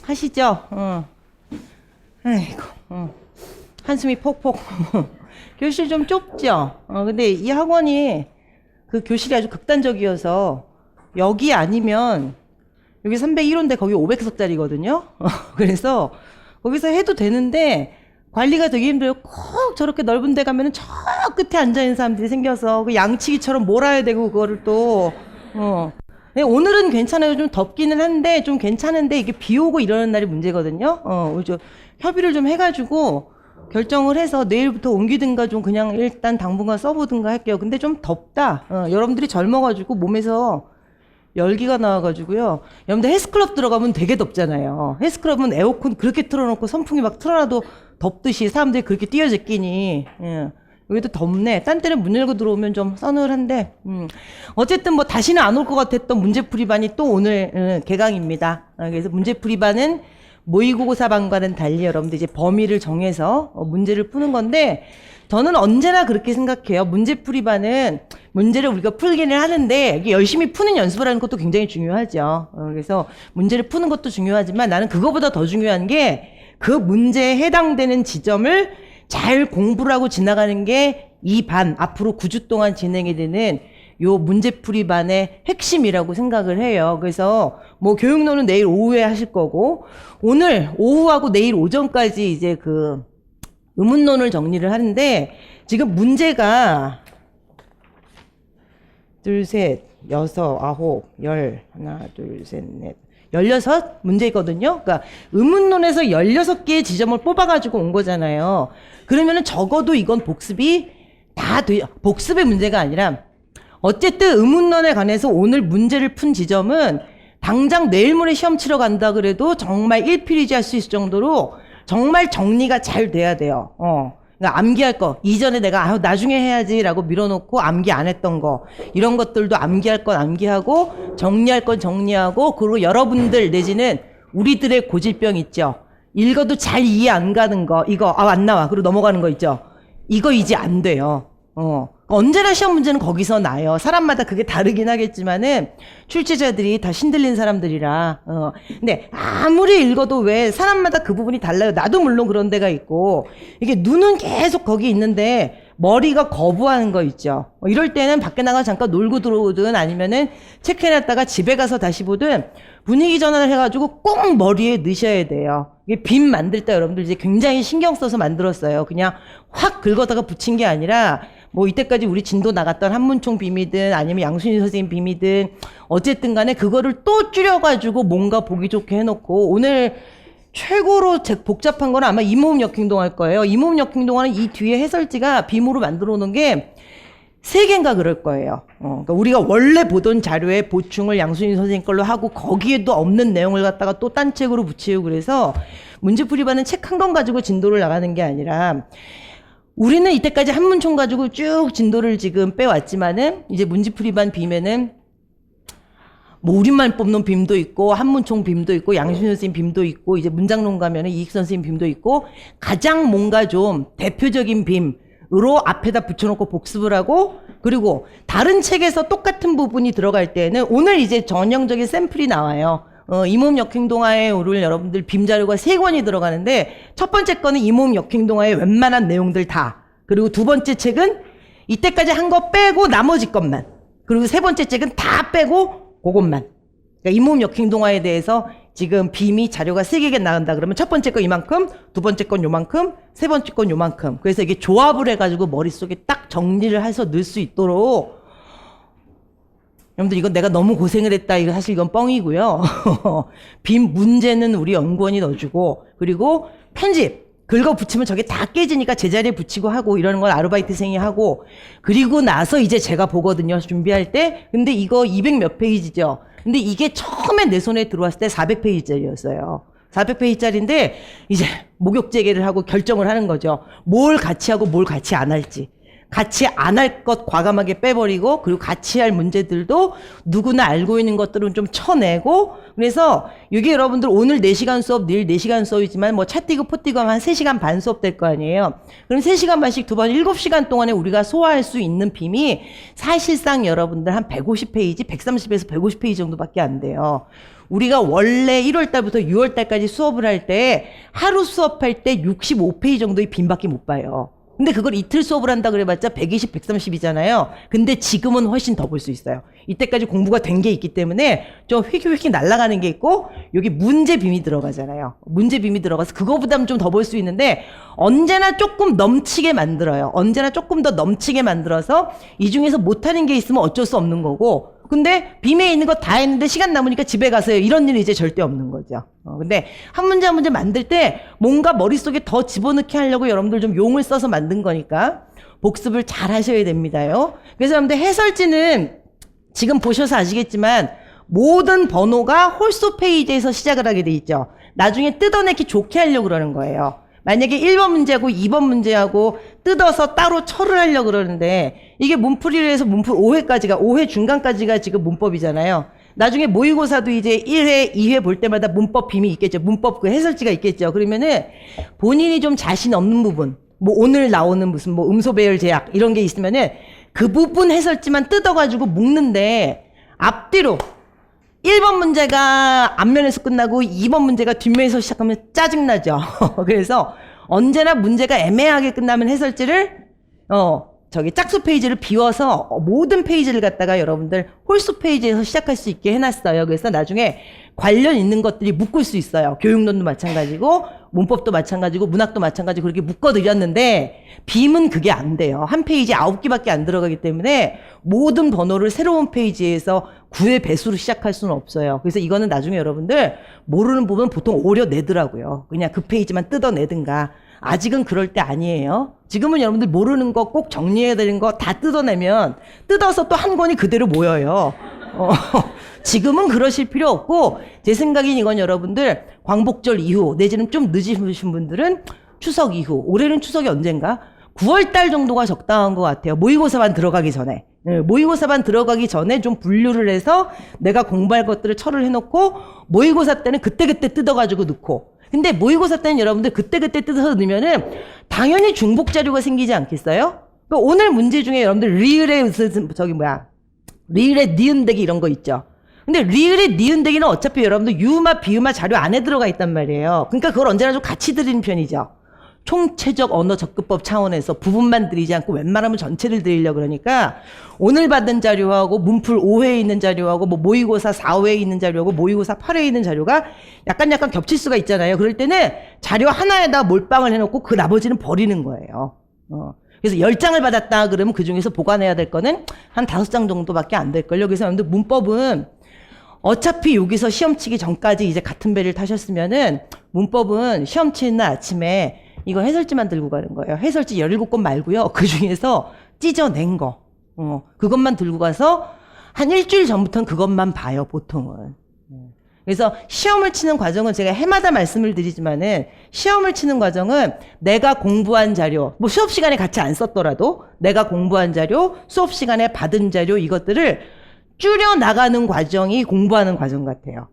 하시죠? 아이고, 한숨이 폭폭. 교실 좀 좁죠? 근데 이 학원이 그 교실이 아주 극단적이어서 여기 아니면 여기 301호인데 거기 500석짜리거든요? 그래서 거기서 해도 되는데 관리가 되게 힘들어요. 꼭 저렇게 넓은 데 가면은 저 끝에 앉아있는 사람들이 생겨서 그 양치기처럼 몰아야 되고 그거를 또, 네, 오늘은 괜찮아요. 좀 덥기는 한데 좀 괜찮은데 이게 비 오고 이러는 날이 문제거든요. 좀 협의를 좀 해가지고 결정을 해서 내일부터 옮기든가 좀 그냥 일단 당분간 써보든가 할게요. 근데 좀 덥다. 여러분들이 젊어가지고 몸에서 열기가 나와가지고요. 여러분들 헬스클럽 들어가면 되게 덥잖아요. 헬스클럽은 에어컨 그렇게 틀어놓고 선풍기 막 틀어놔도 덥듯이 사람들이 그렇게 뛰어제끼니. 예. 여기도 덥네. 딴 때는 문 열고 들어오면 좀 서늘한데, 어쨌든 뭐 다시는 안 올 것 같았던 문제풀이반이 또 오늘 개강입니다. 그래서 문제풀이반은 모의고사반과는 달리 여러분들 이제 범위를 정해서 문제를 푸는 건데, 저는 언제나 그렇게 생각해요. 문제풀이반은 문제를 우리가 풀기는 하는데 이게 열심히 푸는 연습을 하는 것도 굉장히 중요하죠. 그래서 문제를 푸는 것도 중요하지만 나는 그거보다 더 중요한 게 그 문제에 해당되는 지점을 잘 공부를 하고 지나가는 게 이 반, 앞으로 9주 동안 진행이 되는 요 문제풀이반의 핵심이라고 생각을 해요. 그래서 뭐 교육론은 내일 오후에 하실 거고, 오늘 오후하고 내일 오전까지 이제 그 의문론을 정리를 하는데, 지금 문제가 둘, 셋, 여섯, 아홉, 열, 하나, 둘, 셋, 넷, 16문제거든요. 그러니까 의문론에서 16개의 지점을 뽑아가지고 온 거잖아요. 그러면은 적어도 이건 복습이 다 복습의 문제가 아니라 어쨌든 의문론에 관해서 오늘 문제를 푼 지점은 당장 내일 모레 시험 치러 간다 그래도 정말 1필이지 할 수 있을 정도로 정말 정리가 잘 돼야 돼요. 그러니까 암기할 거, 이전에 내가 나중에 해야지라고 밀어놓고 암기 안 했던 거, 이런 것들도 암기할 건 암기하고 정리할 건 정리하고, 그리고 여러분들 내지는 우리들의 고질병 있죠. 읽어도 잘 이해 안 가는 거, 이거 안 나와 그리고 넘어가는 거 있죠. 이거 이제 안 돼요. 언제나 시험 문제는 거기서 나요. 사람마다 그게 다르긴 하겠지만은 출제자들이 다 신들린 사람들이라. 근데 아무리 읽어도 왜 사람마다 그 부분이 달라요. 나도 물론 그런 데가 있고, 이게 눈은 계속 거기 있는데 머리가 거부하는 거 있죠. 이럴 때는 밖에 나가 잠깐 놀고 들어오든 아니면은 체크해놨다가 집에 가서 다시 보든 분위기 전환을 해가지고 꼭 머리에 넣으셔야 돼요. 이게 빔 만들 때 여러분들 이제 굉장히 신경 써서 만들었어요. 그냥 확 긁어다가 붙인 게 아니라 뭐 이때까지 우리 진도 나갔던 한문총 빔이든 아니면 양순희 선생님 빔이든 어쨌든 간에 그거를 또 줄여가지고 뭔가 보기 좋게 해놓고, 오늘 최고로 복잡한 건 아마 이모음 역행동 할 거예요. 이모음 역행동화는 이 뒤에 해설지가 빔으로 만들어 놓은 게 3개인가 그럴 거예요. 그러니까 우리가 원래 보던 자료에 보충을 양순희 선생님 걸로 하고 거기에도 없는 내용을 갖다가 또 딴 책으로 붙이고, 그래서 문제풀이반은 책 한 권 가지고 진도를 나가는 게 아니라 우리는 이때까지 한문총 가지고 쭉 진도를 지금 빼왔지만은 이제 문제풀이반 빔에는 뭐 우리만 뽑는 빔도 있고 한문총 빔도 있고 양순희 선생님 빔도 있고 이제 문장론 가면은 이익 선생님 빔도 있고, 가장 뭔가 좀 대표적인 빔으로 앞에다 붙여놓고 복습을 하고, 그리고 다른 책에서 똑같은 부분이 들어갈 때는 오늘 이제 전형적인 샘플이 나와요. 이모음 역행동화에 오를 여러분들 빔 자료가 3권이 들어가는데, 첫 번째 거는 이모음 역행동화의 웬만한 내용들 다, 그리고 두 번째 책은 이때까지 한 거 빼고 나머지 것만, 그리고 세 번째 책은 다 빼고 그것만. 그러니까 이모음 역행동화에 대해서 지금 빔이 자료가 3개가 나온다 그러면 첫 번째 거 이만큼, 두 번째 건 요만큼, 세 번째 건 요만큼. 그래서 이게 조합을 해가지고 머릿속에 딱 정리를 해서 넣을 수 있도록. 여러분들 이건 내가 너무 고생을 했다, 이거 사실 이건 뻥이고요. 빔 문제는 우리 연구원이 넣어주고, 그리고 편집 긁어 붙이면 저게 다 깨지니까 제자리에 붙이고 하고 이러는 건 아르바이트생이 하고, 그리고 나서 이제 제가 보거든요, 준비할 때. 근데 이거 200몇 페이지죠. 근데 이게 처음에 내 손에 들어왔을 때 400페이지짜리였어요. 400페이지짜리인데 이제 목욕재개를 하고 결정을 하는 거죠. 뭘 같이 하고 뭘 같이 안 할지. 같이 안 할 것 과감하게 빼버리고, 그리고 같이 할 문제들도 누구나 알고 있는 것들은 좀 쳐내고. 그래서 이게 여러분들 오늘 4시간 수업, 내일 4시간 수업이지만 뭐 차 띄고 포 띄고 하면 한 3시간 반 수업 될 거 아니에요. 그럼 3시간 반씩 2번 7시간 동안에 우리가 소화할 수 있는 빔이 사실상 여러분들 한 150페이지, 130에서 150페이지 정도밖에 안 돼요. 우리가 원래 1월 달부터 6월 달까지 수업을 할 때 하루 수업할 때 65페이지 정도의 빈밖에 못 봐요. 근데 그걸 이틀 수업을 한다 그래봤자 120, 130이잖아요. 근데 지금은 훨씬 더 볼 수 있어요. 이때까지 공부가 된 게 있기 때문에 좀 휙휙휙 날아가는 게 있고 여기 문제빔이 들어가잖아요. 문제빔이 들어가서 그거보다는 좀 더 볼 수 있는데 언제나 조금 넘치게 만들어요. 언제나 조금 더 넘치게 만들어서 이 중에서 못하는 게 있으면 어쩔 수 없는 거고 근데 빔에 있는 거 다 했는데 시간 남으니까 집에 가세요. 이런 일은 이제 절대 없는 거죠. 근데 한 문제 한 문제 만들 때 뭔가 머릿속에 더 집어넣게 하려고 여러분들 좀 용을 써서 만든 거니까 복습을 잘 하셔야 됩니다요. 그래서 여러분들 해설지는 지금 보셔서 아시겠지만 모든 번호가 홀수 페이지에서 시작을 하게 돼 있죠. 나중에 뜯어내기 좋게 하려고 그러는 거예요. 만약에 1번 문제하고 2번 문제하고 뜯어서 따로 처를 하려고 그러는데 이게 문풀이를 해서 문풀 5회까지가 5회 중간까지가 지금 문법이잖아요. 나중에 모의고사도 이제 1회, 2회 볼 때마다 문법 빔이 있겠죠. 문법 그 해설지가 있겠죠. 그러면은 본인이 좀 자신 없는 부분 뭐 오늘 나오는 무슨 뭐 음소 배열 제약 이런 게 있으면은 그 부분 해설지만 뜯어가지고 묶는데 앞뒤로 1번 문제가 앞면에서 끝나고 2번 문제가 뒷면에서 시작하면 짜증나죠. 그래서 언제나 문제가 애매하게 끝나면 해설지를 저기 짝수 페이지를 비워서 모든 페이지를 갖다가 여러분들 홀수 페이지에서 시작할 수 있게 해놨어요. 그래서 나중에 관련 있는 것들이 묶을 수 있어요. 교육론도 마찬가지고 문법도 마찬가지고 문학도 마찬가지고 그렇게 묶어드렸는데 빔은 그게 안 돼요. 한 페이지 9개밖에 안 들어가기 때문에 모든 번호를 새로운 페이지에서 9의 배수로 시작할 수는 없어요. 그래서 이거는 나중에 여러분들 모르는 부분 보통 오려내더라고요. 그냥 그 페이지만 뜯어내든가. 아직은 그럴 때 아니에요. 지금은 여러분들 모르는 거 꼭 정리해야 되는 거 다 뜯어내면 뜯어서 또 한 권이 그대로 모여요. 지금은 그러실 필요 없고 제 생각엔 이건 여러분들 광복절 이후 내지는 좀 늦으신 분들은 추석 이후 올해는 추석이 언젠가 9월달 정도가 적당한 것 같아요. 모의고사반 들어가기 전에. 모의고사반 들어가기 전에 좀 분류를 해서 내가 공부할 것들을 처리를 해놓고 모의고사 때는 그때그때 뜯어가지고 넣고 근데 모의고사 때는 여러분들 그때그때 뜯어서 넣으면은 당연히 중복 자료가 생기지 않겠어요? 그러니까 오늘 문제 중에 여러분들 리을의 리을의 니은대기 이런 거 있죠. 근데 리을의 니은대기는 어차피 여러분들 유마 비유마 자료 안에 들어가 있단 말이에요. 그러니까 그걸 언제나 좀 같이 드리는 편이죠. 총체적 언어 접근법 차원에서 부분만 드리지 않고 웬만하면 전체를 드리려고 그러니까 오늘 받은 자료하고 문풀 5회에 있는 자료하고 뭐 모의고사 4회에 있는 자료하고 모의고사 8회에 있는 자료가 약간 겹칠 수가 있잖아요. 그럴 때는 자료 하나에다 몰빵을 해놓고 그 나머지는 버리는 거예요. 그래서 10장을 받았다 그러면 그 중에서 보관해야 될 거는 한 5장 정도밖에 안 될걸요. 그래서 여러분들 문법은 어차피 여기서 시험 치기 전까지 이제 같은 배를 타셨으면은 문법은 시험 치는 날 아침에 이거 해설지만 들고 가는 거예요. 해설지 17권 말고요. 그 중에서 찢어낸 거. 그것만 들고 가서 한 일주일 전부터는 그것만 봐요, 보통은. 그래서 시험을 치는 과정은 제가 해마다 말씀을 드리지만은 시험을 치는 과정은 내가 공부한 자료, 뭐 수업 시간에 같이 안 썼더라도 내가 공부한 자료, 수업 시간에 받은 자료 이것들을 줄여 나가는 과정이 공부하는 과정 같아요.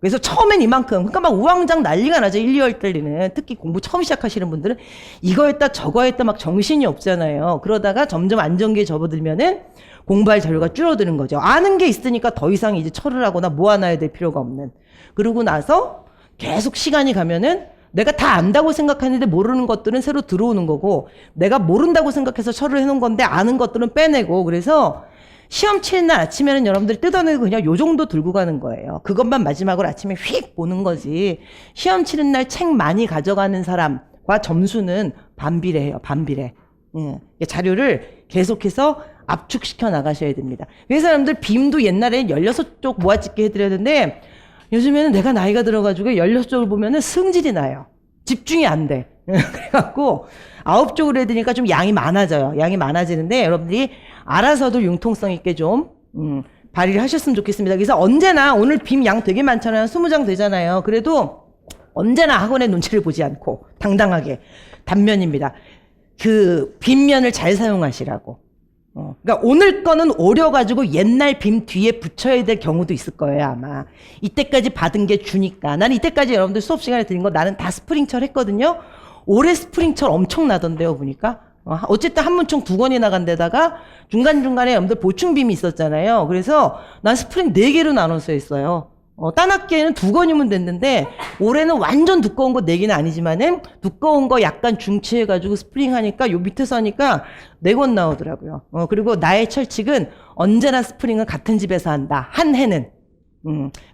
그래서 처음엔 이만큼, 그러니까 막 우왕좌왕 난리가 나죠. 1, 2월 때는. 특히 공부 처음 시작하시는 분들은 이거 했다 저거 했다 막 정신이 없잖아요. 그러다가 점점 안정기에 접어들면은 공부할 자료가 줄어드는 거죠. 아는 게 있으니까 더 이상 이제 처리를 하거나 모아놔야 될 필요가 없는. 그러고 나서 계속 시간이 가면은 내가 다 안다고 생각하는데 모르는 것들은 새로 들어오는 거고 내가 모른다고 생각해서 처리를 해놓은 건데 아는 것들은 빼내고 그래서 시험 치는 날 아침에는 여러분들 뜯어내고 그냥 요 정도 들고 가는 거예요. 그것만 마지막으로 아침에 휙 보는 거지. 시험 치는 날 책 많이 가져가는 사람과 점수는 반비례해요. 반비례. 자료를 계속해서 압축시켜 나가셔야 됩니다. 그래서 여러분들 빔도 옛날에 16쪽 모아찍기 해드려야 되는데 요즘에는 내가 나이가 들어가지고 16쪽을 보면은 승질이 나요. 집중이 안 돼. 그래갖고 9쪽으로 해드리니까 좀 양이 많아져요. 양이 많아지는데 여러분들이 알아서도 융통성 있게 좀 발휘를 하셨으면 좋겠습니다. 그래서 언제나 오늘 빔 양 되게 많잖아요. 20장 되잖아요. 그래도 언제나 학원의 눈치를 보지 않고 당당하게 단면입니다. 그 빔면을 잘 사용하시라고. 그러니까 오늘 거는 오려가지고 옛날 빔 뒤에 붙여야 될 경우도 있을 거예요, 아마. 이때까지 받은 게 주니까. 난 이때까지 여러분들 수업 시간에 드린 거 나는 다 스프링철 했거든요. 올해 스프링철 엄청 나던데요, 보니까. 어쨌든 한 문총 2권이 나간 데다가 중간중간에 여러분들 보충빔이 있었잖아요. 그래서 난 스프링 4개로 나눠서 했어요. 딴 학기에는 2권이면 됐는데 올해는 완전 두꺼운 거 4개는 아니지만은 두꺼운 거 약간 중치해가지고 스프링 하니까 요 밑에서 하니까 4권 나오더라고요. 그리고 나의 철칙은 언제나 스프링은 같은 집에서 한다. 한 해는.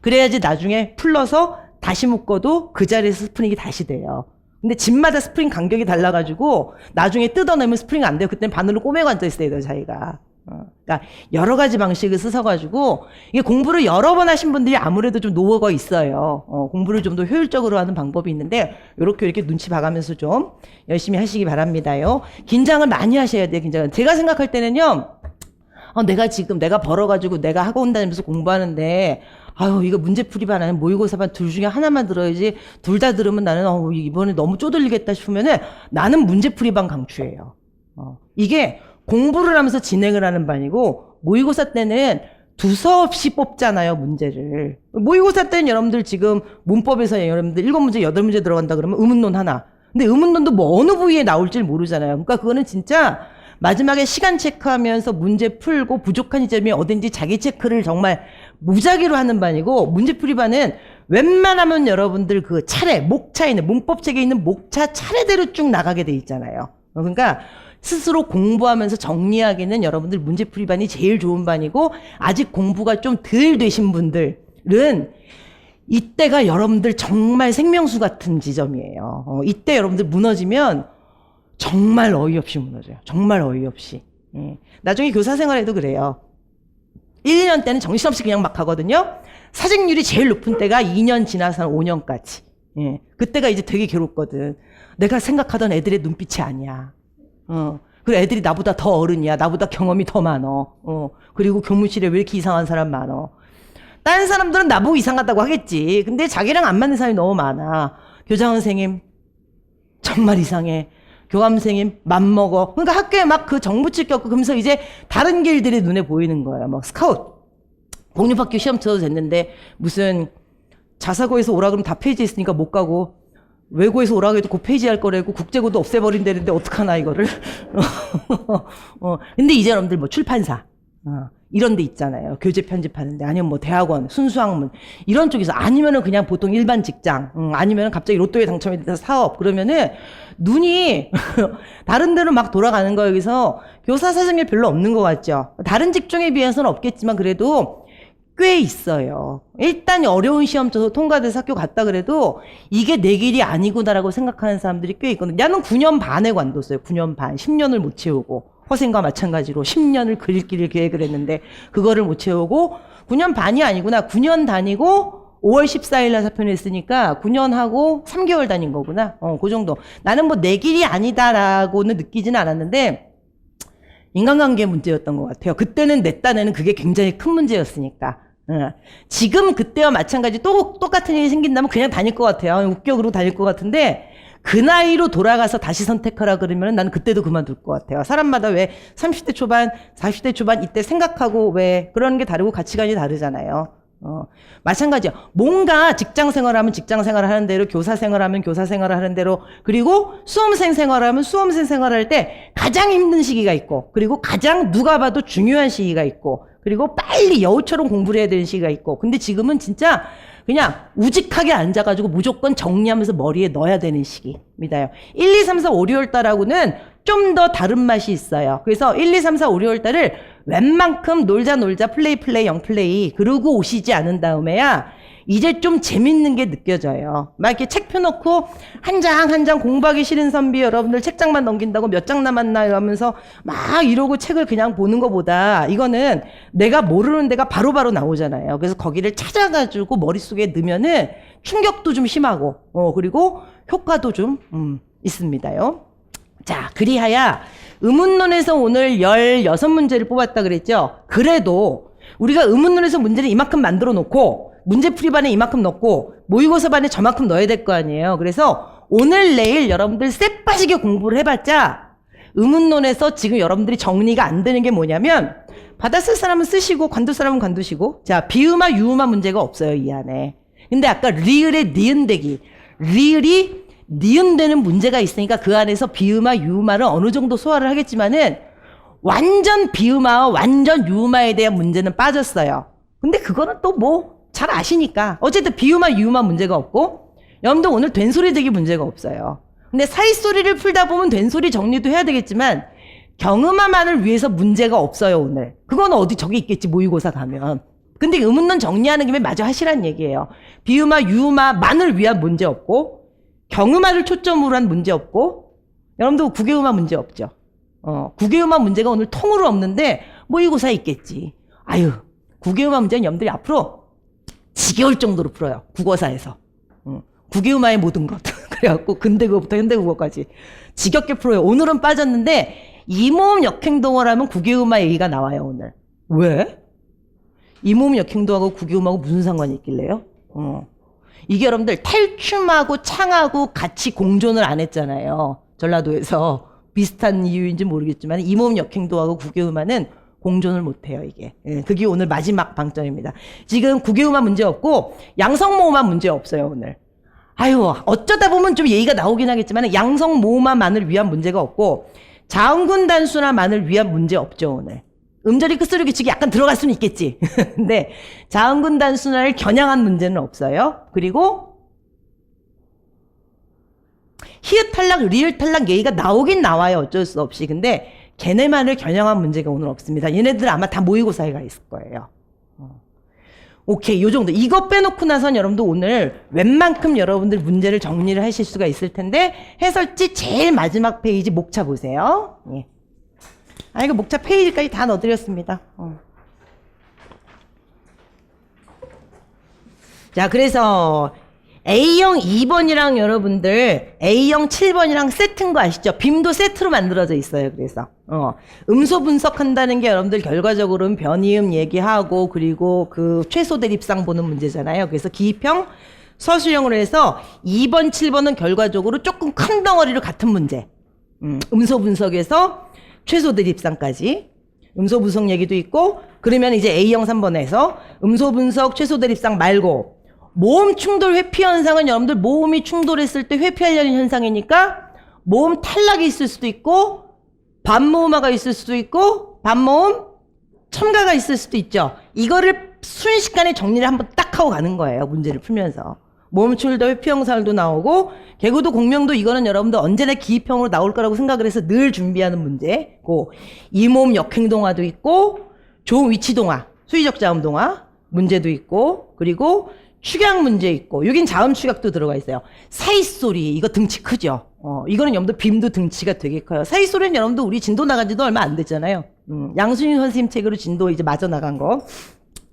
그래야지 나중에 풀러서 다시 묶어도 그 자리에서 스프링이 다시 돼요. 근데 집마다 스프링 간격이 달라가지고 나중에 뜯어내면 스프링 안 돼요. 그때는 바늘로 꼬매고 앉아있어야 돼요, 자기가. 그러니까 여러 가지 방식을 쓰셔가지고 이게 공부를 여러 번 하신 분들이 아무래도 좀 노하우가 있어요. 공부를 좀 더 효율적으로 하는 방법이 있는데 이렇게 눈치 봐가면서 좀 열심히 하시기 바랍니다요. 긴장을 많이 하셔야 돼요. 긴장을. 제가 생각할 때는요. 내가 벌어가지고 내가 학원 다니면서 공부하는데 아유 이거 문제풀이반 아니면 모의고사반 둘 중에 하나만 들어야지 둘 다 들으면 나는 이번에 너무 쪼들리겠다 싶으면은 나는 문제풀이반 강추예요. 이게 공부를 하면서 진행을 하는 반이고 모의고사 때는 두서없이 뽑잖아요, 문제를. 모의고사 때는 여러분들 지금 문법에서 여러분들 7문제, 8문제 들어간다 그러면 의문론 하나. 근데 의문론도 뭐 어느 부위에 나올지 모르잖아요. 그러니까 그거는 진짜 마지막에 시간 체크하면서 문제 풀고 부족한 지점이 어딘지 자기 체크를 정말 무작위로 하는 반이고 문제풀이반은 웬만하면 여러분들 그 차례, 목차에 있는 문법책에 있는 목차 차례대로 쭉 나가게 돼 있잖아요. 그러니까 스스로 공부하면서 정리하기는 여러분들 문제풀이반이 제일 좋은 반이고 아직 공부가 좀 덜 되신 분들은 이때가 여러분들 정말 생명수 같은 지점이에요. 이때 여러분들 무너지면 정말 어이없이 무너져요. 정말 어이없이. 나중에 교사 생활에도 그래요. 1, 2년 때는 정신없이 그냥 막 하거든요. 사직률이 제일 높은 때가 2년 지나서 5년까지. 그때가 이제 되게 괴롭거든. 내가 생각하던 애들의 눈빛이 아니야. 그리고 애들이 나보다 더 어른이야. 나보다 경험이 더 많어. 그리고 교무실에 왜 이렇게 이상한 사람 많어. 다른 사람들은 나보고 이상하다고 하겠지. 근데 자기랑 안 맞는 사람이 너무 많아. 교장 선생님 정말 이상해. 교감 선생님 맘먹어. 그러니까 학교에 막 그 정부직 겪고 그러면서 이제 다른 길들이 눈에 보이는 거예요. 막 스카우트. 공립학교 시험 쳐도 됐는데 무슨 자사고에서 오라 그러면 다 폐지했으니까 못 가고 외고에서 오라고 해도 그 폐지할 거라고 국제고도 없애버린다는데 어떡하나 이거를. 근데 이제 여러분들 뭐 출판사 이런 데 있잖아요. 교재 편집하는데 아니면 뭐 대학원, 순수학문 이런 쪽에서 아니면은 그냥 보통 일반 직장 아니면은 갑자기 로또에 당첨이 돼서 사업 그러면은 눈이 다른 데로 막 돌아가는 거예요. 여기서 교사 사정이 별로 없는 것 같죠. 다른 직종에 비해서는 없겠지만 그래도 꽤 있어요. 일단 어려운 시험 쳐서 통과돼서 학교 갔다 그래도 이게 내 길이 아니구나라고 생각하는 사람들이 꽤 있거든요. 나는 9년 반에 관뒀어요. 9년 반. 10년을 못 채우고. 허생과 마찬가지로 10년을 그 길을 계획을 했는데 그거를 못 채우고 9년 반이 아니구나. 9년 다니고 5월 14일 날 사표 냈으니까 9년 하고 3개월 다닌 거구나. 그 정도. 나는 뭐 내 길이 아니다라고는 느끼지는 않았는데 인간관계 문제였던 것 같아요. 그때는 내 딴에는 그게 굉장히 큰 문제였으니까. 지금 그때와 마찬가지 똑같은 일이 생긴다면 그냥 다닐 것 같아요. 웃겨 그러고 다닐 것 같은데 그 나이로 돌아가서 다시 선택하라 그러면 나는 그때도 그만둘 것 같아요. 사람마다 왜 30대 초반, 40대 초반 이때 생각하고 왜 그런 게 다르고 가치관이 다르잖아요. 마찬가지야. 뭔가 직장 생활하면 직장 생활을 하는 대로, 교사 생활하면 교사 생활을 하는 대로, 그리고 수험생 생활하면 수험생 생활할 때 가장 힘든 시기가 있고, 그리고 가장 누가 봐도 중요한 시기가 있고, 그리고 빨리 여우처럼 공부를 해야 되는 시기가 있고. 근데 지금은 진짜 그냥 우직하게 앉아가지고 무조건 정리하면서 머리에 넣어야 되는 시기입니다요. 1, 2, 3, 4, 5, 6월 달하고는 좀 더 다른 맛이 있어요. 그래서 1, 2, 3, 4, 5, 6월 달을 웬만큼 놀자 플레이 영플레이 그러고 오시지 않은 다음에야 이제 좀 재밌는 게 느껴져요. 막 이렇게 책 펴놓고 한 장 한 장 공부하기 싫은 선비 여러분들 책장만 넘긴다고 몇 장 남았나 이러면서 막 이러고 책을 그냥 보는 것보다 이거는 내가 모르는 데가 바로바로 나오잖아요. 그래서 거기를 찾아가지고 머릿속에 넣으면은 충격도 좀 심하고 그리고 효과도 좀 있습니다요. 자, 그리하여 의문론에서 오늘 16문제를 뽑았다 그랬죠. 그래도 우리가 의문론에서 문제를 이만큼 만들어 놓고 문제풀이반에 이만큼 넣고 모의고사반에 저만큼 넣어야 될 거 아니에요. 그래서 오늘 내일 여러분들 쎄 빠지게 공부를 해봤자 의문론에서 지금 여러분들이 정리가 안 되는 게 뭐냐면 받았을 사람은 쓰시고 관둘 사람은 관두시고 자 비음화 유음화 문제가 없어요 이 안에. 근데 아까 리을의 니은대기 리을이 니은되는 문제가 있으니까 그 안에서 비음화 유음화를 어느 정도 소화를 하겠지만은 완전 비음화와 완전 유음화에 대한 문제는 빠졌어요. 근데 그거는 또 뭐 잘 아시니까. 어쨌든 비유마, 유마 문제가 없고, 여러분들 오늘 된소리 되기 문제가 없어요. 근데 사이소리를 풀다 보면 된소리 정리도 해야 되겠지만, 경음화만을 위해서 문제가 없어요, 오늘. 그건 어디 저기 있겠지, 모의고사 가면. 근데 의문론 정리하는 김에 마저 하시란 얘기예요. 비유마, 유마만을 위한 문제 없고, 경음화를 초점으로 한 문제 없고, 여러분들 국외음화 문제 없죠. 국외음화 문제가 오늘 통으로 없는데, 모의고사 있겠지. 아유, 국외음화 문제는 여러분들이 앞으로 지겨울 정도로 풀어요. 국어사에서. 국외음화의 모든 것. 그래갖고 근대국어부터 현대국어까지 지겹게 풀어요. 오늘은 빠졌는데 이모음 역행동어를 하면 국외음화 얘기가 나와요. 오늘. 왜? 이모음 역행동하고 국외음하고 무슨 상관이 있길래요? 이게 여러분들 탈춤하고 창하고 같이 공존을 안 했잖아요. 전라도에서. 비슷한 이유인지 모르겠지만 이모음 역행동하고 국외음화는 공존을 못해요, 이게. 예, 그게 오늘 마지막 방점입니다. 지금 국외음화 문제 없고 양성모음화 문제 없어요, 오늘. 아유, 어쩌다 보면 좀 예의가 나오긴 하겠지만 양성모음화만을 위한 문제가 없고 자음군 단수나만을 위한 문제 없죠, 오늘. 음절이 끝소리 규칙이 약간 들어갈 수는 있겠지. 근데 자음군 단수나를 겨냥한 문제는 없어요. 그리고 히읗 탈락, 리을 탈락 예의가 나오긴 나와요, 어쩔 수 없이. 근데 걔네만을 겨냥한 문제가 오늘 없습니다. 얘네들 아마 다 모의고사에 가 있을 거예요. 오케이, 요 정도. 이거 빼놓고 나선 여러분들 오늘 웬만큼 여러분들 문제를 정리를 하실 수가 있을 텐데, 해설지 제일 마지막 페이지 목차 보세요. 예. 아, 이거 목차 페이지까지 다 넣어드렸습니다. 자, 그래서 A형 2번이랑 여러분들 A형 7번이랑 세트인 거 아시죠? 빔도 세트로 만들어져 있어요. 그래서 음소 분석한다는 게 여러분들 결과적으로는 변이음 얘기하고 그리고 그 최소 대립상 보는 문제잖아요. 그래서 기입형 서술형으로 해서 2번 7번은 결과적으로 조금 큰 덩어리로 같은 문제. 음소 분석에서 최소 대립상까지 음소 분석 얘기도 있고, 그러면 이제 A형 3번에서 음소 분석 최소 대립상 말고 모음 충돌 회피 현상은 여러분들 모음이 충돌했을 때 회피하려는 현상이니까 모음 탈락이 있을 수도 있고 반모음화가 있을 수도 있고 반모음 첨가가 있을 수도 있죠. 이거를 순식간에 정리를 한번 딱 하고 가는 거예요. 문제를 풀면서. 모음 충돌 회피 현상도 나오고 개구도 공명도 이거는 여러분들 언제나 기입형으로 나올 거라고 생각을 해서 늘 준비하는 문제고, 이모음 역행동화도 있고 좋은 위치동화, 수위적 자음동화 문제도 있고, 그리고 축약 문제 있고, 여긴 자음 축약도 들어가 있어요. 사이소리, 이거 등치 크죠? 이거는 여러분들 빔도 등치가 되게 커요. 사이소리는 여러분들 우리 진도 나간 지도 얼마 안 됐잖아요. 양순희 선생님 책으로 진도 이제 마저 나간 거.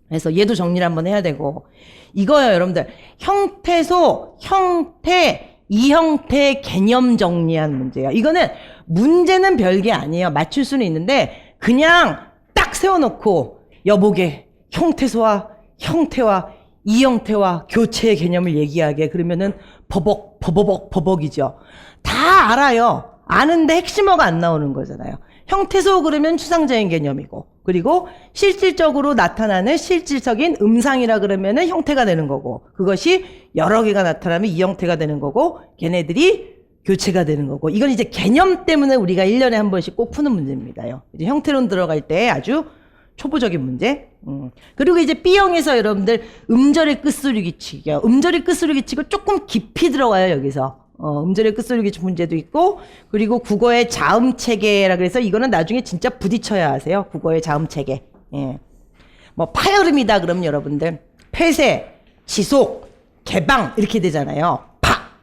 그래서 얘도 정리를 한번 해야 되고, 이거요, 여러분들. 형태소, 형태, 이형태 개념 정리한 문제예요. 이거는 문제는 별게 아니에요. 맞출 수는 있는데, 그냥 딱 세워놓고, 여보게, 형태소와 형태와 이 형태와 교체의 개념을 얘기하게. 그러면은 버벅이죠. 다 알아요. 아는데 핵심어가 안 나오는 거잖아요. 형태소 그러면 추상적인 개념이고, 그리고 실질적으로 나타나는 실질적인 음상이라 그러면은 형태가 되는 거고, 그것이 여러 개가 나타나면 이 형태가 되는 거고, 걔네들이 교체가 되는 거고, 이건 이제 개념 때문에 우리가 1년에 한 번씩 꼭 푸는 문제입니다요. 이제 형태론 들어갈 때 아주 초보적인 문제. 그리고 이제 B형에서 여러분들 음절의 끝소리 규칙이요. 음절의 끝소리 규칙을 조금 깊이 들어가요, 여기서. 음절의 끝소리 규칙 문제도 있고, 그리고 국어의 자음 체계라 그래서 이거는 나중에 진짜 부딪혀야 하세요. 국어의 자음 체계. 예. 뭐 파열음이다 그러면 여러분들 폐쇄, 지속, 개방 이렇게 되잖아요.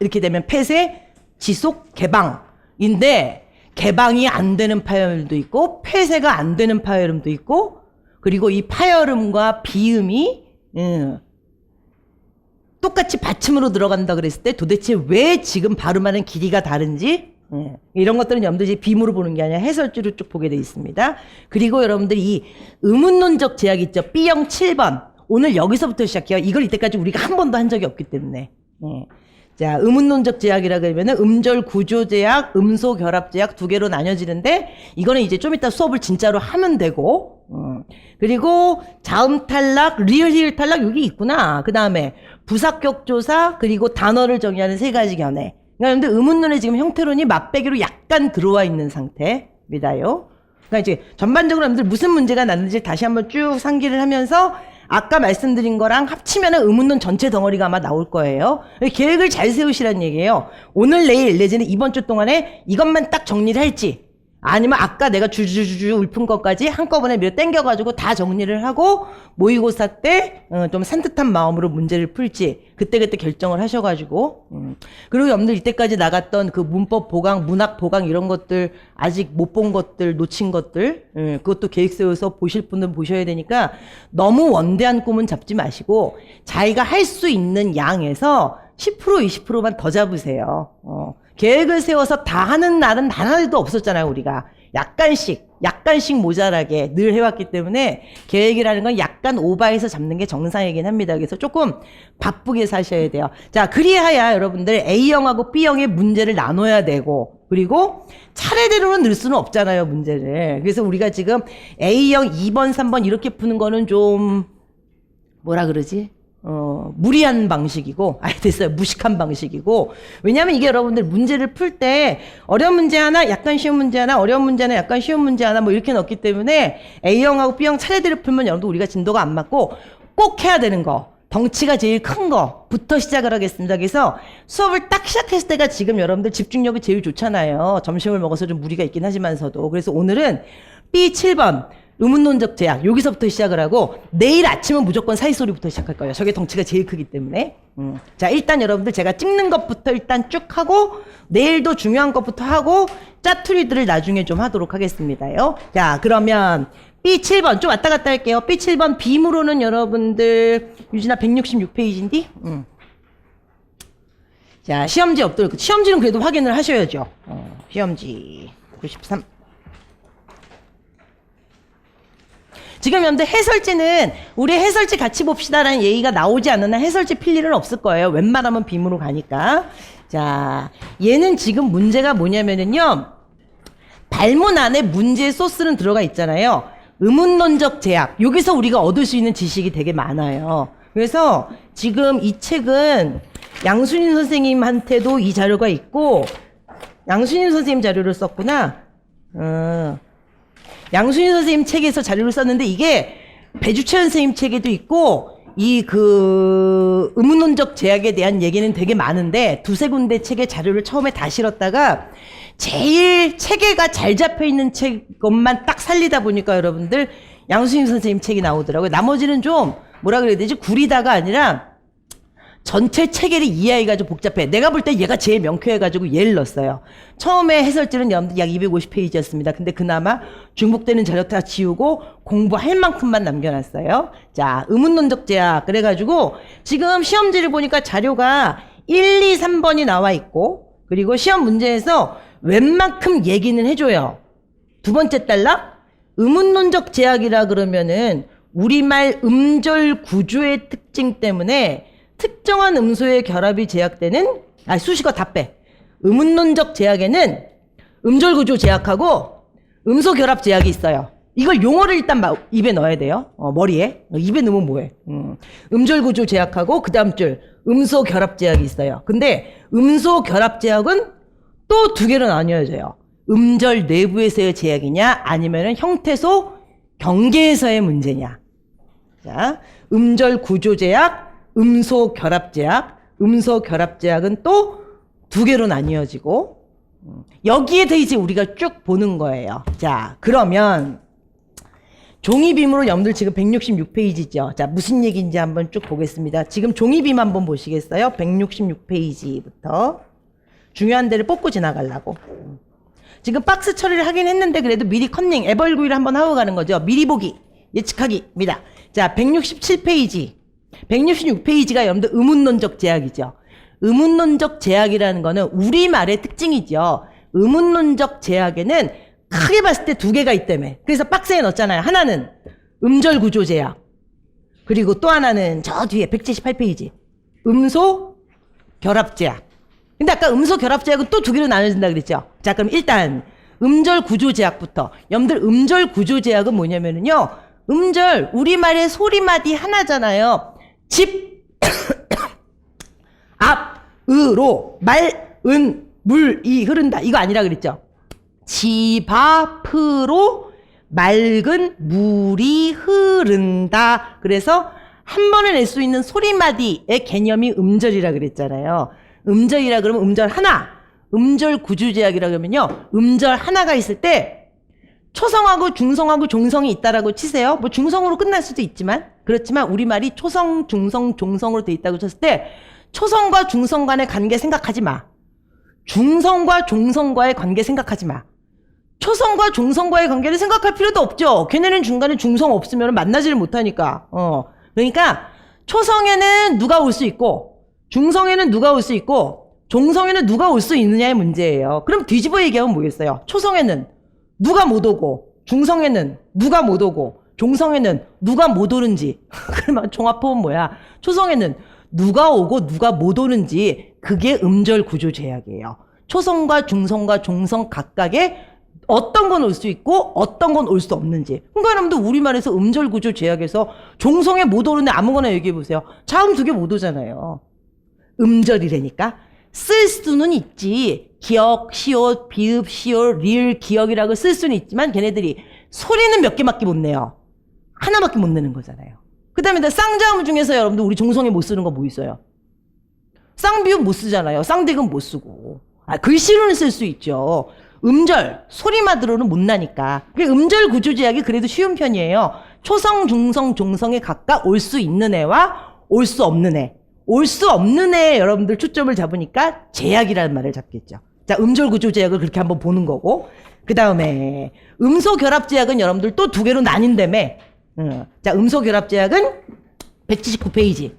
이렇게 되면 폐쇄, 지속, 개방인데 개방이 안 되는 파열음도 있고 폐쇄가 안 되는 파열음도 있고, 그리고 이 파열음과 비음이 똑같이 받침으로 들어간다 그랬을 때 도대체 왜 지금 발음하는 길이가 다른지, 이런 것들은 여러분들이 빔으로 보는 게 아니라 해설지로 쭉 보게 돼 있습니다. 그리고 여러분들이 이 의문론적 제약 있죠. B형 7번. 오늘 여기서부터 시작해요. 이걸 이때까지 우리가 한 번도 한 적이 없기 때문에. 자, 의문론적 제약이라 그러면은 음절 구조 제약, 음소 결합 제약 두 개로 나뉘어지는데, 이거는 이제 좀 이따 수업을 진짜로 하면 되고, 그리고 자음 탈락, 리을 히읗 탈락 여기 있구나. 그 다음에 부사격 조사, 그리고 단어를 정의하는 세 가지 견해. 그러니까 의문론에 지금 형태론이 맛배기로 약간 들어와 있는 상태입니다요. 그러니까 이제 전반적으로 여러분들 무슨 문제가 났는지 다시 한번 쭉 상기를 하면서 아까 말씀드린 거랑 합치면은 의문론 전체 덩어리가 아마 나올 거예요. 계획을 잘 세우시란 얘기예요. 오늘 내일 내지는 이번 주 동안에 이것만 딱 정리를 할지, 아니면 아까 내가 주주주주 읊은 것까지 한꺼번에 밀어 땡겨가지고 다 정리를 하고 모의고사 때 좀 산뜻한 마음으로 문제를 풀지 그때그때 결정을 하셔가지고 그리고 여러분들 이때까지 나갔던 그 문법 보강, 문학 보강 이런 것들 아직 못 본 것들, 놓친 것들 그것도 계획 세워서 보실 분은 보셔야 되니까 너무 원대한 꿈은 잡지 마시고 자기가 할 수 있는 양에서 10% 20%만 더 잡으세요. 계획을 세워서 다 하는 날은 단 하나도 없었잖아요, 우리가. 약간씩 모자라게 늘 해왔기 때문에 계획이라는 건 약간 오버해서 잡는 게 정상이긴 합니다. 그래서 조금 바쁘게 사셔야 돼요. 자, 그리하여 여러분들 A형하고 B형의 문제를 나눠야 되고, 그리고 차례대로는 늘 수는 없잖아요, 문제를. 그래서 우리가 지금 A형 2번, 3번 이렇게 푸는 거는 좀, 뭐라 그러지? 무리한 방식이고, 됐어요. 무식한 방식이고. 왜냐면 이게 여러분들 문제를 풀 때 어려운 문제 하나, 약간 쉬운 문제 하나, 어려운 문제 하나, 약간 쉬운 문제 하나 뭐 이렇게 넣기 때문에 A형하고 B형 차례대로 풀면 여러분들 우리가 진도가 안 맞고 꼭 해야 되는 거. 덩치가 제일 큰 거부터 시작을 하겠습니다. 그래서 수업을 딱 시작했을 때가 지금 여러분들 집중력이 제일 좋잖아요. 점심을 먹어서 좀 무리가 있긴 하지만서도. 그래서 오늘은 B7번. 의문론적 제약 여기서부터 시작을 하고 내일 아침은 무조건 사이소리부터 시작할 거예요. 저게 덩치가 제일 크기 때문에. 자, 일단 여러분들 제가 찍는 것부터 일단 쭉 하고 내일도 중요한 것부터 하고 짜투리들을 나중에 좀 하도록 하겠습니다요. 자, 그러면 B7번 좀 왔다 갔다 할게요. B7번 빔으로는 여러분들 유진아 166페이지인데 자, 시험지 없도록. 시험지는 그래도 확인을 하셔야죠. 시험지 93. 지금 여러분들 해설지는 우리 해설지 같이 봅시다라는 얘기가 나오지 않는 한 해설지 필 일은 없을 거예요. 웬만하면 빔으로 가니까. 자, 얘는 지금 문제가 뭐냐면은요. 발문 안에 문제의 소스는 들어가 있잖아요. 의문론적 제약. 여기서 우리가 얻을 수 있는 지식이 되게 많아요. 그래서 지금 이 책은 양순인 선생님한테도 이 자료가 있고 양순인 선생님 자료를 썼구나. 양순인 선생님 책에서 자료를 썼는데 이게 배주채연 선생님 책에도 있고 이 의문론적 제약에 대한 얘기는 되게 많은데 두세 군데 책에 자료를 처음에 다 실었다가 제일 체계가 잘 잡혀 있는 책 것만 딱 살리다 보니까 여러분들 양순인 선생님 책이 나오더라고요. 나머지는 좀 뭐라 그래야 되지? 구리다가 아니라 전체 체계를 이해하기가 좀 복잡해. 내가 볼 때 얘가 제일 명쾌해가지고 얘를 넣었어요. 처음에 해설지는 약 250페이지였습니다. 근데 그나마 중복되는 자료 다 지우고 공부할 만큼만 남겨놨어요. 자, 의문론적 제약. 그래가지고 지금 시험지를 보니까 자료가 1, 2, 3번이 나와 있고 그리고 시험 문제에서 웬만큼 얘기는 해줘요. 두 번째 단락. 의문론적 제약이라 그러면은 우리말 음절 구조의 특징 때문에 특정한 음소의 결합이 제약되는 수식어 다 빼. 의문론적 제약에는 음절 구조 제약하고 음소 결합 제약이 있어요. 이걸 용어를 일단 입에 넣어야 돼요. 머리에. 입에 넣으면 뭐해. 음절 구조 제약하고 그 다음 줄 음소 결합 제약이 있어요. 근데 음소 결합 제약은 또 두 개로 나뉘어져요. 음절 내부에서의 제약이냐 아니면은 형태소 경계에서의 문제냐. 자, 음절 구조 제약, 음소 결합 제약. 음소 결합 제약은 또 두 개로 나뉘어지고 여기에 대해 이제 우리가 쭉 보는 거예요. 자, 그러면 종이빔으로 여러분들 지금 166페이지죠. 자, 무슨 얘기인지 한번 쭉 보겠습니다. 지금 종이빔 한번 보시겠어요? 166페이지부터 중요한 데를 뽑고 지나가려고. 지금 박스 처리를 하긴 했는데 그래도 미리 컨닝, 애벌구이를 한번 하고 가는 거죠. 미리 보기, 예측하기입니다. 자, 167페이지. 166페이지가 여러분들 의문론적 제약이죠. 의문론적 제약이라는 거는 우리말의 특징이죠. 의문론적 제약에는 크게 봤을 때 두 개가 있다며. 그래서 박스에 넣었잖아요. 하나는 음절 구조 제약. 그리고 또 하나는 저 뒤에 178페이지. 음소 결합 제약. 근데 아까 음소 결합 제약은 또 두 개로 나눠진다 그랬죠. 자, 그럼 일단 음절 구조 제약부터. 여러분들 음절 구조 제약은 뭐냐면은요. 음절 우리말의 소리마디 하나잖아요. 집 앞, 으로, 말, 은, 물, 이 흐른다. 이거 아니라 그랬죠. 집 앞으로 맑은 물이 흐른다. 그래서 한 번에 낼 수 있는 소리마디의 개념이 음절이라 그랬잖아요. 음절이라 그러면 음절 하나, 음절 구조제약이라 그러면요. 음절 하나가 있을 때 초성하고 중성하고 종성이 있다라고 치세요. 뭐 중성으로 끝날 수도 있지만 그렇지만 우리말이 초성, 중성, 종성으로 돼 있다고 쳤을 때 초성과 중성 간의 관계 생각하지 마. 중성과 종성과의 관계 생각하지 마. 초성과 종성과의 관계를 생각할 필요도 없죠. 걔네는 중간에 중성 없으면 만나지를 못하니까. 그러니까 초성에는 누가 올 수 있고 중성에는 누가 올 수 있고 종성에는 누가 올 수 있느냐의 문제예요. 그럼 뒤집어 얘기하면 뭐겠어요? 초성에는 누가 못 오고 중성에는 누가 못 오고 종성에는 누가 못 오는지 그러면 종합법은 뭐야? 초성에는 누가 오고 누가 못 오는지 그게 음절 구조 제약이에요. 초성과 중성과 종성 각각의 어떤 건 올 수 있고 어떤 건 올 수 없는지. 그러니까 여러분들 우리말에서 음절 구조 제약에서 종성에 못 오는 애 아무거나 얘기해 보세요. 자음 두 개 못 오잖아요. 음절이라니까. 쓸 수는 있지. 기역, 시옷, 비읍, 시올, 리을, 기역이라고 쓸 수는 있지만 걔네들이 소리는 몇 개밖에 못 내요. 하나밖에 못 내는 거잖아요. 그 다음에 쌍자음 중에서 여러분들 우리 종성에 못 쓰는 거 뭐 있어요? 쌍비읍 못 쓰잖아요. 쌍디귿 못 쓰고. 글씨로는 쓸 수 있죠. 음절, 소리만으로는 못 나니까. 음절 구조 제약이 그래도 쉬운 편이에요. 초성, 중성, 종성에 각각 올 수 있는 애와 올 수 없는 애. 올 수 없는 애에 여러분들 초점을 잡으니까 제약이라는 말을 잡겠죠. 자, 음절 구조 제약을 그렇게 한번 보는 거고. 그 다음에 음소 결합 제약은 여러분들 또 두 개로 나뉜다며. 자, 음소 결합 제약은 179페이지.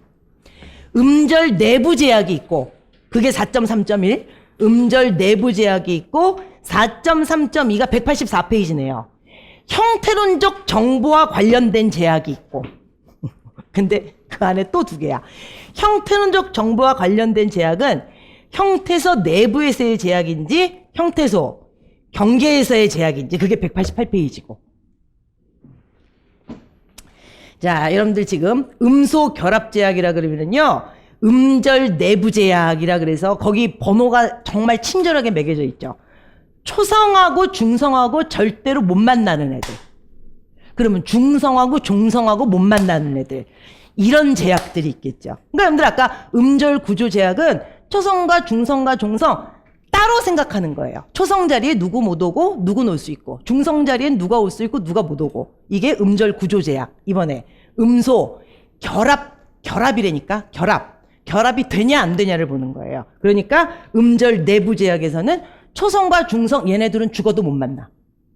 음절 내부 제약이 있고 그게 4.3.1. 음절 내부 제약이 있고 4.3.2가 184페이지네요. 형태론적 정보와 관련된 제약이 있고 근데 그 안에 또 두 개야. 형태론적 정보와 관련된 제약은 형태소 내부에서의 제약인지 형태소 경계에서의 제약인지 그게 188페이지고. 자, 여러분들 지금 음소 결합 제약이라 그러면요. 음절 내부 제약이라 그래서 거기 번호가 정말 친절하게 매겨져 있죠. 초성하고 중성하고 절대로 못 만나는 애들. 그러면 중성하고 종성하고 못 만나는 애들. 이런 제약들이 있겠죠. 그러니까 여러분들 아까 음절 구조 제약은 초성과 중성과 종성 따로 생각하는 거예요. 초성 자리에 누구 못 오고 누구 올 수 있고 중성 자리엔 누가 올 수 있고 누가 못 오고. 이게 음절 구조 제약. 이번에 음소 결합이라니까. 결합이 되냐 안 되냐를 보는 거예요. 그러니까 음절 내부 제약에서는 초성과 중성 얘네들은 죽어도 못 만나.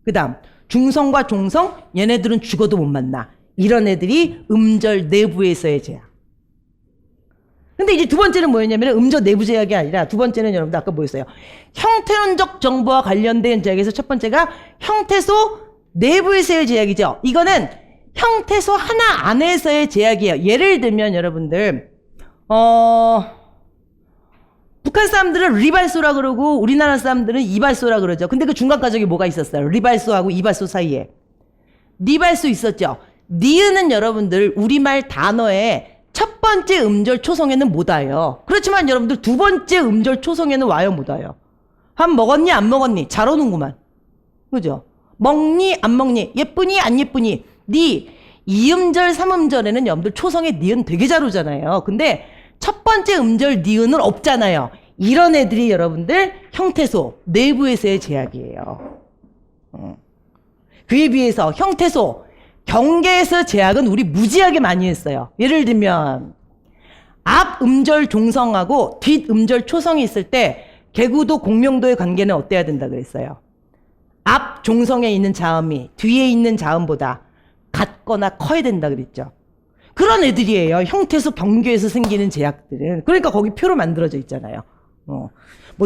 그 다음 중성과 종성 얘네들은 죽어도 못 만나. 이런 애들이 음절 내부에서의 제약. 근데 이제 두 번째는 뭐였냐면 음절 내부 제약이 아니라 두 번째는 여러분들 아까 뭐였어요? 형태론적 정보와 관련된 제약에서 첫 번째가 형태소 내부에서의 제약이죠. 이거는 형태소 하나 안에서의 제약이에요. 예를 들면 여러분들 북한 사람들은 리발소라 그러고 우리나라 사람들은 이발소라 그러죠. 근데 그 중간 과정에 뭐가 있었어요? 리발소하고 이발소 사이에 니발소 있었죠. 니은은 여러분들 우리말 단어의 첫 번째 음절 초성에는 못 와요. 그렇지만 여러분들 두 번째 음절 초성에는 와요, 못 와요? 한 먹었니 안 먹었니? 잘 오는구만. 그죠? 먹니 안 먹니? 예쁘니 안 예쁘니? 니 이음절 삼음절에는 여러분들 초성에 니은 되게 잘 오잖아요. 근데 첫 번째 음절 니은은 없잖아요. 이런 애들이 여러분들 형태소 내부에서의 제약이에요. 그에 비해서 형태소 경계에서 제약은 우리 무지하게 많이 했어요. 예를 들면 앞 음절 종성하고 뒷 음절 초성이 있을 때 개구도 공명도의 관계는 어때야 된다 그랬어요? 앞 종성에 있는 자음이 뒤에 있는 자음보다 같거나 커야 된다 그랬죠. 그런 애들이에요. 형태소 경계에서 생기는 제약들은. 그러니까 거기 표로 만들어져 있잖아요. 뭐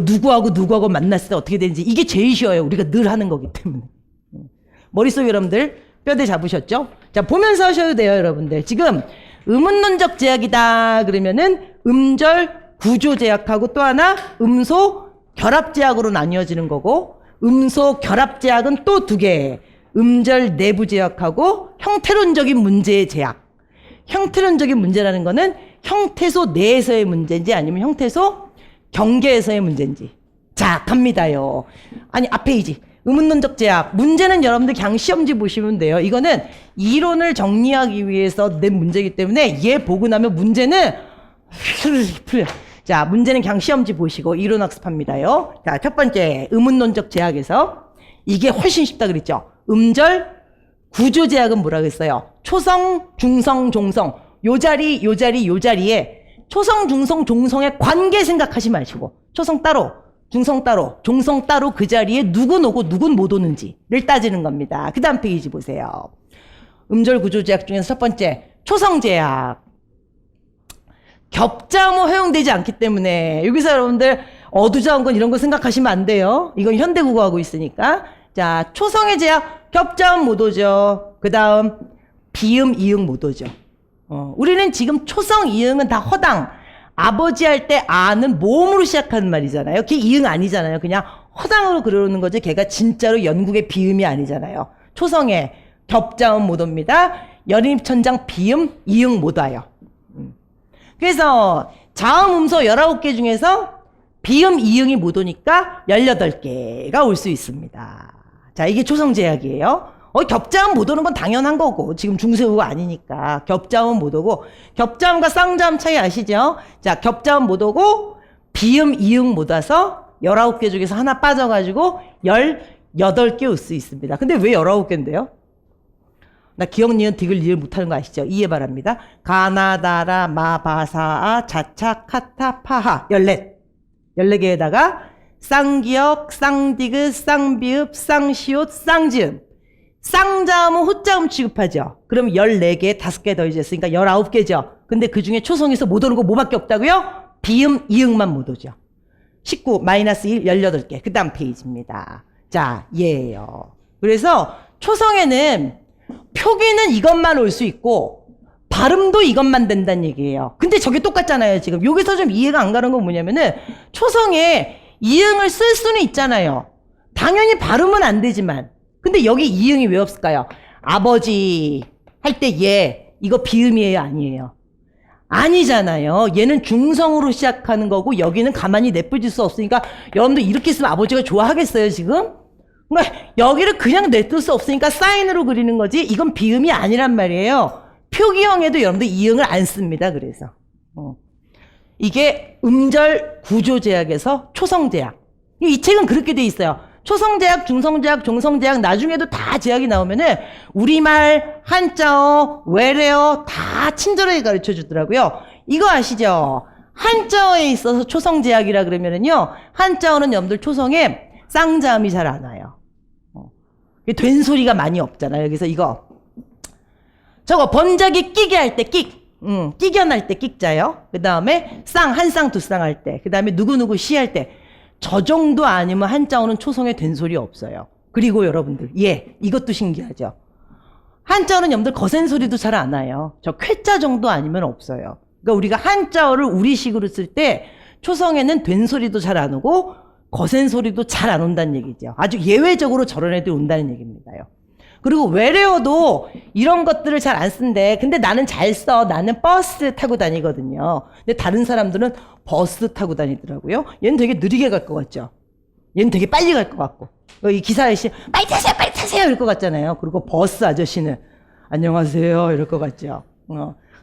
누구하고 만났을 때 어떻게 되는지 이게 제일 쉬워요. 우리가 늘 하는 거기 때문에. 머릿속에 여러분들 뼈대 잡으셨죠? 자, 보면서 하셔도 돼요, 여러분들. 지금 음운론적 제약이다 그러면은 음절 구조 제약하고 또 하나 음소 결합 제약으로 나뉘어지는 거고, 음소 결합 제약은 또 두 개. 음절 내부 제약하고 형태론적인 문제의 제약. 형태론적인 문제라는 거는 형태소 내에서의 문제인지 아니면 형태소 경계에서의 문제인지. 자, 갑니다요. 아니, 앞 페이지. 의문론적 제약. 문제는 여러분들 그냥 시험지 보시면 돼요. 이거는 이론을 정리하기 위해서 낸 문제이기 때문에 얘 보고 나면 문제는 풀려. 자, 문제는 그냥 시험지 보시고 이론 학습합니다요. 자, 첫 번째 의문론적 제약에서 이게 훨씬 쉽다 그랬죠. 음절 구조 제약은 뭐라 그랬어요? 초성, 중성, 종성. 요 자리에 초성, 중성, 종성의 관계 생각하지 마시고 초성 따로, 중성 따로, 종성 따로 그 자리에 누군 오고 누군 못 오는지를 따지는 겁니다. 그 다음 페이지 보세요. 음절 구조 제약 중에서 첫 번째 초성 제약. 겹자음어 허용되지 않기 때문에 여기서 여러분들 어두자운 건 이런 거 생각하시면 안 돼요. 이건 현대국어 하고 있으니까. 자, 초성의 제약 겹자음 못 오죠. 그 다음 비음 이응 못 오죠. 우리는 지금 초성 이응은 다 허당. 아버지 할 때 아는 모음으로 시작하는 말이잖아요. 걔 이응 아니잖아요. 그냥 허당으로 그러는 거지 걔가 진짜로 연국의 비음이 아니잖아요. 초성에 겹자음 못 옵니다. 연입천장 비음 이응 못 와요. 그래서 자음 음소 19개 중에서 비음 이응이 못 오니까 18개가 올 수 있습니다. 자, 이게 초성 제약이에요. 겹자음 못 오는 건 당연한 거고 지금 중세국어 아니니까 겹자음 못 오고 겹자음과 쌍자음 차이 아시죠? 자, 겹자음 못 오고 비음 이응 못 와서 19개 중에서 하나 빠져가지고 18개 올 수 있습니다. 근데 왜 19개인데요? 나 기억, 니은, 디귿, 리을 못하는 거 아시죠? 이해 바랍니다. 가나다라, 마바사아, 자차, 카타, 파하 14개에다가 쌍기역, 쌍디귿, 쌍비읍, 쌍시옷, 쌍지음. 쌍자음은 호자음 취급하죠. 그럼 14개, 5개 더해졌으니까 19개죠. 근데 그 중에 초성에서 못 오는 거 뭐밖에 없다고요? 비음, 이응만 못 오죠. 19, 마이너스 1, 18개. 그 다음 페이지입니다. 자, 얘예요. 그래서 초성에는 표기는 이것만 올 수 있고 발음도 이것만 된다는 얘기예요. 근데 저게 똑같잖아요. 지금 여기서 좀 이해가 안 가는 건 뭐냐면은 초성에 이응을 쓸 수는 있잖아요. 당연히 발음은 안 되지만 근데 여기 이응이 왜 없을까요? 아버지 할 때 얘 이거 비음이에요 아니에요? 아니잖아요. 얘는 중성으로 시작하는 거고 여기는 가만히 내뿜을 수 없으니까 여러분들 이렇게 쓰면 아버지가 좋아하겠어요 지금? 그러니까 여기를 그냥 내둘 수 없으니까 사인으로 그리는 거지 이건 비음이 아니란 말이에요. 표기형에도 여러분들 이응을 안 씁니다. 그래서 이게 음절 구조 제약에서 초성 제약. 이 책은 그렇게 돼 있어요. 초성 제약, 중성 제약, 종성 제약 나중에도 다 제약이 나오면은 우리말, 한자어, 외래어 다 친절하게 가르쳐 주더라고요. 이거 아시죠? 한자어에 있어서 초성 제약이라 그러면은요. 한자어는 여러분들 초성에 쌍자음이 잘 안 와요. 된 소리가 많이 없잖아요. 여기서 이거 저거 번자기 끼게 할 때 끼견 할 때 끼자요. 그 다음에 쌍, 한 쌍, 두 쌍 할 때, 그 다음에 누구누구 시 할 때 저 정도 아니면 한자어는 초성에 된 소리 없어요. 그리고 여러분들 이것도 신기하죠. 한자어는 여러분들 거센 소리도 잘 안 와요. 저 쾌자 정도 아니면 없어요. 그러니까 우리가 한자어를 우리식으로 쓸 때 초성에는 된 소리도 잘 안 오고 거센 소리도 잘 안 온다는 얘기죠. 아주 예외적으로 저런 애들이 온다는 얘기입니다요. 그리고 외래어도 이런 것들을 잘 안 쓴대. 근데 나는 잘 써. 나는 버스 타고 다니거든요. 근데 다른 사람들은 버스 타고 다니더라고요. 얘는 되게 느리게 갈 것 같죠. 얘는 되게 빨리 갈 것 같고. 이 기사 아저씨 빨리 타세요 빨리 타세요 이럴 것 같잖아요. 그리고 버스 아저씨는 안녕하세요 이럴 것 같죠.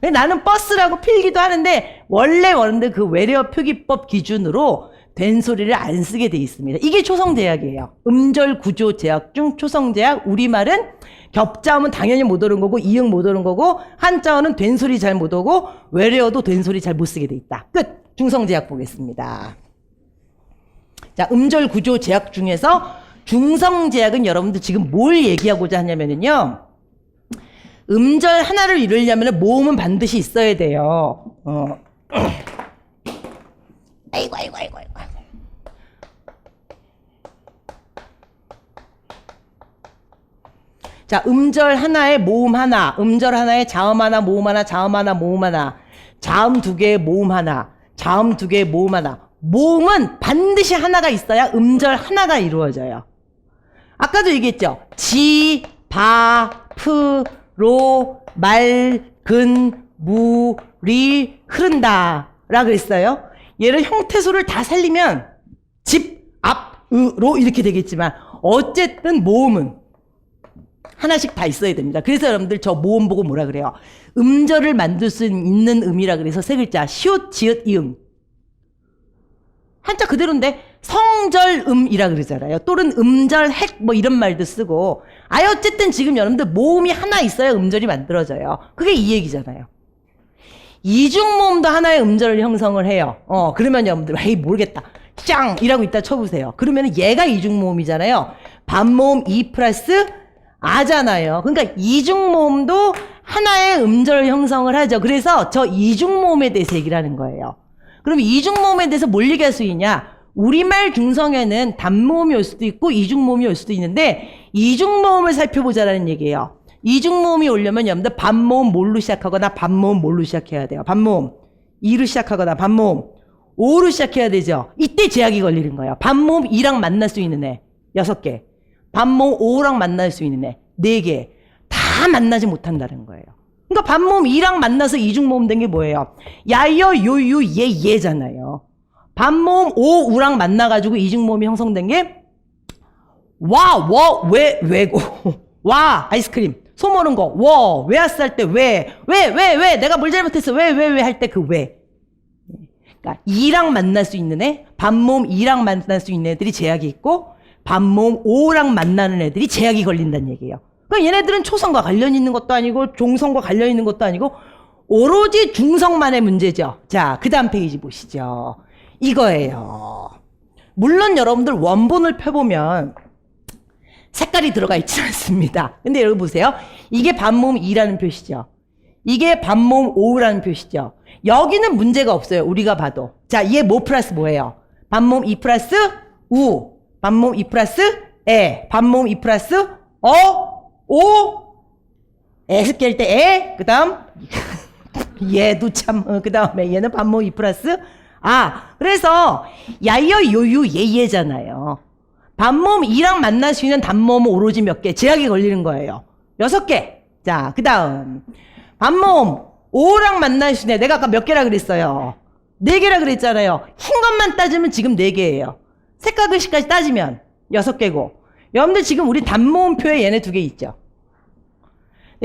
나는 버스라고 필기도 하는데 원래 그 외래어 표기법 기준으로 된 소리를 안 쓰게 돼 있습니다. 이게 초성 제약이에요. 음절 구조 제약 중 초성 제약. 우리말은 겹자음은 당연히 못 오는 거고 이응 못 오는 거고 한자어는 된 소리 잘 못 오고 외래어도 된 소리 잘 못 쓰게 돼 있다. 끝. 중성 제약 보겠습니다. 자, 음절 구조 제약 중에서 중성 제약은 여러분들 지금 뭘 얘기하고자 하냐면은요. 음절 하나를 이루려면 모음은 반드시 있어야 돼요. 아이고. 자, 음절 하나에 모음 하나, 음절 하나에 자음 하나, 모음 하나, 자음 하나, 모음 하나, 자음 두 개에 모음 하나, 자음 두 개에 모음 하나. 모음은 반드시 하나가 있어야 음절 하나가 이루어져요. 아까도 얘기했죠. 지, 바, 프, 로, 말, 근, 무, 리, 흐른다 라 그랬어요. 얘를 형태소를 다 살리면 집, 앞, 으로 이렇게 되겠지만 어쨌든 모음은 하나씩 다 있어야 됩니다. 그래서 여러분들 저 모음 보고 뭐라 그래요? 음절을 만들 수 있는 음이라 그래서 세 글자 시옷, 지읒, 이음. 한자 그대로인데 성절음이라 그러잖아요. 또는 음절, 핵 뭐 이런 말도 쓰고. 아예 어쨌든 지금 여러분들 모음이 하나 있어야 음절이 만들어져요. 그게 이 얘기잖아요. 이중모음도 하나의 음절을 형성을 해요. 그러면 여러분들 에이 모르겠다. 짱! 이라고 이따 쳐보세요. 그러면 얘가 이중모음이잖아요. 반모음 2 플러스 아잖아요. 그러니까 이중모음도 하나의 음절 형성을 하죠. 그래서 저 이중모음에 대해서 얘기를 하는 거예요. 그럼 이중모음에 대해서 뭘 얘기할 수 있냐? 우리말 중성에는 단모음이 올 수도 있고 이중모음이 올 수도 있는데 이중모음을 살펴보자라는 얘기예요. 이중모음이 오려면 여러분들 반모음 뭘로 시작하거나 반모음 뭘로 시작해야 돼요. 반모음 2로 시작하거나 반모음 5로 시작해야 되죠. 이때 제약이 걸리는 거예요. 반모음 2랑 만날 수 있는 애 6개. 반모음 5랑 만날 수 있는 애 4개. 다 만나지 못한다는 거예요. 그러니까 반모음 2랑 만나서 이중모음 된 게 뭐예요? 야여 요유 얘잖아요. 반모음 5, 우랑 만나가지고 이중모음이 형성된 게 와, 워, 왜, 왜고 와, 아이스크림 소 모는 거, 워, 왜 왔어 할 때 왜 내가 뭘 잘못했어 왜 할 때 그 왜. 그러니까 2랑 만날 수 있는 애, 반모음 2랑 만날 수 있는 애들이 제약이 있고 반모음 5랑 만나는 애들이 제약이 걸린다는 얘기예요. 그러니까 얘네들은 초성과 관련 있는 것도 아니고 종성과 관련 있는 것도 아니고 오로지 중성만의 문제죠. 자, 그 다음 페이지 보시죠. 이거예요. 물론 여러분들 원본을 펴보면 색깔이 들어가 있지 않습니다. 근데 여러분 보세요. 이게 반모음 2라는 표시죠. 이게 반모음 5라는 표시죠. 여기는 문제가 없어요. 우리가 봐도. 자, 얘 뭐 플러스 뭐예요? 반모음 2 플러스 우, 반모음 2 플러스 에, 반모음 2 플러스 오, 에스 깰 때 에, 그 다음 얘도 참, 그 다음에 얘는 반모음 2 플러스 그래서 야여 요유 얘잖아요. 반모음 2랑 만날 수 있는 단모음은 오로지 몇 개? 제약이 걸리는 거예요. 6개. 자, 그 다음 반모음 5랑 만날 수 있는 내가 아까 몇 개라 그랬어요? 4개라 그랬잖아요. 흰 것만 따지면 지금 4개예요. 색깔 글씨까지 따지면 6개고 여러분들 지금 우리 단모음표에 얘네 2개 있죠.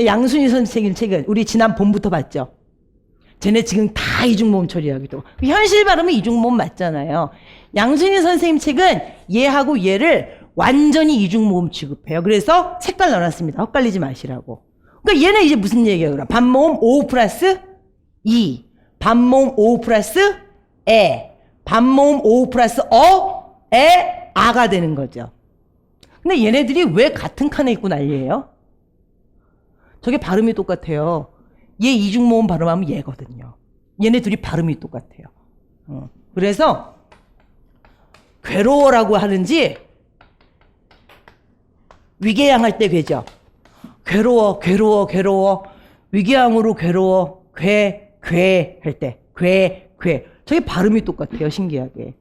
양순희 선생님 책은 우리 지난 봄부터 봤죠. 쟤네 지금 다 이중모음 처리하기도. 현실 발음은 이중모음 맞잖아요. 양순희 선생님 책은 얘하고 얘를 완전히 이중모음 취급해요. 그래서 색깔 넣어놨습니다. 헷갈리지 마시라고. 그러니까 얘는 이제 무슨 얘기예요? 그럼 반모음 5 플러스 2, 반모음 5 플러스 에, 반모음 5 플러스 에, 아가 되는 거죠. 근데 얘네들이 왜 같은 칸에 있고 난리예요? 저게 발음이 똑같아요. 얘 이중모음 발음하면 얘거든요. 얘네 둘이 발음이 똑같아요. 그래서 괴로워라고 하는지 위궤양 때 괴죠. 괴로워 위궤양으로 괴로워 괴 할 때 괴 저게 발음이 똑같아요. 신기하게.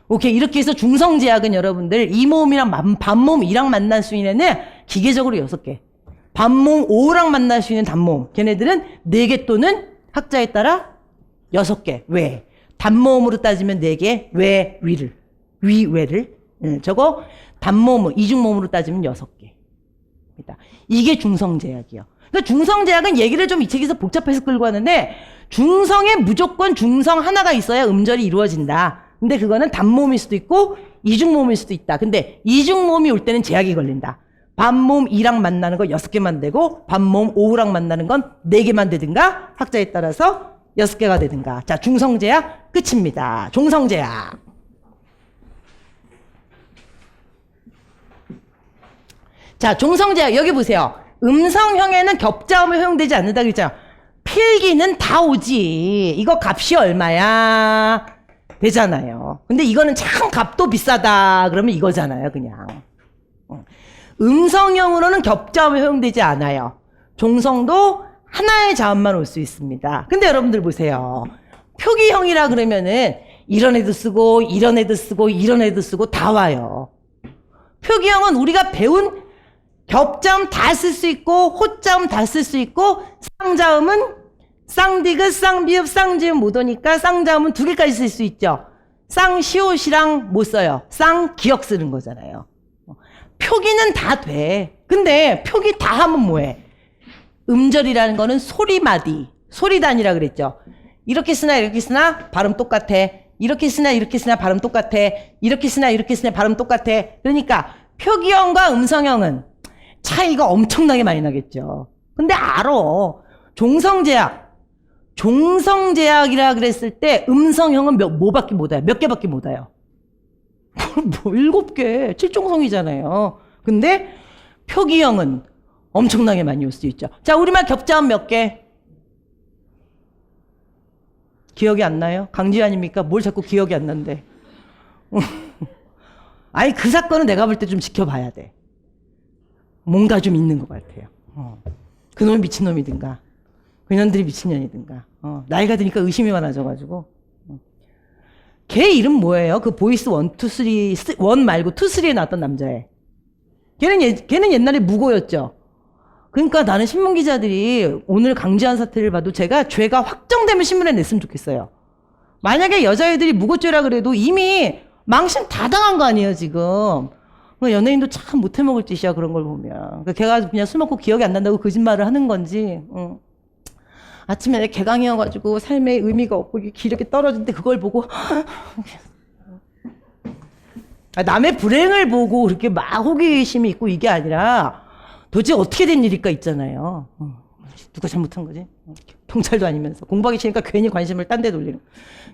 오케이. 이렇게 해서 중성제약은 여러분들 이모음이랑 반모음 2랑 만날 수 있는 애는 기계적으로 6개. 반모음 5랑 만날 수 있는 단모음. 걔네들은 4개 또는 학자에 따라 6개. 왜? 단모음으로 따지면 4개. 왜? 위를. 위외를. 저거 단모음, 이중모음으로 따지면 6개. 이게 중성제약이요. 그러니까 중성제약은 얘기를 좀 이 책에서 복잡해서 끌고 왔는데 중성에 무조건 중성 하나가 있어야 음절이 이루어진다. 근데 그거는 단모음일 수도 있고 이중모음일 수도 있다. 근데 이중모음이 올 때는 제약이 걸린다. 반모음 2랑 만나는 거 6개만 되고 반모음 5랑 만나는 건 4개만 되든가 학자에 따라서 6개가 되든가. 자, 중성제약 끝입니다. 종성제약. 자, 종성제약 여기 보세요. 음성형에는 겹자음이 허용되지 않는다 그랬잖아요. 필기는 다 오지. 이거 값이 얼마야? 되잖아요. 근데 이거는 참 값도 비싸다. 그러면 이거잖아요, 그냥. 음성형으로는 겹자음이 허용되지 않아요. 종성도 하나의 자음만 올 수 있습니다. 근데 여러분들 보세요. 표기형이라 그러면은 이런 애도 쓰고 이런 애도 쓰고 이런 애도 쓰고 다 와요. 표기형은 우리가 배운 겹자음 다 쓸 수 있고 호자음 다 쓸 수 있고 쌍자음은 쌍디귿, 쌍비읍, 쌍지음 못 오니까 쌍자음은 2개까지 쓸 수 있죠. 쌍시옷이랑 못 써요. 쌍기역 쓰는 거잖아요. 표기는 다 돼. 근데 표기 다 하면 뭐해? 음절이라는 거는 소리마디, 소리단이라 그랬죠. 이렇게 쓰나 이렇게 쓰나 발음 똑같아. 이렇게 쓰나 이렇게 쓰나 발음 똑같아. 이렇게 쓰나 이렇게 쓰나 발음 똑같아. 그러니까 표기형과 음성형은 차이가 엄청나게 많이 나겠죠. 근데 알아. 종성제약. 종성제약이라 그랬을 때 음성형은 뭐밖에 못 와요? 몇 개밖에 못 와요? 뭐 7개. 7종성이잖아요. 근데 표기형은 엄청나게 많이 올 수 있죠. 자, 우리말 격자음 몇 개? 기억이 안 나요? 강지 아닙니까? 뭘 자꾸 기억이 안 난대. 아니, 그 사건은 내가 볼 때 좀 지켜봐야 돼. 뭔가 좀 있는 것 같아요. 그놈이 미친놈이든가, 그년들이 미친년이든가. 나이가 드니까 의심이 많아져가지고. 걔 이름 뭐예요? 그 보이스 1, 2, 3, 1 말고 2, 3에 나왔던 남자애. 걔는 옛날에 무고였죠. 그러니까 나는 신문기자들이 오늘 강지한 사태를 봐도 제가 죄가 확정되면 신문에 냈으면 좋겠어요. 만약에 여자애들이 무고죄라 그래도 이미 망신 다 당한 거 아니에요, 지금. 연예인도 참 못해먹을 짓이야, 그런 걸 보면. 그러니까 걔가 그냥 술 먹고 기억이 안 난다고 거짓말을 하는 건지. 아침에 개강이어가지고 삶의 의미가 없고 기력이 떨어진데 그걸 보고 남의 불행을 보고 그렇게 막 호기심이 있고 이게 아니라 도대체 어떻게 된 일일까 있잖아요. 누가 잘못한 거지? 경찰도 아니면서 공부하기 싫으니까 괜히 관심을 딴 데 돌리는.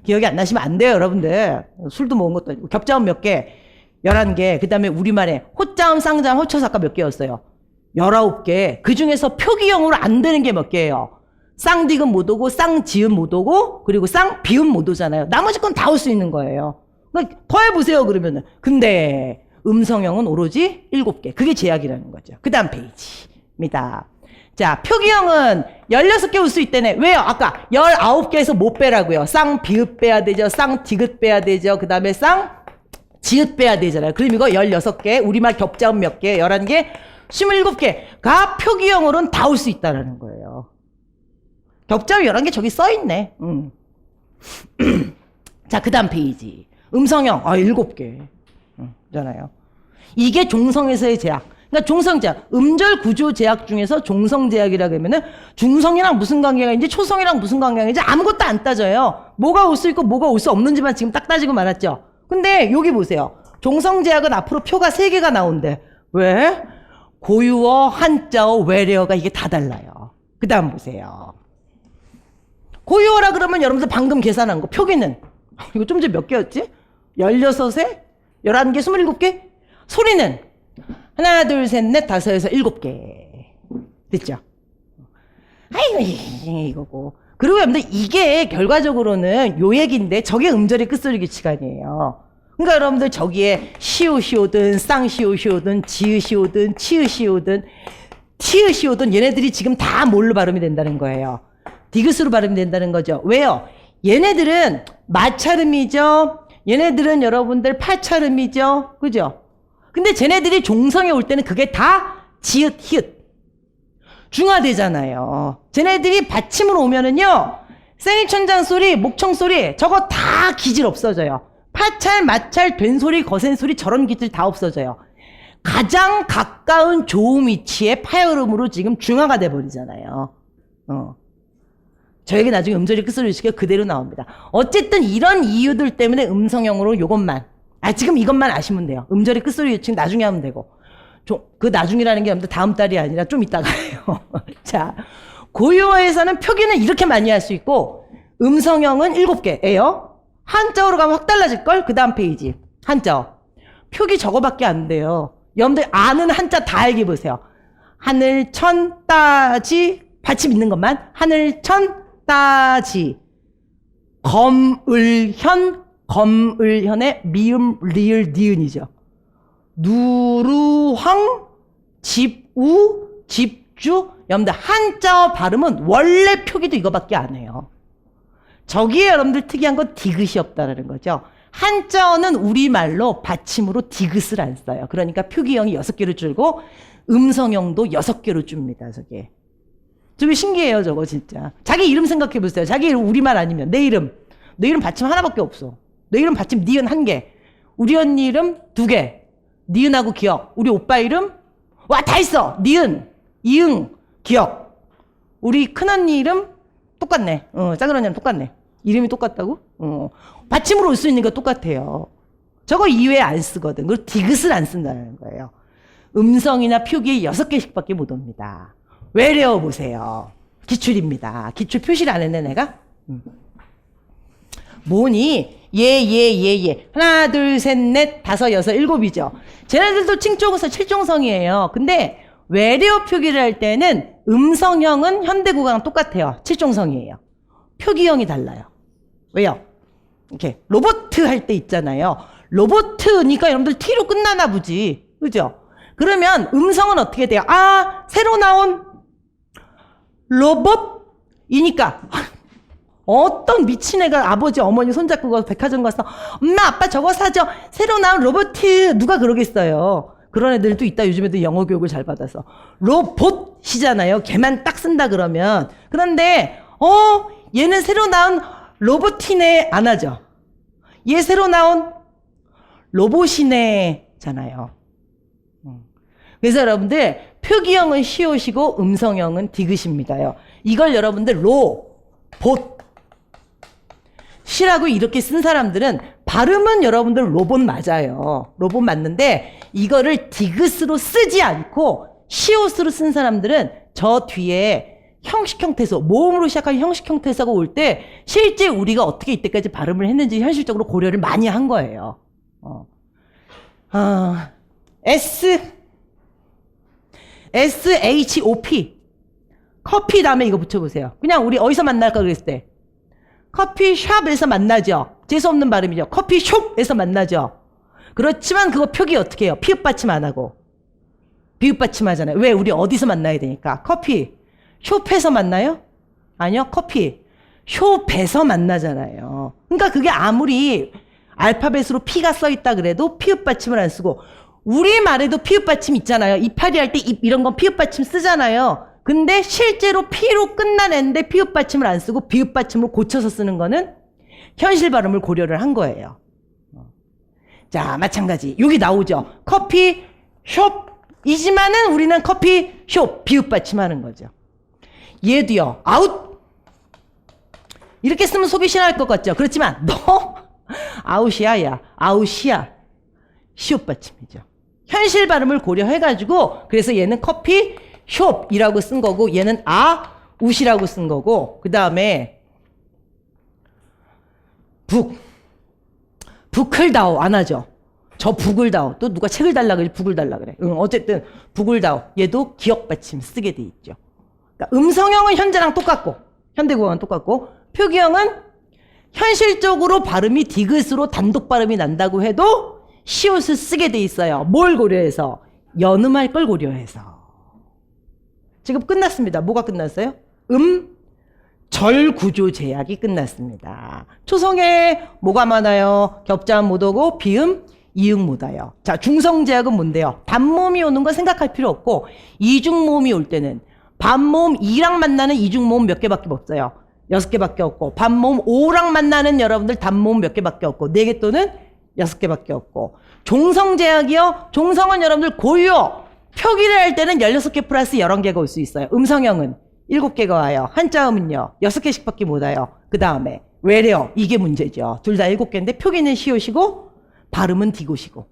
기억이 안 나시면 안 돼요, 여러분들. 술도 먹은 것도 아니고. 겹자음 몇 개? 11개. 그 다음에 우리말에 호자음, 쌍자음, 호쳐서 아까 몇 개였어요? 19개. 그 중에서 표기형으로 안 되는 게 몇 개예요? 쌍디귿 못 오고, 쌍지읒 못 오고, 그리고 쌍비읒 못 오잖아요. 나머지 건 다 올 수 있는 거예요. 그러니까 더 해보세요, 그러면은. 근데 음성형은 오로지 7개. 그게 제약이라는 거죠. 그 다음 페이지입니다. 자, 표기형은 16개 올 수 있다네. 왜요? 아까 19개에서 못 빼라고요. 쌍비읒 빼야 되죠. 쌍디귿 빼야 되죠. 그 다음에 쌍지읒 빼야 되잖아요. 그럼 이거 16개, 우리말 격자음 몇 개, 11개, 27개가 표기형으로는 다 올 수 있다는 거예요. 격자음 11개 저기 써있네. 자, 그 다음 페이지. 음성형, 7개. 잖아요. 이게 종성에서의 제약. 그러니까 종성제약, 음절 구조 제약 중에서 종성제약이라고 하면은 중성이랑 무슨 관계가 있는지 초성이랑 무슨 관계가 있는지 아무것도 안 따져요. 뭐가 올 수 있고 뭐가 올 수 없는지만 지금 딱 따지고 말았죠. 근데 여기 보세요. 종성제약은 앞으로 표가 3개가 나온대. 왜? 고유어, 한자어, 외래어가 이게 다 달라요. 그 다음 보세요. 고유어라 그러면 여러분들 방금 계산한 거 표기는 이거 좀 전에 몇 개였지? 16에 11개, 27개? 소리는 하나, 둘, 셋, 넷, 다섯에서 7개. 됐죠? 아이고, 이거고. 그리고 여러분들 이게 결과적으로는 요 얘기인데 저게 음절의 끝소리 규칙 아니에요. 그러니까 여러분들 저기에 시오시오든 쌍시오시오든 지으시오든 치으시오든 티으시오든 얘네들이 지금 다 뭘로 발음이 된다는 거예요. 디귿으로 발음이 된다는 거죠. 왜요? 얘네들은 마찰음이죠. 얘네들은 여러분들 팔찰음이죠. 그죠? 근데 쟤네들이 종성에 올 때는 그게 다 지읒, 히읗. 중화되잖아요. 쟤네들이 받침으로 오면은요, 세니천장 소리, 목청 소리, 저거 다 기질 없어져요. 파찰, 마찰, 된소리, 거센소리, 저런 기질 다 없어져요. 가장 가까운 좋음 위치에 파열음으로 지금 중화가 돼버리잖아요. 저에게 나중에 음절이 끝소리 위치가 그대로 나옵니다. 어쨌든 이런 이유들 때문에 음성형으로 요것만, 지금 이것만 아시면 돼요. 음절이 끝소리 위치 나중에 하면 되고. 그 나중이라는 게 다음 달이 아니라 좀 이따가요. 자, 고유어에서는 표기는 이렇게 많이 할 수 있고, 음성형은 7개예요. 한자어로 가면 확 달라질걸? 그 다음 페이지. 한자어. 표기 저거밖에 안 돼요. 여러분들 아는 한자 다 얘기해보세요. 하늘, 천, 따지, 받침 있는 것만. 하늘, 천, 따지. 검을현, 검을현의 미음, 리을, 니은이죠. 누루황, 집우, 집주. 여러분들 한자어 발음은 원래 표기도 이거밖에 안 해요. 저기에 여러분들 특이한 건 디귿이 없다는 거죠. 한자어는 우리말로 받침으로 디귿을 안 써요. 그러니까 표기형이 6개로 줄고 음성형도 6개로 줍니다. 저게. 저게 신기해요. 저거 진짜. 자기 이름 생각해 보세요. 자기 이름 우리말 아니면 내 이름 받침 하나밖에 없어. 내 이름 받침 니은 1개. 우리 언니 이름 2개. 니은하고 기억. 우리 오빠 이름 와 다 있어. 니은, 이응, 기억. 우리 큰언니 이름 똑같네. 작은 언니랑 똑같네. 이름이 똑같다고? 받침으로 올 수 있는 거 똑같아요. 저거 이외에 안 쓰거든. 그리고 디귿을 안 쓴다는 거예요. 음성이나 표기에 6개씩밖에 못 옵니다. 외래어보세요. 기출입니다. 기출 표시를 안 했네 내가? 뭐니? 예. 하나, 둘, 셋, 넷, 다섯, 여섯, 일곱이죠. 쟤네들도 칭조고서 7종성이에요. 근데 외래어 표기를 할 때는 음성형은 현대국어랑 똑같아요. 7종성이에요. 표기형이 달라요. 왜요? 이렇게 로보트 할 때 있잖아요. 로보트니까 여러분들 T로 끝나나 보지. 그죠? 그러면 음성은 어떻게 돼요? 아, 새로 나온 로봇이니까 어떤 미친 애가 아버지 어머니 손잡고 가서 백화점 가서 엄마 아빠 저거 사죠. 새로 나온 로봇 누가 그러겠어요. 그런 애들도 있다. 요즘 애들 영어 교육을 잘 받아서. 로봇이잖아요. 걔만 딱 쓴다 그러면. 그런데 얘는 새로 나온 로봇이네 안 하죠. 얘 새로 나온 로봇이네잖아요. 그래서 여러분들 표기형은 시옷이고 음성형은 디귿입니다요. 이걸 여러분들 로봇 시라고 이렇게 쓴 사람들은 발음은 여러분들 로봇 맞아요. 로봇 맞는데 이거를 디귿으로 쓰지 않고 시옷으로 쓴 사람들은 저 뒤에 형식 형태소, 모음으로 시작한 형식 형태소가 올 때 실제 우리가 어떻게 이때까지 발음을 했는지 현실적으로 고려를 많이 한 거예요. SHOP 커피 다음에 이거 붙여보세요. 그냥 우리 어디서 만날까 그랬을 때 커피숍에서 만나죠. 재수없는 발음이죠. 커피숍에서 만나죠. 그렇지만 그거 표기 어떻게 해요? 피읍 받침 안 하고 비읍 받침 하잖아요. 왜? 우리 어디서 만나야 되니까. 커피숍에서 만나요? 아니요. 커피숍에서 만나잖아요. 그러니까 그게 아무리 알파벳으로 P가 써있다 그래도 피읍 받침을 안 쓰고 우리말에도 피읍 받침 있잖아요. 이파리 할 때 입 이런 건 피읍 받침 쓰잖아요. 근데 실제로 P로 끝난 애인데 피읍 받침을 안 쓰고 비읍 받침으로 고쳐서 쓰는 거는 현실 발음을 고려를 한 거예요. 자, 마찬가지. 여기 나오죠. 커피숍이지만은 우리는 커피숍 비읍 받침하는 거죠. 얘도요. 아웃 이렇게 쓰면 속이 시원할 것 같죠. 그렇지만 너 아웃이야 야. 아웃이야. 시옷 받침이죠. 현실 발음을 고려해가지고 그래서 얘는 커피숍이라고 쓴 거고 얘는 아웃이라고 쓴 거고 그 다음에 북을 다오 안 하죠. 저 북을 다오. 또 누가 책을 달라 그래 북을 달라 그래. 어쨌든 북을 다오. 얘도 기억 받침 쓰게 돼 있죠. 그러니까 음성형은 현재랑 똑같고 현대국어는 똑같고 표기형은 현실적으로 발음이 디귿으로 단독 발음이 난다고 해도 시옷을 쓰게 돼 있어요. 뭘 고려해서? 연음할 걸 고려해서. 지금 끝났습니다. 뭐가 끝났어요? 절 구조 제약이 끝났습니다. 초성에 뭐가 많아요? 겹자음 못 오고 비음, 이응 못 와요. 자, 중성 제약은 뭔데요? 단모음이 오는 건 생각할 필요 없고 이중모음이 올 때는 반모음 2랑 만나는 이중모음 몇 개밖에 없어요. 6개밖에 없고 반모음 5랑 만나는 여러분들 단모음 몇 개밖에 없고 4개 또는 6개밖에 없고 종성 제약이요. 종성은 여러분들 고유어 표기를 할 때는 16개 플러스 11개가 올 수 있어요. 음성형은 7개가 와요. 한자음은요 6개씩밖에 못 와요. 그 다음에 외래어 이게 문제죠. 둘 다 7개인데 표기는 시옷이고 발음은 디귿이고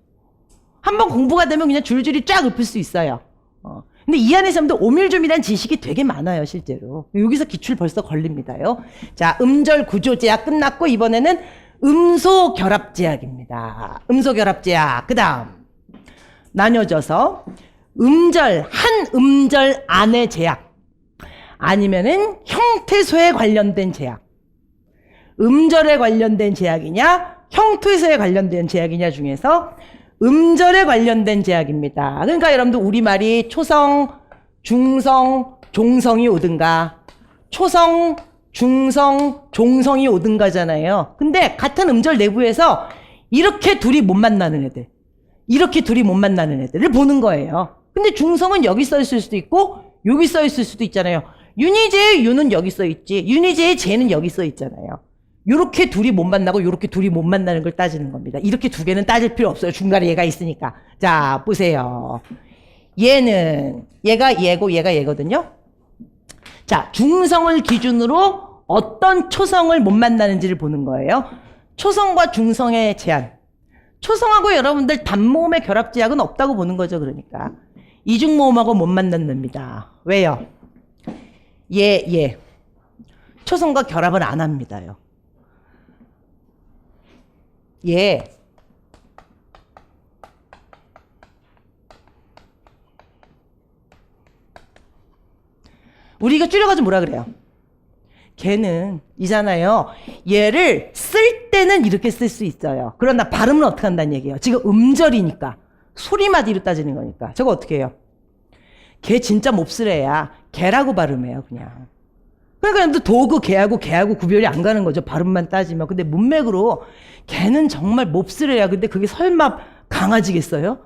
한번 공부가 되면 그냥 줄줄이 쫙 읊을 수 있어요. 근데 이 안에서 오밀조밀한 지식이 되게 많아요. 실제로 여기서 기출 벌써 걸립니다요. 자, 음절 구조 제약 끝났고 이번에는 음소 결합 제약입니다. 음소 결합 제약. 그 다음 나뉘어져서 음절 한 음절 안의 제약 아니면은 형태소에 관련된 제약. 음절에 관련된 제약이냐 형태소에 관련된 제약이냐 중에서 음절에 관련된 제약입니다. 그러니까 여러분들 우리말이 초성, 중성, 종성이 오든가 초성, 중성, 종성이 오든가잖아요. 근데 같은 음절 내부에서 이렇게 둘이 못 만나는 애들 이렇게 둘이 못 만나는 애들을 보는 거예요. 근데 중성은 여기 써 있을 수도 있고 여기 써 있을 수도 있잖아요. 윤희재의 윤은 여기 써 있지 윤희재의 재는 여기 써 있잖아요. 요렇게 둘이 못 만나고 요렇게 둘이 못 만나는 걸 따지는 겁니다. 이렇게 두 개는 따질 필요 없어요. 중간에 얘가 있으니까. 자, 보세요. 얘는 얘가 얘고 얘가 얘거든요. 자, 중성을 기준으로 어떤 초성을 못 만나는지를 보는 거예요. 초성과 중성의 제한. 초성하고 여러분들 단모음의 결합 제약은 없다고 보는 거죠. 그러니까 이중모음하고 못 만난답니다. 왜요? 얘 초성과 결합을 안 합니다요. 얘 우리 이거 줄여가지고 뭐라 그래요? 걔는 이잖아요. 얘를 쓸 때는 이렇게 쓸 수 있어요. 그러나 발음은 어떻게 한다는 얘기예요? 지금 음절이니까 소리마디로 따지는 거니까 저거 어떻게 해요? 걔 진짜 몹쓸애야. 걔라고 발음해요. 그냥. 그러니까 도구 걔하고 구별이 안 가는 거죠. 발음만 따지면. 근데 문맥으로 걔는 정말 몹쓸애야. 근데 그게 설마 강아지겠어요?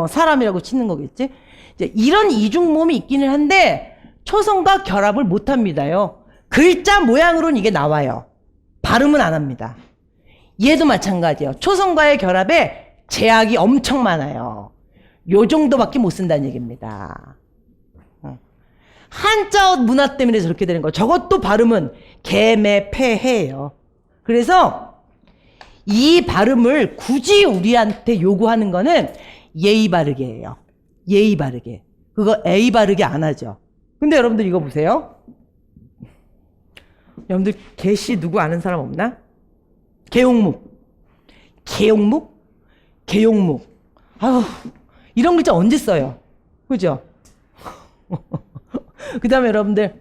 사람이라고 치는 거겠지? 이제 이런 이중모음이 있기는 한데 초성과 결합을 못 합니다요. 글자 모양으로는 이게 나와요. 발음은 안 합니다. 얘도 마찬가지예요. 초성과의 결합에 제약이 엄청 많아요. 요 정도밖에 못 쓴다는 얘기입니다. 한자 문화 때문에 저렇게 되는 거예요. 저것도 발음은 개매패해예요. 그래서 이 발음을 굳이 우리한테 요구하는 거는 예의 바르게예요. 예의 바르게. 그거 에이 바르게 안 하죠. 근데 여러분들 이거 보세요. 여러분들 개씨 누구 아는 사람 없나? 개용묵. 아유, 이런 글자 언제 써요? 그죠? 그 다음에 여러분들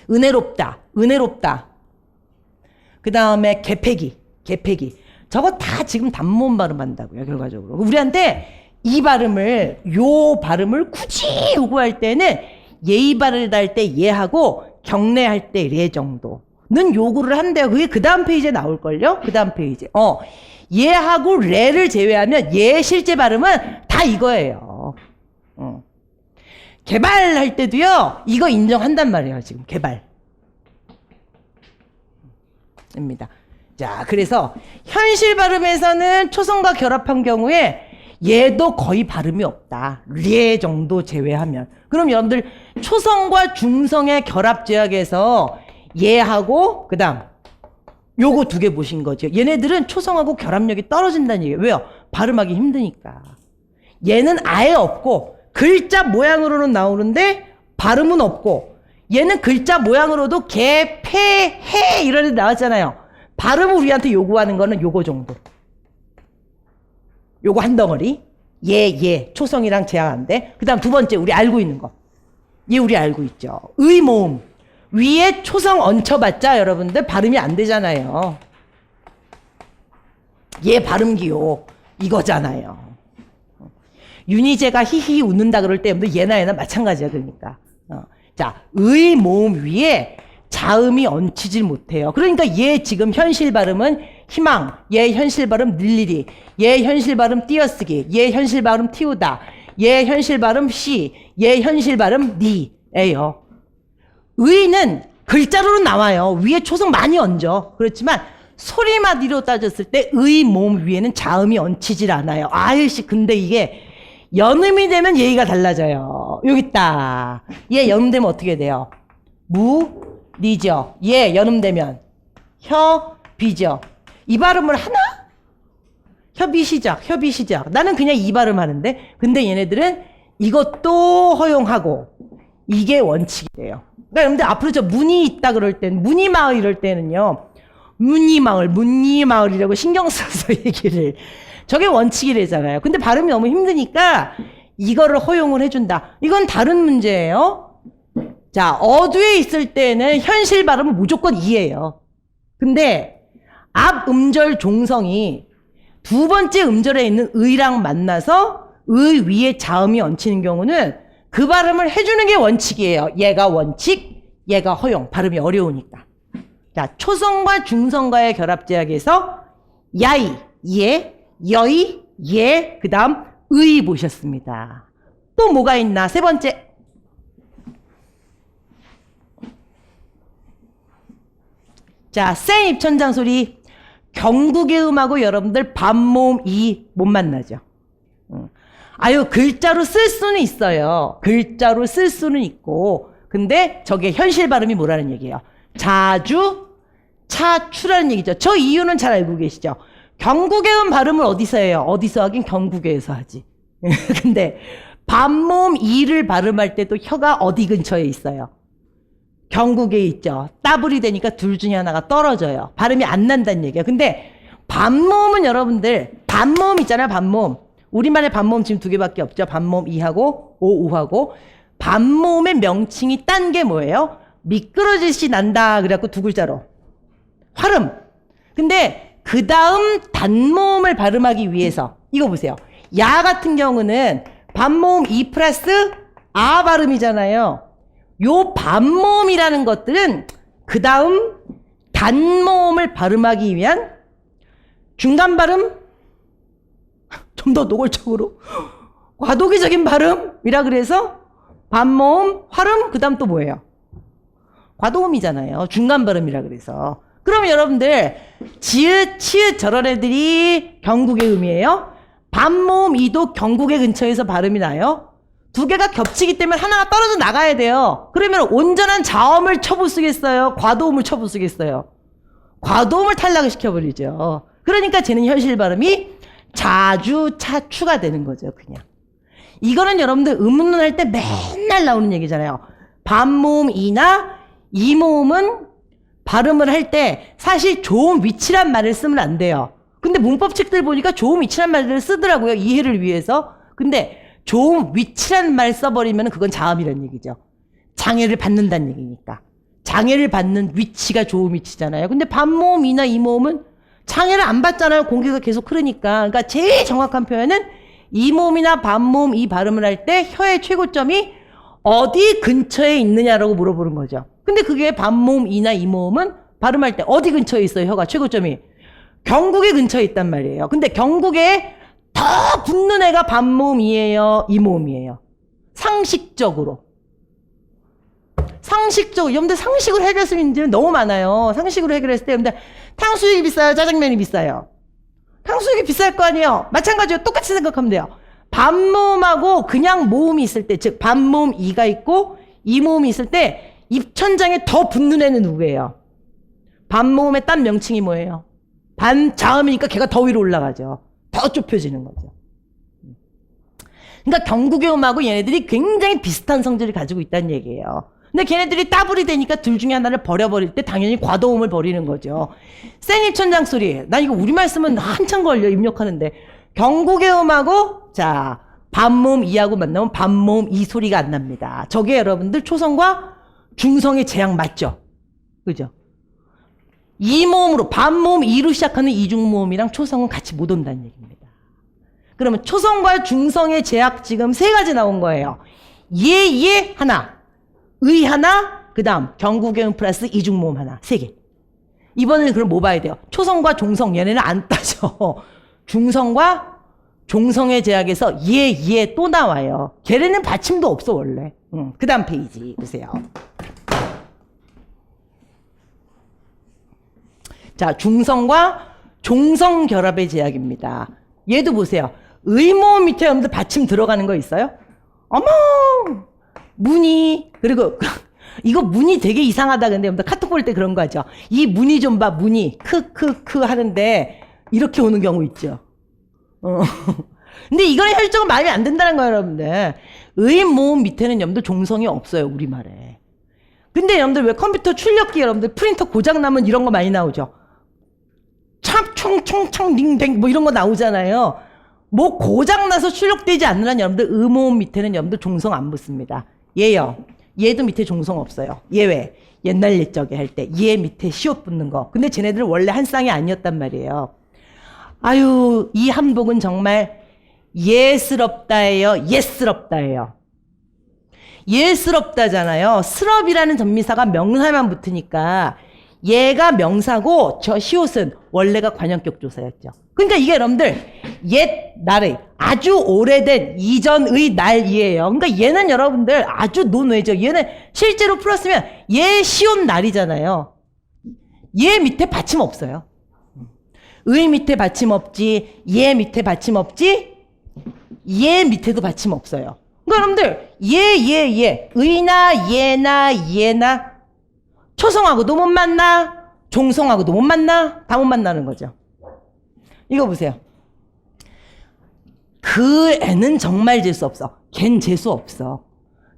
은혜롭다. 그 다음에 개패기. 저거 다 지금 단모음 발음한다고요. 결과적으로 우리한테 이 발음을 요 발음을 굳이 요구할 때는 예의 바르다 할 때 예하고 경례할 때 레 정도는 요구를 한대요. 그게 그 다음 페이지에 나올걸요? 그 다음 페이지. 예하고 레를 제외하면 예 실제 발음은 다 이거예요. 개발할 때도요, 이거 인정한단 말이에요, 지금. 개발. 입니다. 자, 그래서 현실 발음에서는 초성과 결합한 경우에 얘도 거의 발음이 없다. 례 정도 제외하면. 그럼 여러분들 초성과 중성의 결합 제약에서 얘하고 그 다음 요거 두 개 보신 거죠. 얘네들은 초성하고 결합력이 떨어진다는 얘기예요. 왜요? 발음하기 힘드니까. 얘는 아예 없고 글자 모양으로는 나오는데 발음은 없고, 얘는 글자 모양으로도 개, 패, 해 이런 데 나왔잖아요. 발음을 우리한테 요구하는 거는 요거 정도. 요거 한 덩어리. 예, 초성이랑 제한한데. 그 다음 두 번째, 우리 알고 있는 거. 얘 우리 알고 있죠. 의모음. 위에 초성 얹혀봤자 여러분들 발음이 안 되잖아요. 얘 발음 기호 이거잖아요. 윤희재가 히히 웃는다 그럴 때 얘나 마찬가지야. 그러니까. 자, 의모음 위에 자음이 얹히질 못해요. 그러니까 얘 지금 현실 발음은 희망, 얘 현실 발음 늘리리, 얘 현실 발음 띄어쓰기, 얘 현실 발음 띄우다, 얘 현실 발음 시, 얘 현실 발음 니예요. 의는 글자로는 나와요. 위에 초성 많이 얹어. 그렇지만 소리마디로 따졌을 때 의모음 위에는 자음이 얹히질 않아요. 아유씨, 근데 이게 연음이 되면 예의가 달라져요. 여기 있다. 얘 연음되면 어떻게 돼요? 무, 니죠. 얘 연음되면 혀, 비죠. 이 발음을 하나? 협이 시작. 나는 그냥 이 발음 하는데, 근데 얘네들은 이것도 허용하고 이게 원칙이에요. 그러니까 여러분들 앞으로 저 문이 있다 그럴 땐, 문이마을 이럴 때는요, 문이마을이라고 신경 써서 얘기를. 저게 원칙이래잖아요. 근데 발음이 너무 힘드니까 이거를 허용을 해준다. 이건 다른 문제예요. 자, 어두에 있을 때는 현실 발음은 무조건 이예요. 근데 앞 음절 종성이 두 번째 음절에 있는 의랑 만나서 의 위에 자음이 얹히는 경우는 그 발음을 해주는 게 원칙이에요. 얘가 원칙, 얘가 허용. 발음이 어려우니까. 자, 초성과 중성과의 결합 제약에서 야이, 예, 여이, 예, 그 다음 의 보셨습니다. 또 뭐가 있나? 세 번째. 자, 센 입천장 소리. 경국의 음하고 여러분들 반모음 이 못 만나죠. 아유, 글자로 쓸 수는 있어요. 글자로 쓸 수는 있고. 근데 저게 현실 발음이 뭐라는 얘기예요? 자주, 차추라는 얘기죠. 저 이유는 잘 알고 계시죠? 경국의 음 발음을 어디서 해요? 어디서 하긴 경국에서 하지. 근데 반모음 이를 발음할 때도 혀가 어디 근처에 있어요? 경국에 있죠. 따블이 되니까 둘 중에 하나가 떨어져요. 발음이 안 난다는 얘기예요. 근데 반모음은 여러분들 반모음 있잖아요. 반모음. 우리말의 반모음 지금 두 개밖에 없죠. 반모음 이하고 오우하고. 반모음의 명칭이 딴 게 뭐예요? 미끄러지시 난다 그래갖고 두 글자로 활음. 근데 그 다음 단모음을 발음하기 위해서 이거 보세요. 야 같은 경우는 반모음 이 플러스 아 발음이잖아요. 요 반모음이라는 것들은 그 다음 단모음을 발음하기 위한 중간 발음, 좀 더 노골적으로 과도기적인 발음이라 그래서 반모음, 활음, 그 다음 또 뭐예요? 과도음이잖아요. 중간 발음이라 그래서. 그러면 여러분들 지읒, 치읒 저런 애들이 경국의 음이에요. 반모음 이도 경국의 근처에서 발음이 나요. 두 개가 겹치기 때문에 하나가 떨어져 나가야 돼요. 그러면 온전한 자음을 쳐부 쓰겠어요? 과도음을 쳐부 쓰겠어요? 과도음을 탈락을 시켜버리죠. 그러니까 쟤는 현실 발음이 자주, 차추가 되는 거죠. 그냥. 이거는 여러분들 음운론 할 때 맨날 나오는 얘기잖아요. 반모음 이나 이모음은 발음을 할 때 사실 좋은 위치란 말을 쓰면 안 돼요. 근데 문법책들 보니까 좋은 위치란 말을 쓰더라고요. 이해를 위해서. 근데 좋은 위치란 말 써버리면 그건 자음이라는 얘기죠. 장애를 받는다는 얘기니까. 장애를 받는 위치가 좋은 위치잖아요. 근데 반모음 이나 이모음은 장애를 안 받잖아요. 공기가 계속 흐르니까. 그러니까 제일 정확한 표현은 이모음이나 반모음 이 발음을 할 때 혀의 최고점이 어디 근처에 있느냐라고 물어보는 거죠. 근데 그게 반모음 이나 이모음은 발음할 때 어디 근처에 있어요? 혀가 최고점이 경국의 근처에 있단 말이에요. 근데 경국에 더 붙는 애가 반모음이에요? 이모음이에요? 상식적으로. 여러분들 상식으로 해결할 수 있는 문제는 너무 많아요. 상식으로 해결했을 때 여러분들 탕수육이 비싸요? 짜장면이 비싸요? 탕수육이 비쌀 거 아니에요? 마찬가지로 똑같이 생각하면 돼요. 반모음하고 그냥 모음이 있을 때, 즉 반모음 이가 있고 이모음이 있을 때 입천장에 더 붙는 애는 누구예요? 반모음의 딴 명칭이 뭐예요? 반자음이니까 걔가 더 위로 올라가죠. 더 좁혀지는 거죠. 그러니까 경국의 음하고 얘네들이 굉장히 비슷한 성질을 가지고 있다는 얘기예요. 근데 걔네들이 따블이 되니까 둘 중에 하나를 버려버릴 때 당연히 과도음을 버리는 거죠. 센 입천장 소리. 난 이거 우리말 쓰면 한참 걸려 입력하는데. 경국의 음하고 자 반모음 이하고 만나면 반모음 이 소리가 안 납니다. 저게 여러분들 초성과 중성의 재앙 맞죠? 그죠? 이모음으로 반모음 이로 시작하는 이중모음이랑 초성은 같이 못 온다는 얘기입니다. 그러면 초성과 중성의 제약 지금 세 가지 나온 거예요. 예 하나, 의 하나, 그 다음 경국의 음 플러스 이중모음 하나, 세 개. 이번에는 그럼 뭐 봐야 돼요? 초성과 종성 얘네는 안 따져. 중성과 종성의 제약에서 예 또 나와요. 걔네는 받침도 없어 원래. 그 다음 페이지 보세요. 자, 중성과 종성 결합의 제약입니다. 얘도 보세요. 의모음 밑에 여러분들 받침 들어가는 거 있어요? 어머! 문이, 그리고 이거 문이 되게 이상하다. 근데 여러분들 카톡 볼 때 그런 거 하죠. 이 문이 좀 봐, 문이. 크크크 하는데 이렇게 오는 경우 있죠. 근데 이거는 현실적으로 말이 안 된다는 거예요, 여러분들. 의모음 밑에는 여러분들 종성이 없어요, 우리말에. 근데 여러분들 왜 컴퓨터 출력기 여러분들 프린터 고장 나면 이런 거 많이 나오죠. 참총총총 링뱅 뭐 이런 거 나오잖아요. 뭐 고장 나서 출력되지 않는 한 여러분들 의모음 밑에는 여러분들 종성 안 붙습니다. 얘요. 얘도 밑에 종성 없어요. 얘 왜? 옛날 옛적에 할 때 얘 밑에 시옷 붙는 거. 근데 쟤네들 원래 한 쌍이 아니었단 말이에요. 아유, 이 한복은 정말 예스럽다예요. 예스럽다예요. 예스럽다잖아요. 스럽이라는 전미사가 명사만 붙으니까 얘가 명사고 저 시옷은 원래가 관형격 조사였죠. 그러니까 이게 여러분들 옛날의 아주 오래된 이전의 날이에요. 그러니까 얘는 여러분들 아주 논외죠. 얘는 실제로 풀었으면 얘 시옷 날이잖아요. 얘 밑에 받침 없어요. 의 밑에 받침 없지, 얘 밑에 받침 없지, 얘 밑에도 받침 없어요. 그러니까 여러분들 얘 의나 얘나 초성하고도 못 만나, 종성하고도 못 만나, 다 못 만나는 거죠. 이거 보세요. 그 애는 정말 재수 없어. 걘 재수 없어.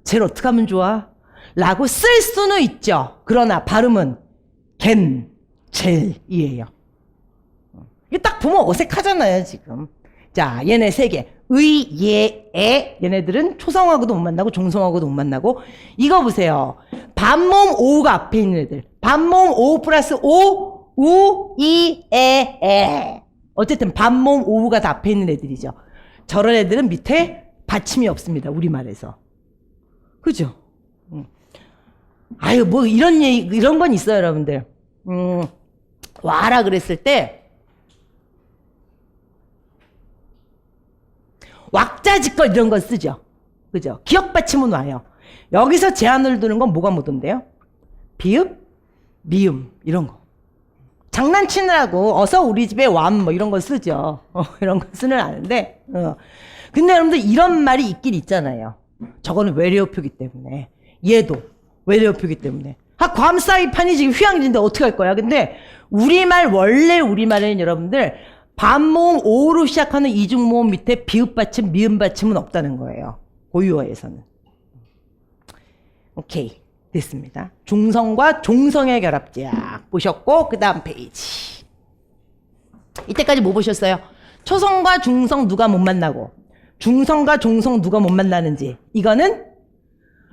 쟤를 어떻게 하면 좋아? 라고 쓸 수는 있죠. 그러나 발음은 걘, 젤이에요. 이게 딱 보면 어색하잖아요, 지금. 자, 얘네 세 개. 의, 예, 애. 얘네들은 초성하고도 못 만나고 종성하고도 못 만나고. 이거 보세요. 반모음 오우가 앞에 있는 애들. 반모음 오우 플러스 오, 우, 이, 에. 어쨌든 반모음 오우가 다 앞에 있는 애들이죠. 저런 애들은 밑에 받침이 없습니다. 우리말에서. 그죠? 아유, 뭐 이런 얘기, 이런 건 있어요, 여러분들. 와라 그랬을 때 왁자지껄 이런 거 쓰죠. 그죠? 기억 받침은 와요. 여기서 제한을 두는 건 뭐가 못 온대요? 비읍, 미음 이런 거. 장난치느라고 어서 우리 집에 왬 뭐 이런 거 쓰죠. 이런 거 쓰는 아는데. 근데 여러분들 이런 말이 있긴 있잖아요. 저거는 외래어표기 때문에. 얘도 외래어표기 때문에. 괌사이판이 지금 휴양지인데 어떻게 할 거야? 근데 우리말 원래 우리말에는 여러분들 반모음 오로 시작하는 이중모음 밑에 비읍 받침, 미음 받침은 없다는 거예요. 고유어에서는. 오케이. 됐습니다. 중성과 종성의 결합제약 보셨고 그 다음 페이지. 이때까지 뭐 보셨어요? 초성과 중성 누가 못 만나고 중성과 종성 누가 못 만나는지. 이거는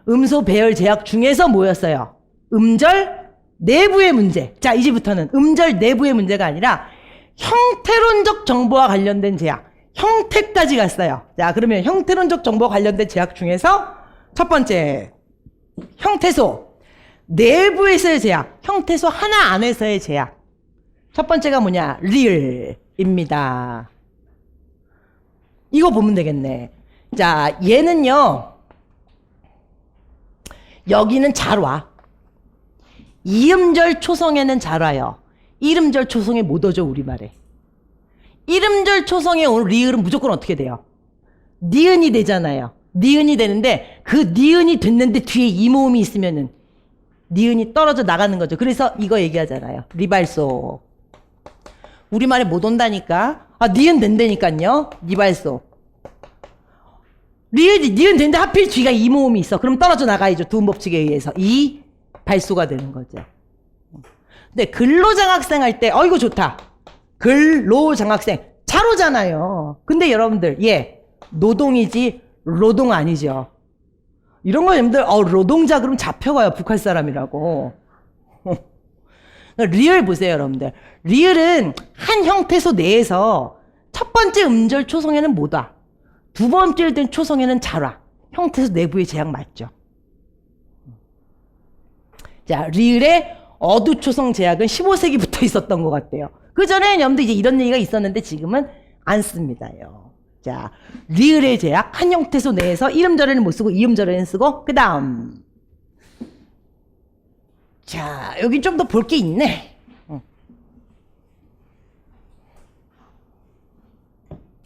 음소 배열 제약 중에서 뭐였어요? 음절 내부의 문제. 자, 이제부터는 음절 내부의 문제가 아니라 형태론적 정보와 관련된 제약. 형태까지 갔어요. 자, 그러면 형태론적 정보와 관련된 제약 중에서 첫 번째 형태소 내부에서의 제약, 형태소 하나 안에서의 제약. 첫 번째가 뭐냐? 리을입니다. 이거 보면 되겠네. 자, 얘는요 여기는 잘 와. 이음절 초성에는 잘 와요. 이름절 초성에 못 오죠, 우리말에. 이름절 초성에 오는 리을은 무조건 어떻게 돼요? 니은이 되잖아요. 니은이 되는데 그 니은이 됐는데 뒤에 이모음이 있으면은 니은이 떨어져 나가는 거죠. 그래서 이거 얘기하잖아요. 리발소. 우리말에 못 온다니까. 니은 된다니까요. 리발소. 니은 됐는데 하필 뒤가 이모음이 있어. 그럼 떨어져 나가야죠. 두음 법칙에 의해서. 이 발소가 되는 거죠. 근데 근로장학생 할 때 이거 좋다. 근로장학생 잘 오잖아요. 근데 여러분들 노동이지 노동 아니죠. 이런 거 여러분들 노동자 그럼 잡혀가요. 북한 사람이라고. 리을 보세요, 여러분들. 리을은 한 형태소 내에서 첫 번째 음절 초성에는 못 와. 두 번째 된 초성에는 잘 와. 형태소 내부의 제약 맞죠. 자, 리을의 어두 초성 제약은 15세기부터 있었던 것 같아요. 그 전에는 여러분들 이제 이런 얘기가 있었는데 지금은 안 씁니다요. 자, 리을의 제약 한 형태소 내에서 이음절에는 못 쓰고 이음절에는 쓰고. 그 다음 자, 여기 좀 더 볼 게 있네.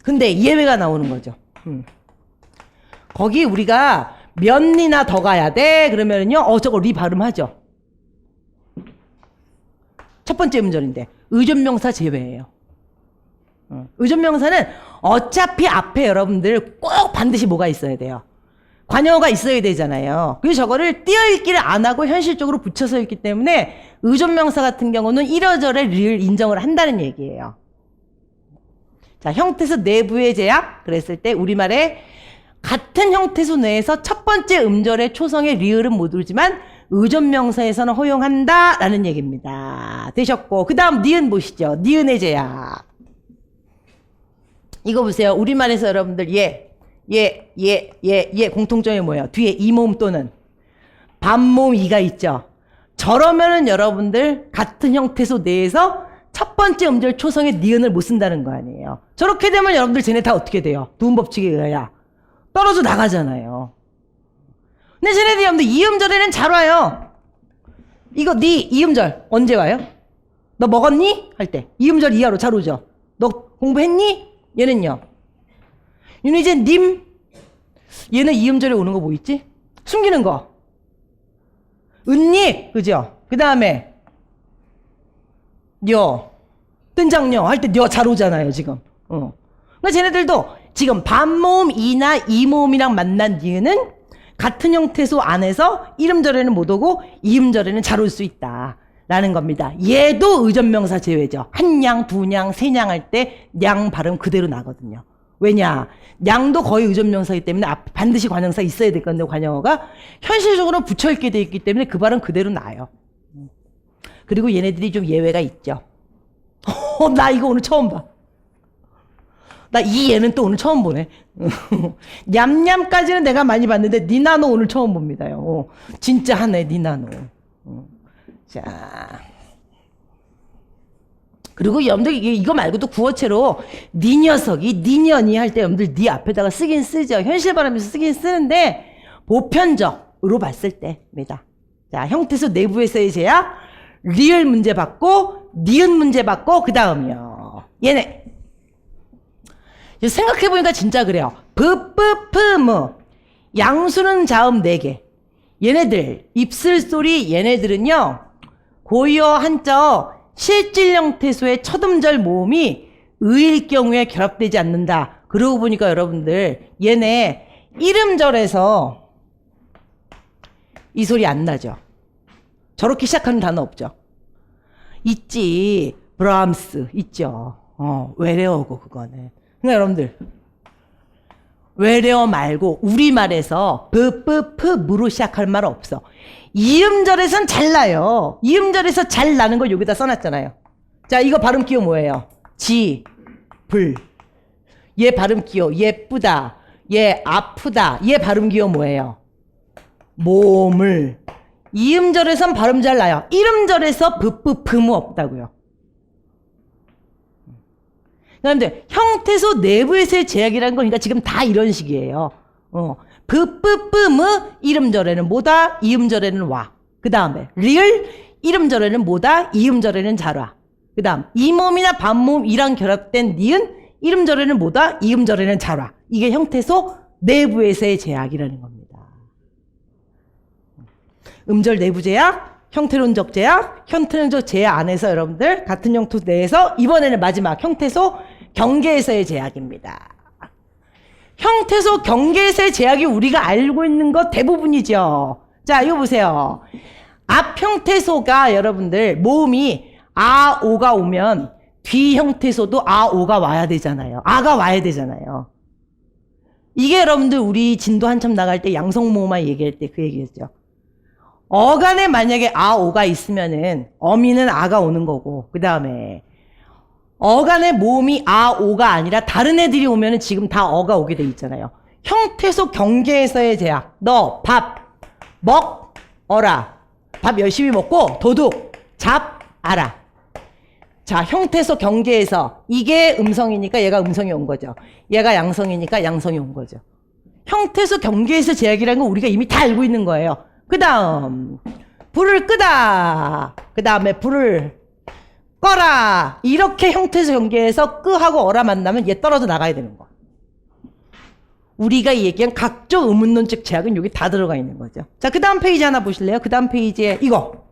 근데 예외가 나오는 거죠. 거기 우리가 면이나 더 가야 돼 그러면은요 저거 리 발음하죠. 첫 번째 음절인데 의존명사 제외예요. 의존명사는 어차피 앞에 여러분들 꼭 반드시 뭐가 있어야 돼요? 관여가 있어야 되잖아요. 그래서 저거를 띄어읽기를 안 하고 현실적으로 붙여서 읽기 때문에 의존명사 같은 경우는 1어절의 리을 인정을 한다는 얘기예요. 자, 형태소 내부의 제약 그랬을 때 우리말에 같은 형태소 내에서 첫 번째 음절의 초성의 리을은 못 오지만 의존명사에서는 허용한다라는 얘기입니다. 되셨고 그 다음 니은 보시죠. 니은의 제약. 이거 보세요. 우리말에서 여러분들 공통점이 뭐예요? 뒤에 이모음 또는 반모음 이가 있죠. 저러면은 여러분들 같은 형태소 내에서 첫 번째 음절 초성의 니은을 못 쓴다는 거 아니에요. 저렇게 되면 여러분들 쟤네 다 어떻게 돼요? 두음 법칙에 의해야 떨어져 나가잖아요. 근데 쟤네들이 여러분들 이음절에는 잘 와요. 이거 이음절 언제 와요? 너 먹었니? 할 때 이음절 이하로 잘 오죠. 너 공부했니? 얘는요. 얘는 이제 님. 얘는 이음절에 오는 거 뭐 있지? 숨기는 거. 은닉. 그죠? 그 다음에 녀. 뜬장녀 할 때 녀 잘 오잖아요 지금. 그러니까 쟤네들도 지금 반모음 이나 이모음이랑 만난 니은은 같은 형태소 안에서 이름절에는 못 오고 이음절에는 잘 올 수 있다 라는 겁니다. 얘도 의존명사 제외죠. 한 냥, 두 냥, 세 냥 할 때 냥 발음 그대로 나거든요. 왜냐? 냥도 거의 의존명사이기 때문에 반드시 관형사 있어야 될 건데 관형어가 현실적으로 붙여있게 돼 있기 때문에 그 발음 그대로 나요. 그리고 얘네들이 좀 예외가 있죠. 나 이거 오늘 처음 봐. 나 이 얘는 또 오늘 처음 보네. 냠냠까지는 내가 많이 봤는데 니나노 오늘 처음 봅니다요. 진짜 하네 니나노. 자, 그리고 여러분들 이거 말고도 구어체로 니 녀석이 니 년이 할 때 여러분들 니 앞에다가 쓰긴 쓰죠. 현실 발음에서 쓰긴 쓰는데 보편적으로 봤을 때입니다. 자, 형태소 내부에서의 제약, 리을 문제 받고 니은 문제 받고 그 다음이요. 얘네 생각해보니까 진짜 그래요. 브뿌프무 양수는 자음 4개. 얘네들 입술소리 얘네들은요 고유어 한자어 실질 형태소의 첫 음절 모음이 의일 경우에 결합되지 않는다. 그러고 보니까 여러분들 얘네 이름절에서 이 소리 안 나죠. 저렇게 시작하는 단어 없죠. 있지. 브람스 있죠. 외래어고 그거는. 그러니까 여러분들 외래어 말고 우리말에서 브뿌프무로 시작할 말 없어. 이음절에선 잘 나요. 이음절에서 잘 나는 걸 여기다 써놨잖아요. 자, 이거 발음 기호 뭐예요? 지, 불. 얘 발음 기호 예쁘다. 얘 아프다. 얘 발음 기호 뭐예요? 몸을. 이음절에선 발음 잘 나요. 이름절에서 브뿌프무 없다고요. 그런데 형태소 내부에서의 제약이라는 건 그러니까 지금 다 이런 식이에요. 브뿌뿌무 이름절에는 뭐다? 이음절에는 와. 그 다음에 리을 이름절에는 뭐다? 이음절에는 잘 와. 그 다음 이모음이나 반모음이랑 결합된 니은 이름절에는 뭐다? 이음절에는 잘 와. 이게 형태소 내부에서의 제약이라는 겁니다. 음절 내부 제약, 형태론적 제약, 형태론적 제약 안에서 여러분들 같은 형태 내에서 이번에는 마지막 형태소 경계에서의 제약입니다. 형태소 경계에서의 제약이 우리가 알고 있는 것 대부분이죠. 자, 이거 보세요. 앞 형태소가 여러분들 모음이 아, 오가 오면 뒤 형태소도 아, 오가 와야 되잖아요. 아가 와야 되잖아요. 이게 여러분들 우리 진도 한참 나갈 때 양성모음만 얘기할 때 그 얘기였죠. 어간에 만약에 아, 오가 있으면은 어미는 아가 오는 거고 그 다음에 어간의 모음이 아, 오가 아니라 다른 애들이 오면은 지금 다 어가 오게 돼 있잖아요. 형태소 경계에서의 제약. 너 밥 먹어라. 밥 열심히 먹고 도둑 잡아라. 자, 형태소 경계에서 이게 음성이니까 얘가 음성이 온 거죠. 얘가 양성이니까 양성이 온 거죠. 형태소 경계에서 제약이라는 건 우리가 이미 다 알고 있는 거예요. 그 다음 불을 끄다. 그 다음에 불을 꺼라. 이렇게 형태소 경계에서 끄하고 어라 만나면 얘 떨어져 나가야 되는 거야. 우리가 얘기한 각종 의문론적 제약은 여기 다 들어가 있는 거죠. 자, 그 다음 페이지 하나 보실래요? 그 다음 페이지에 이거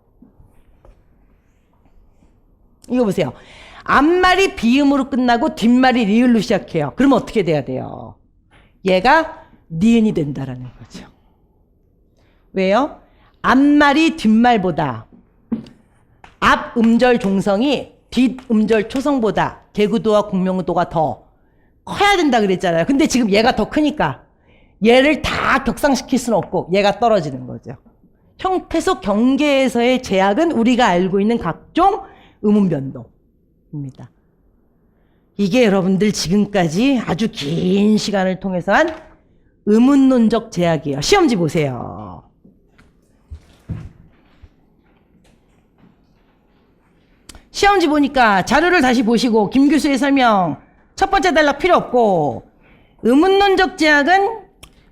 보세요. 앞말이 비음으로 끝나고 뒷말이 리을로 시작해요. 그러면 어떻게 돼야 돼요? 얘가 니은이 된다라는 거죠. 왜요? 앞말이 뒷말보다 앞 음절 종성이 뒷 음절 초성보다 개구도와 공명도가 더 커야 된다 그랬잖아요. 근데 지금 얘가 더 크니까 얘를 다 격상시킬 수는 없고 얘가 떨어지는 거죠. 형태소 경계에서의 제약은 우리가 알고 있는 각종 음운 변동입니다. 이게 여러분들 지금까지 아주 긴 시간을 통해서 한 음운론적 제약이에요. 시험지 보세요. 시험지 보니까 자료를 다시 보시고 김 교수의 설명 첫 번째 단락 필요 없고 음운론적 제약은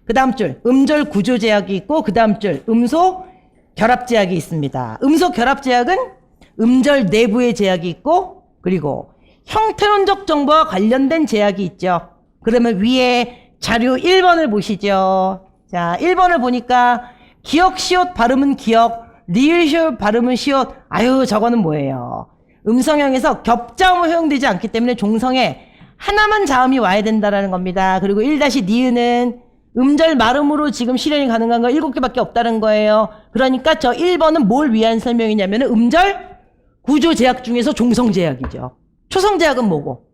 그 다음 줄 음절 구조 제약이 있고 그 다음 줄 음소 결합 제약이 있습니다. 음소 결합 제약은 음절 내부의 제약이 있고 그리고 형태론적 정보와 관련된 제약이 있죠. 그러면 위에 자료 1번을 보시죠. 자, 1번을 보니까 기역 시옷 발음은 기역, 리을 시옷 발음은 시옷. 아유, 저거는 뭐예요? 음성형에서 겹자음은 허용되지 않기 때문에 종성에 하나만 자음이 와야 된다라는 겁니다. 그리고 1-니은은 음절 말음으로 지금 실현이 가능한 거 7개밖에 없다는 거예요. 그러니까 저 1번은 뭘 위한 설명이냐면 음절 구조 제약 중에서 종성 제약이죠. 초성 제약은 뭐고?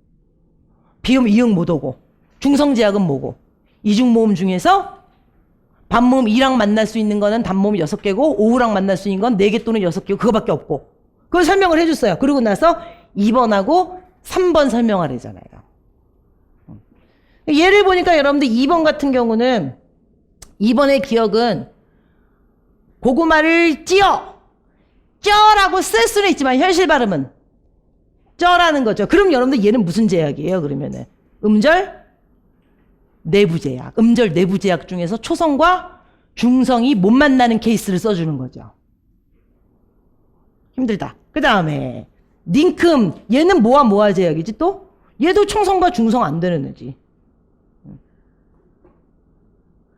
비음, 이응 못 오고. 중성 제약은 뭐고? 이중모음 중에서 반모음 2랑 만날 수 있는 거는 단모음 6개고 5랑 만날 수 있는 건 4개 또는 6개고 그거밖에 없고. 그걸 설명을 해줬어요. 그러고 나서 2번하고 3번 설명하래잖아요. 예를 보니까 여러분들 2번 같은 경우는 2번의 기억은 고구마를 쪄라고 쓸 수는 있지만 현실 발음은 쪄라는 거죠. 그럼 여러분들 얘는 무슨 제약이에요? 그러면은 음절 내부 제약. 음절 내부 제약 중에서 초성과 중성이 못 만나는 케이스를 써주는 거죠. 힘들다. 그 다음에 닝큼 얘는 뭐와 제약이지 또? 얘도 총성과 중성 안 되는 애지.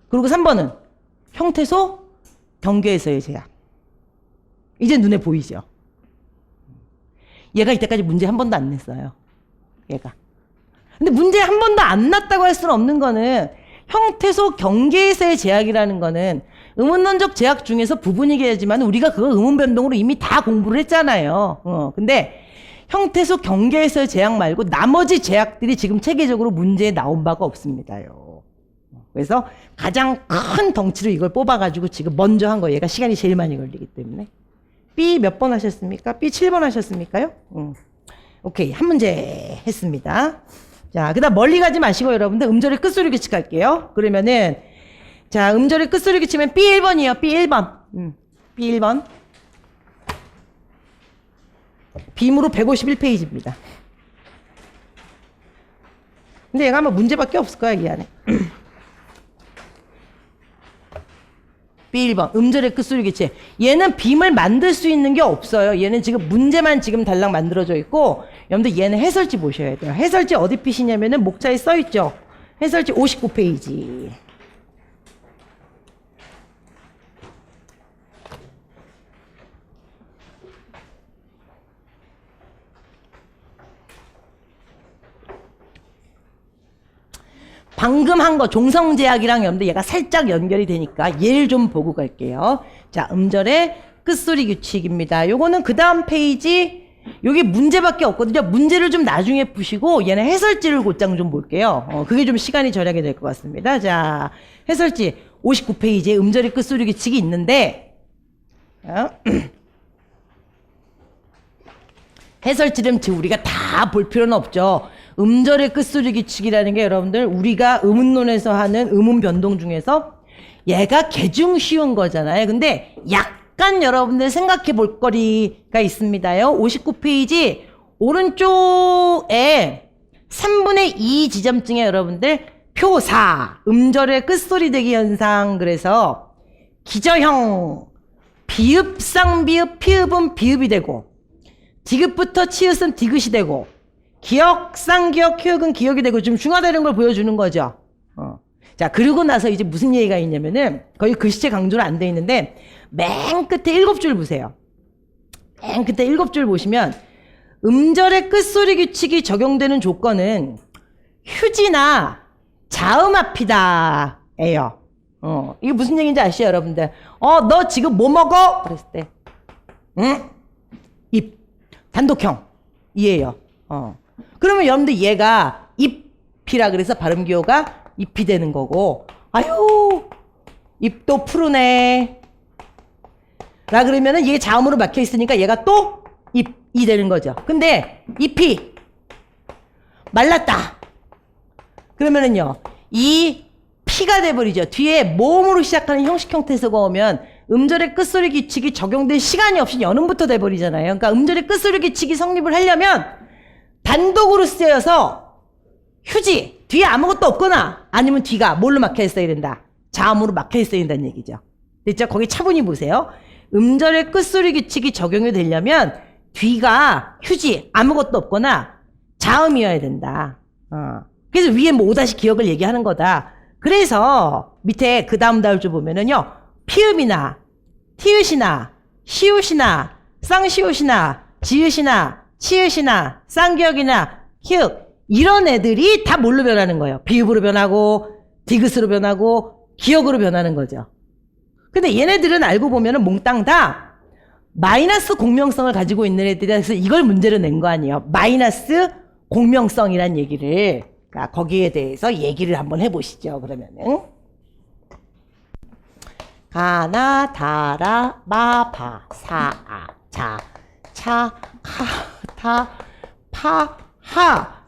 그리고 3번은 형태소 경계에서의 제약. 이제 눈에 보이죠? 얘가 이때까지 문제 한 번도 안 냈어요. 얘가. 근데 문제 한 번도 안 났다고 할 수는 없는 거는 형태소 경계에서의 제약이라는 거는 음운론적 제약 중에서 부분이긴 하지만 우리가 그거 음운 변동으로 이미 다 공부를 했잖아요. 근데 형태소 경계에서의 제약 말고 나머지 제약들이 지금 체계적으로 문제에 나온 바가 없습니다요. 그래서 가장 큰 덩치로 이걸 뽑아가지고 지금 먼저 한 거예요. 얘가 시간이 제일 많이 걸리기 때문에. B 몇 번 하셨습니까? B 7번 하셨습니까요? 오케이. 한 문제 했습니다. 자, 그 다음 멀리 가지 마시고 여러분들 음절의 끝소리 규칙 할게요. 그러면은, 자, 음절의 끝소리 규칙은 B 1번이에요. B 1번. B 1번. 빔으로 151페이지입니다. 근데 얘가 아마 문제밖에 없을 거야, 이 안에. B1번 음절의 끝소리 규칙. 얘는 빔을 만들 수 있는 게 없어요. 얘는 지금 문제만 지금 달랑 만들어져 있고 여러분들 얘는 해설지 보셔야 돼요. 해설지 어디 피시냐면은 목차에 써있죠. 해설지 59페이지. 방금 한 거 종성제약이랑 여러분들 얘가 살짝 연결이 되니까 얘를 좀 보고 갈게요. 자, 음절의 끝소리 규칙입니다. 요거는 그 다음 페이지 여기 문제밖에 없거든요. 문제를 좀 나중에 푸시고 얘는 해설지를 곧장 좀 볼게요. 그게 좀 시간이 절약이 될 것 같습니다. 자, 해설지 59페이지에 음절의 끝소리 규칙이 있는데 해설지는 지금 우리가 다 볼 필요는 없죠. 음절의 끝소리 규칙이라는 게 여러분들 우리가 음운론에서 하는 음운 변동 중에서 얘가 개중 쉬운 거잖아요. 근데 약간 여러분들 생각해 볼 거리가 있습니다요. 59페이지 오른쪽에 3분의 2 지점증에 여러분들 표 4 음절의 끝소리 대기 현상. 그래서 기저형 비읍 쌍비읍 피읍은 비읍이 되고 디귿부터 치읓은 디귿이 되고 기역, 쌍기역, 키역은 기역이 되고 좀 중화되는 걸 보여주는 거죠. 자, 그러고 나서 이제 무슨 얘기가 있냐면은 거의 글씨체 강조는 안 돼 있는데 맨 끝에 7줄 보세요. 맨 끝에 7줄 보시면 음절의 끝소리 규칙이 적용되는 조건은 휴지나 자음 앞이다 예요. 이게 무슨 얘기인지 아시죠, 여러분들? 너 지금 뭐 먹어? 그랬을 때 입 단독형 이에요. 그러면 여러분들 얘가 잎이라 그래서 발음 기호가 잎이 되는 거고, 아유 잎도 푸르네 라 그러면은 이게 자음으로 막혀 있으니까 얘가 또 잎이 되는 거죠. 근데 잎이 말랐다 그러면은요 이 피가 돼버리죠. 뒤에 모음으로 시작하는 형식 형태서가 오면 음절의 끝소리 규칙이 적용될 시간이 없이 연음부터 돼버리잖아요. 그러니까 음절의 끝소리 규칙이 성립을 하려면 단독으로 쓰여서 휴지 뒤에 아무것도 없거나 아니면 뒤가 뭘로 막혀 있어야 된다. 자음으로 막혀 있어야 된다는 얘기죠. 됐죠? 거기 차분히 보세요. 음절의 끝소리 규칙이 적용이 되려면 뒤가 휴지 아무것도 없거나 자음이어야 된다. 그래서 위에 뭐 5다시 기억을 얘기하는 거다. 그래서 밑에 그 다음 줄 보면은요. 피읍이나 티읕이나 시읒이나 쌍시읒이나 지읒이나 치읒이나 쌍기역이나 히읗 이런 애들이 다 뭘로 변하는 거예요? 비읍으로 변하고 디귿으로 변하고 기역으로 변하는 거죠. 근데 얘네들은 알고 보면은 몽땅 다 마이너스 공명성을 가지고 있는 애들이라서 이걸 문제로 낸 거 아니에요. 마이너스 공명성이란 얘기를. 그러니까 거기에 대해서 얘기를 한번 해보시죠. 그러면은 가나 다라 마바 사아 자 차 카 타 파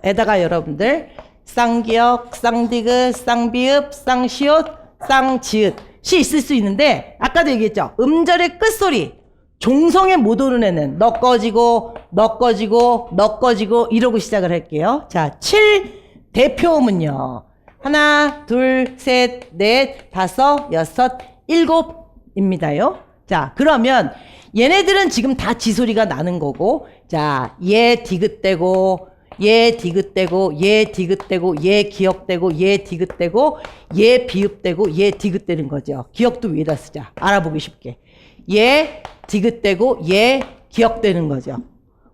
하에다가 여러분들 쌍기역 쌍디귿 쌍비읍 쌍시옷 쌍지읒 시 있을 수 있는데 아까도 얘기했죠. 음절의 끝소리 종성에 못 오는 애는 넉꺼지고 넉꺼지고 넉꺼지고 이러고 시작을 할게요. 자, 7 대표음은요. 하나, 둘, 셋, 넷, 다섯, 여섯, 일곱입니다요. 자, 그러면 얘네들은 지금 다 지소리가 나는 거고, 자, 얘 디귿대고, 얘 디귿대고, 얘 디귿대고, 얘 기역대고, 얘 디귿대고, 얘 비읍대고, 얘 디귿대는 거죠. 기역도 위에다 쓰자. 알아보기 쉽게. 얘 디귿대고, 얘 기역대는 거죠.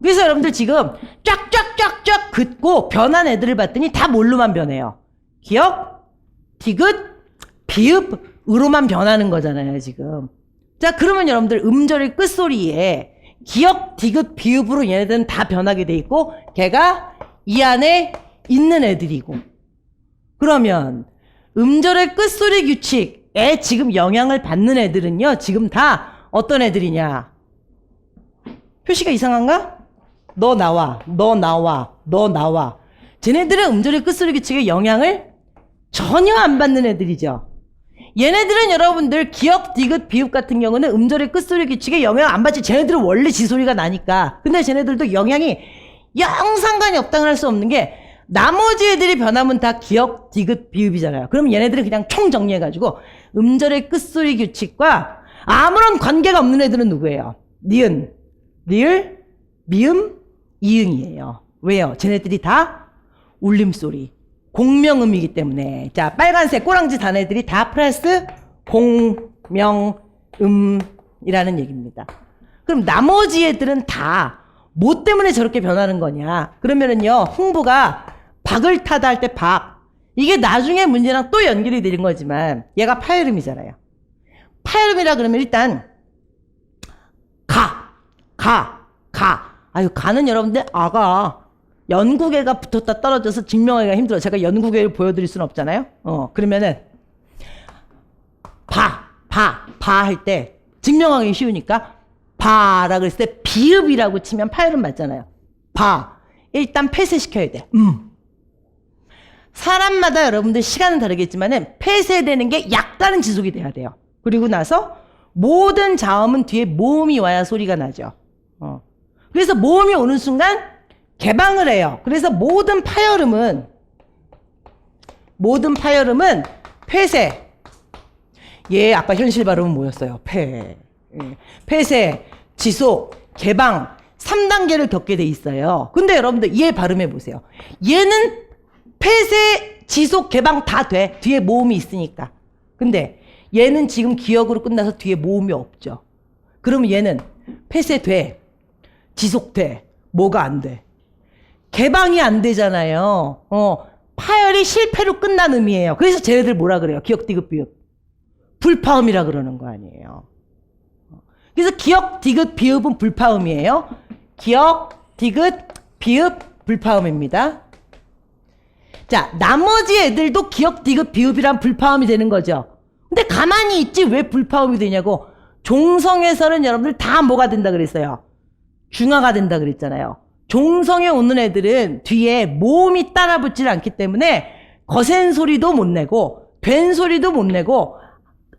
그래서 여러분들 지금 쫙쫙쫙쫙 긋고 변한 애들을 봤더니 다 뭘로만 변해요? 기역, 디귿, 비읍으로만 변하는 거잖아요, 지금. 자, 그러면 여러분들 음절의 끝소리에 기역, 디귿, 비읍으로 얘네들은 다 변하게 돼 있고 걔가 이 안에 있는 애들이고 그러면 음절의 끝소리 규칙에 지금 영향을 받는 애들은요 지금 다 어떤 애들이냐 표시가 이상한가? 너 나와 너 나와 너 나와 쟤네들은 음절의 끝소리 규칙에 영향을 전혀 안 받는 애들이죠. 얘네들은 여러분들 기역, 디귿, 비읍 같은 경우는 음절의 끝소리 규칙에 영향 안 받지. 쟤네들은 원래 지소리가 나니까. 근데 쟤네들도 영향이 영 상관이 없다고 할 수 없는 게 나머지 애들이 변하면 다 기역, 디귿, 비읍이잖아요. 그럼 얘네들은 그냥 총 정리해가지고 음절의 끝소리 규칙과 아무런 관계가 없는 애들은 누구예요? 니은, 리을, 미음, 이응이에요. 왜요? 쟤네들이 다 울림소리. 공명음이기 때문에 자 빨간색 꼬랑지 단 애들이 다 플러스 공명음이라는 얘기입니다. 그럼 나머지 애들은 다 뭐 때문에 저렇게 변하는 거냐 그러면은요 흥부가 박을 타다 할 때 박 이게 나중에 문제랑 또 연결이 되는 거지만 얘가 파열음이잖아요. 파열음이라 그러면 일단 아유 가는 여러분들 아가 연구계가 붙었다 떨어져서 증명하기가 힘들어. 제가 연구계를 보여드릴 수는 없잖아요. 그러면은 바 할 때 증명하기 쉬우니까 바라 그랬을 때 비읍이라고 치면 파열음 맞잖아요. 바 일단 폐쇄시켜야 돼. 사람마다 여러분들 시간은 다르겠지만은 폐쇄되는 게 약간은 지속이 돼야 돼요. 그리고 나서 모든 자음은 뒤에 모음이 와야 소리가 나죠. 그래서 모음이 오는 순간 개방을 해요. 그래서 모든 파열음은 폐쇄. 예, 아까 현실 발음은 뭐였어요? 폐쇄, 지속, 개방 3단계를 겪게 돼 있어요. 근데 여러분들 얘 발음해 보세요. 얘는 폐쇄, 지속, 개방 다 돼. 뒤에 모음이 있으니까. 근데 얘는 지금 기역으로 끝나서 뒤에 모음이 없죠. 그러면 얘는 폐쇄돼, 지속돼, 뭐가 안 돼? 개방이 안 되잖아요. 파열이 실패로 끝난 의미예요. 그래서 쟤네들 뭐라 그래요? 기역, 디귿, 비읍. 불파음이라 그러는 거 아니에요. 그래서 기역, 디귿, 비읍은 불파음이에요. 기역, 디귿, 비읍, 불파음입니다. 자, 나머지 애들도 기역, 디귿, 비읍이란 불파음이 되는 거죠. 근데 가만히 있지 왜 불파음이 되냐고. 종성에서는 여러분들 다 뭐가 된다 그랬어요? 중화가 된다 그랬잖아요. 종성에 오는 애들은 뒤에 모음이 따라 붙질 않기 때문에 거센 소리도 못 내고 된 소리도 못 내고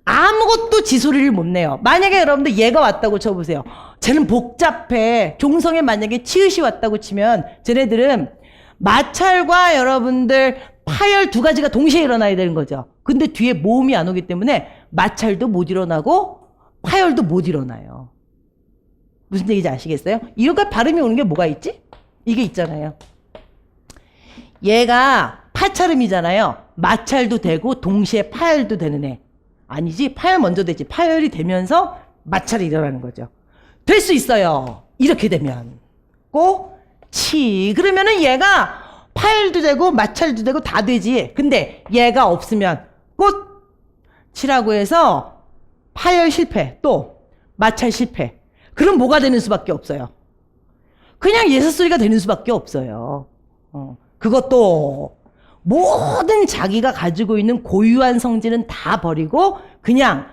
아무것도 지소리를 못 내요. 만약에 여러분들 얘가 왔다고 쳐보세요. 쟤는 복잡해. 종성에 만약에 치읓이 왔다고 치면 쟤네들은 마찰과 여러분들 파열 두 가지가 동시에 일어나야 되는 거죠. 근데 뒤에 모음이 안 오기 때문에 마찰도 못 일어나고 파열도 못 일어나요. 무슨 얘기인지 아시겠어요? 이렇게 발음이 오는 게 뭐가 있지? 이게 있잖아요. 얘가 파찰음이잖아요. 마찰도 되고 동시에 파열도 되는 애. 아니지, 파열 먼저 되지. 파열이 되면서 마찰이 일어나는 거죠. 될 수 있어요. 이렇게 되면. 꼬치. 그러면은 얘가 파열도 되고 마찰도 되고 다 되지. 근데 얘가 없으면 꽃치라고 해서 파열 실패, 또 마찰 실패. 그럼 뭐가 되는 수밖에 없어요. 그냥 예사소리가 되는 수밖에 없어요. 그것도 모든 자기가 가지고 있는 고유한 성질은 다 버리고 그냥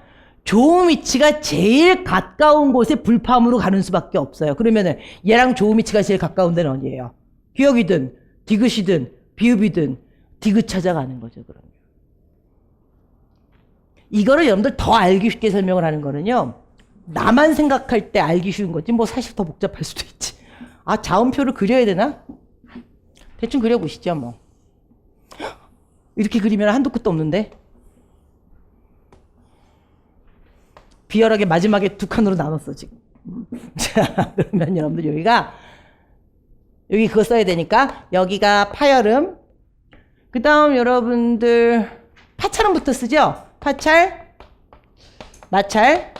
조음이치가 제일 가까운 곳에 불파음으로 가는 수밖에 없어요. 그러면은 얘랑 조음이치가 제일 가까운 데는 어디예요? 기역이든 디귿이든 비읍이든 디귿 찾아가는 거죠. 그러면 이거를 여러분들 더 알기 쉽게 설명을 하는 거는요, 나만 생각할 때 알기 쉬운 거지 뭐 사실 더 복잡할 수도 있지. 아, 자음표를 그려야 되나? 대충 그려보시죠 뭐. 이렇게 그리면 한도 끝도 없는데. 비열하게 마지막에 두 칸으로 나눴어 지금. 자, 그러면 여러분들 여기 그거 써야 되니까 여기가 파열음, 그 다음 여러분들 파찰음부터 쓰죠. 파찰, 마찰,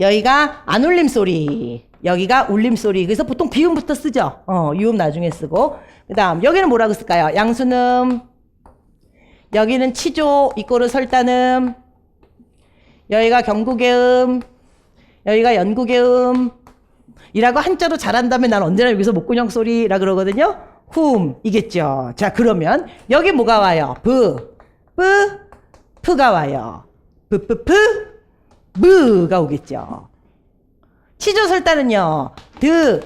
여기가 안 울림 소리, 여기가 울림 소리. 그래서 보통 비음부터 쓰죠. 유음 나중에 쓰고. 그 다음 여기는 뭐라고 쓸까요? 양순음, 여기는 치조 이꼬르 설단음, 여기가 경구개음, 여기가 연구개음 이라고 한자로 잘한 다음에 난 언제나 여기서 목구녕 소리라 그러거든요. 이겠죠. 자, 그러면 여기 뭐가 와요? 프가 와요. 무가 오겠죠. 치조 설단은요, 르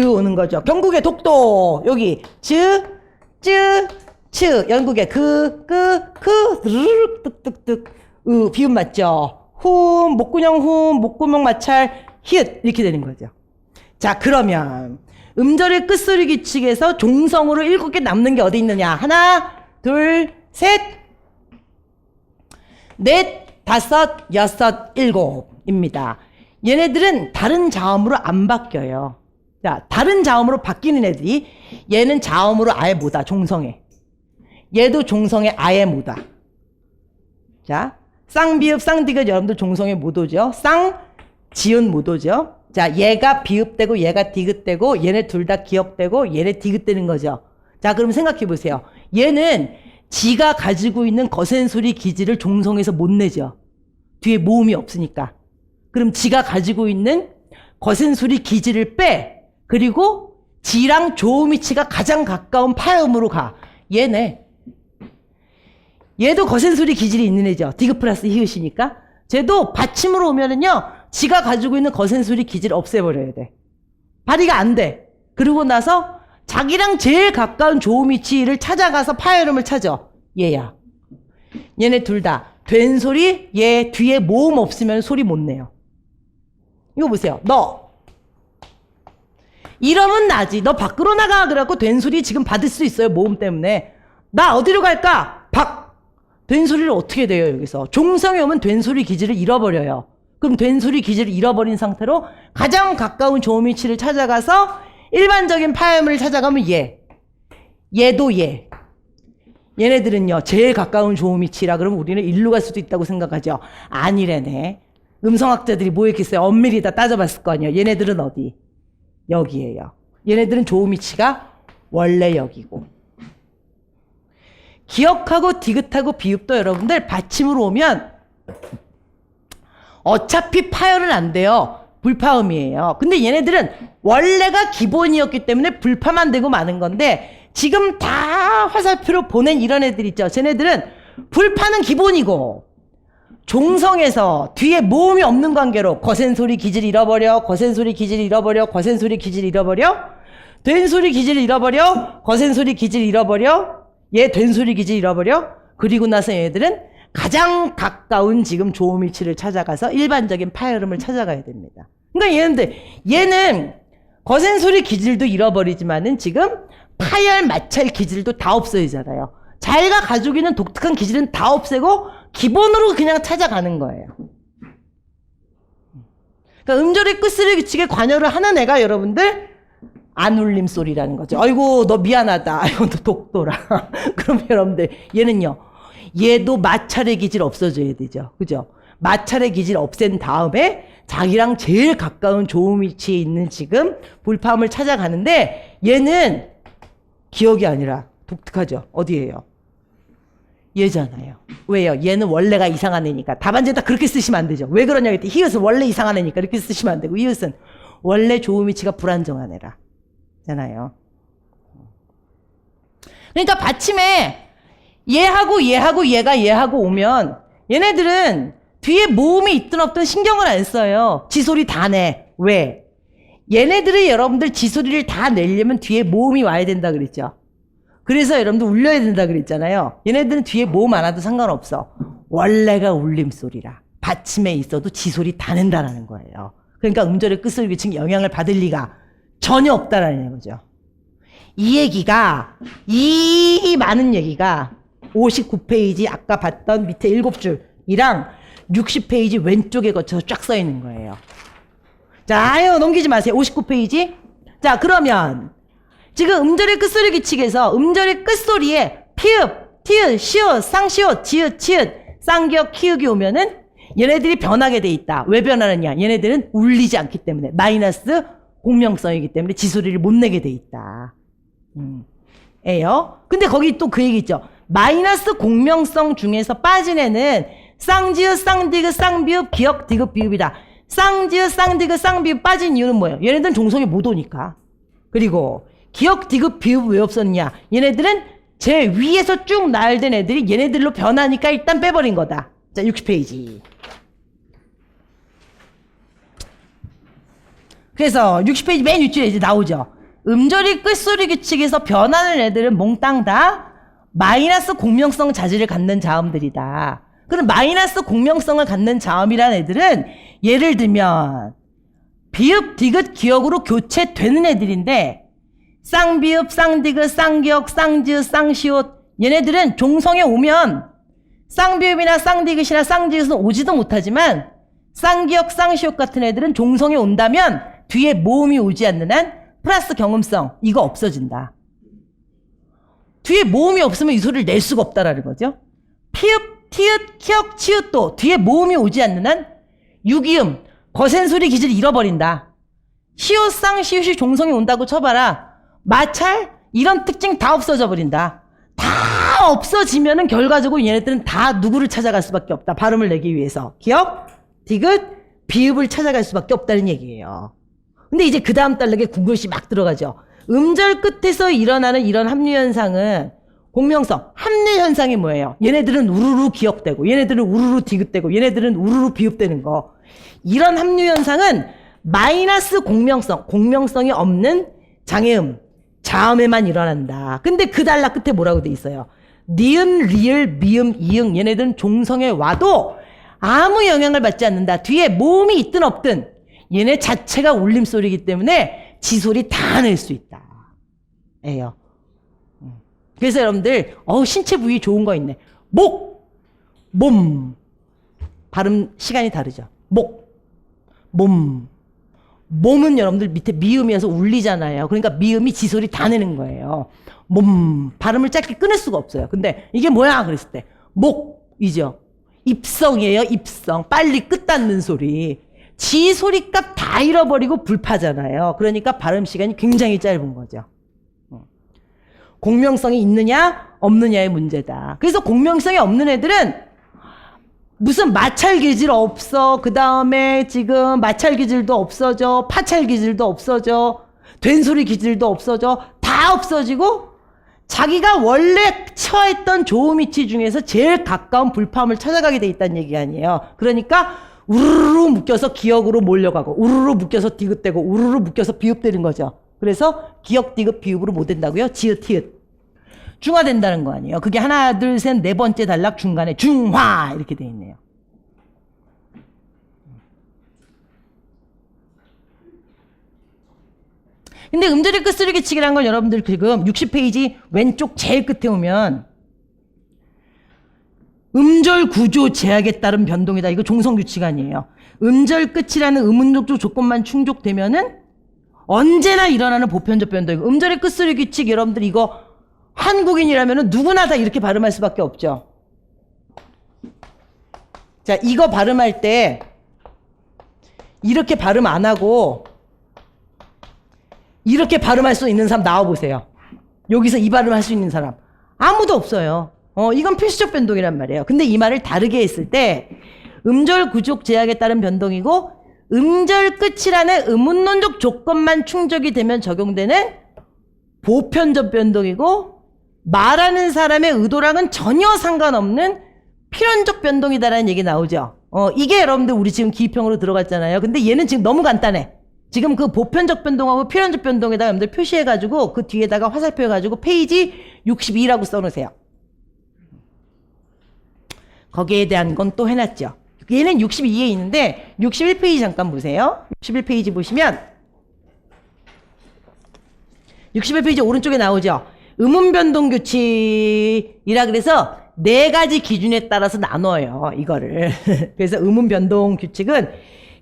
오는 거죠. 경국의 독도, 여기 츠, 영국의 르륵 비음 맞죠? 목구녕 목구멍 마찰 히읗 이렇게 되는 거죠. 자, 그러면 음절의 끝소리 규칙에서 종성으로 7개 남는 게 어디 있느냐? 하나, 둘, 셋, 넷, 다섯, 여섯, 일곱입니다. 얘네들은 다른 자음으로 안 바뀌어요. 자, 다른 자음으로 바뀌는 애들이, 얘는 자음으로 아예 못와, 종성에. 얘도 종성에 아예 못 와. 자, 쌍비읍, 쌍디귿 여러분들 종성에 못 오죠. 지은 못 오죠. 자, 얘가 비읍되고 얘가 디귿되고 얘네 둘 다 기역되고 얘네 디귿되는 거죠. 자, 그럼 생각해 보세요. 얘는 지가 가지고 있는 거센소리 기질을 종성에서 못 내죠. 뒤에 모음이 없으니까. 그럼 지가 가지고 있는 거센소리 기질을 빼. 그리고 지랑 조음이치가 가장 가까운 파음으로 가. 얘도 거센소리 기질이 있는 애죠. 디귿 플러스 히읗이니까. 쟤도 받침으로 오면은요, 지가 가지고 있는 거센소리 기질을 없애버려야 돼. 발휘가 안 돼. 그러고 나서 자기랑 제일 가까운 조음이치를 찾아가서 파열음을 찾아. 얘야. 얘네 둘 다 된 소리, 얘 뒤에 모음 없으면 소리 못 내요. 이거 보세요. 너 이러면 나지. 너 밖으로 나가. 그래갖고 된 소리 지금 받을 수 있어요. 모음 때문에. 나 어디로 갈까? 된 소리를 어떻게 돼요, 여기서? 종성에 오면 된 소리 기질을 잃어버려요. 그럼 된 소리 기질을 잃어버린 상태로 가장 가까운 조음이치를 찾아가서 일반적인 파열음을 찾아가면 얘도 얘. 얘네들은요, 제일 가까운 조음이치라 그러면 우리는 일로 갈 수도 있다고 생각하죠. 아니래네. 음성학자들이 뭐 했겠어요? 엄밀히 다 따져봤을 거 아니에요. 얘네들은 어디? 여기에요. 얘네들은 조음이치가 원래 여기고. 기역하고 디귿하고 비읍도 여러분들 받침으로 오면 어차피 파열은 안 돼요. 불파음이에요. 근데 얘네들은 원래가 기본이었기 때문에 불파만 되고 마는 건데, 지금 다 화살표로 보낸 이런 애들 있죠. 쟤네들은 불파는 기본이고 종성에서 뒤에 모음이 없는 관계로 거센소리 기질 잃어버려, 거센소리 기질 잃어버려, 거센소리 기질 잃어버려, 된소리 기질 잃어버려, 거센소리 기질 잃어버려, 얘 된소리 기질 잃어버려. 그리고 나서 얘들은 가장 가까운 지금 조음이치를 찾아가서 일반적인 파열음을 찾아가야 됩니다. 그러니까 얘는 거센소리 기질도 잃어버리지만은 지금 파열 마찰 기질도 다 없어지잖아요. 자기가 가지고 있는 독특한 기질은 다 없애고 기본으로 그냥 찾아가는 거예요. 그러니까 음절의 끝소리 규칙에 관여를 하는 애가 여러분들 안 울림 소리라는 거죠. 아이고 너 미안하다. 아이고 너 독도라. 그럼 여러분들 얘는요. 얘도 마찰의 기질 없어져야 되죠. 그죠? 마찰의 기질 없앤 다음에 자기랑 제일 가까운 좋은 위치에 있는 지금 불파음을 찾아가는데 얘는 기억이 아니라 독특하죠. 어디예요? 얘잖아요. 왜요? 얘는 원래가 이상한 애니까. 답안지에다 그렇게 쓰시면 안 되죠. 왜 그러냐 했더니 히읗은 원래 이상한 애니까 이렇게 쓰시면 안 되고 이웃은 원래 좋은 위치가 불안정한 애라. 잖아요. 그러니까 받침에 얘하고 얘가 오면 얘네들은 뒤에 모음이 있든 없든 신경을 안 써요. 지소리 다 내. 왜? 얘네들이 여러분들 지소리를 다 내려면 뒤에 모음이 와야 된다 그랬죠. 그래서 여러분들 울려야 된다 그랬잖아요. 얘네들은 뒤에 모음 안 와도 상관없어. 원래가 울림소리라. 받침에 있어도 지소리 다 낸다라는 거예요. 그러니까 음절의 끝소리 규칙 영향을 받을 리가 전혀 없다라는 거죠. 이 얘기가, 이 많은 얘기가 59페이지 아까 봤던 밑에 7줄이랑 60페이지 왼쪽에 거쳐서 쫙 써 있는 거예요. 자, 아유, 넘기지 마세요. 59페이지. 자, 그러면 지금 음절의 끝소리 규칙에서 음절의 끝소리에 피읍, 티읕, 시옷, 쌍시옷, 지읒, 치읒, 쌍기역, 키읔이 오면은 얘네들이 변하게 돼 있다. 왜 변하느냐? 얘네들은 울리지 않기 때문에 마이너스 공명성이기 때문에 지소리를 못 내게 돼 있다. 에요. 근데 거기 또 그 얘기 있죠. 마이너스 공명성 중에서 빠진 애는 쌍지읒, 쌍디귿, 쌍비읍, 기역, 디귿, 비읍이다. 쌍지읒, 쌍디귿, 쌍비읍 빠진 이유는 뭐예요? 얘네들은 종성에 못 오니까. 그리고 기역, 디귿, 비읍 왜 없었느냐? 얘네들은 제 위에서 쭉 나열된 애들이 얘네들로 변하니까 일단 빼버린 거다. 자, 60페이지. 그래서 60페이지 맨 윗줄에 이제 나오죠. 음절이 끝소리 규칙에서 변하는 애들은 몽땅 다 마이너스 공명성 자질을 갖는 자음들이다. 그럼 마이너스 공명성을 갖는 자음이라는 애들은 예를 들면 비읍, 디귿, 기역으로 교체되는 애들인데 쌍비읍, 쌍디귿, 쌍기역, 쌍지읒, 쌍시옷 얘네들은 종성에 오면 쌍비읍이나 쌍디귿이나 쌍지읒은 오지도 못하지만 쌍기역, 쌍시옷 같은 애들은 종성에 온다면 뒤에 모음이 오지 않는 한 플러스 경음성 이거 없어진다. 뒤에 모음이 없으면 이 소리를 낼 수가 없다라는 거죠. 피읍, 티읕, 키역, 치읒도 뒤에 모음이 오지 않는 한 유기음, 거센 소리 기질을 잃어버린다. 시옷, 쌍시옷이 종성이 온다고 쳐봐라. 마찰 이런 특징 다 없어져 버린다. 다 없어지면은 결과적으로 얘네들은 다 누구를 찾아갈 수밖에 없다. 발음을 내기 위해서. 기역, 디귿, 비읍을 찾아갈 수밖에 없다는 얘기예요. 근데 이제 그 다음 단락에 궁글씨 막 들어가죠. 음절 끝에서 일어나는 이런 합류현상은 공명성, 합류현상이 뭐예요? 얘네들은 우르르 기역되고 얘네들은 우르르 디귿되고 얘네들은 우르르 비읍되는 거. 이런 합류현상은 마이너스 공명성이 없는 장애음, 자음에만 일어난다. 근데 그 단락 끝에 뭐라고 돼 있어요? 니은, 리을, 미음, 이응 얘네들은 종성에 와도 아무 영향을 받지 않는다. 뒤에 모음이 있든 없든 얘네 자체가 울림소리이기 때문에 지소리 다 낼 수 있다. 에요. 그래서 여러분들 신체 부위 좋은 거 있네. 목, 몸. 발음 시간이 다르죠. 목, 몸. 몸은 여러분들 밑에 미음이어서 울리잖아요. 그러니까 미음이 지소리 다 내는 거예요. 몸. 발음을 짧게 끊을 수가 없어요. 근데 이게 뭐야? 그랬을 때 목이죠. 입성이에요. 입성. 빨리 끝 닿는 소리. 지 소리값 다 잃어버리고 불파잖아요. 그러니까 발음 시간이 굉장히 짧은 거죠. 공명성이 있느냐 없느냐의 문제다. 그래서 공명성이 없는 애들은 무슨 마찰 기질 없어. 그 다음에 지금 마찰 기질도 없어져. 파찰 기질도 없어져. 된소리 기질도 없어져. 다 없어지고 자기가 원래 처했던 좋은 위치 중에서 제일 가까운 불파음을 찾아가게 돼 있다는 얘기 아니에요. 그러니까 우르르 묶여서 기역으로 몰려가고 우르르 묶여서 디귿되고 우르르 묶여서 비읍되는 거죠. 그래서 기역, 디귿, 비읍으로 못 된다고요? 지읒, 티읒. 중화된다는 거 아니에요. 그게 하나, 둘, 셋, 네 번째 단락 중간에 중화 이렇게 돼 있네요. 근데 음절의 끝소리 규칙이라는 걸 여러분들 지금 60페이지 왼쪽 제일 끝에 오면 음절 구조 제약에 따른 변동이다. 이거 종성규칙 아니에요. 음절 끝이라는 의문적 조건만 충족되면은 언제나 일어나는 보편적 변동이고, 음절의 끝소리 규칙 여러분들 이거 한국인이라면은 누구나 다 이렇게 발음할 수밖에 없죠. 자, 이거 발음할 때 이렇게 발음 안 하고 이렇게 발음할 수 있는 사람 나와보세요. 여기서 이 발음할 수 있는 사람 아무도 없어요. 이건 필수적 변동이란 말이에요. 근데 이 말을 다르게 했을 때 음절 구조 제약에 따른 변동이고, 음절 끝이라는 의문론적 조건만 충족이 되면 적용되는 보편적 변동이고, 말하는 사람의 의도랑은 전혀 상관없는 필연적 변동이다라는 얘기 나오죠. 이게 여러분들 우리 지금 기입형으로 들어갔잖아요. 근데 얘는 지금 너무 간단해. 지금 그 보편적 변동하고 필연적 변동에다가 여러분들 표시해가지고 그 뒤에다가 화살표 해가지고 페이지 62라고 써놓으세요. 거기에 대한 건 또 해놨죠. 얘는 62에 있는데 61페이지 잠깐 보세요. 61페이지 보시면 61페이지 오른쪽에 나오죠. 의문변동 규칙이라 그래서 4가지 기준에 따라서 나눠요. 이거를. 그래서 의문변동 규칙은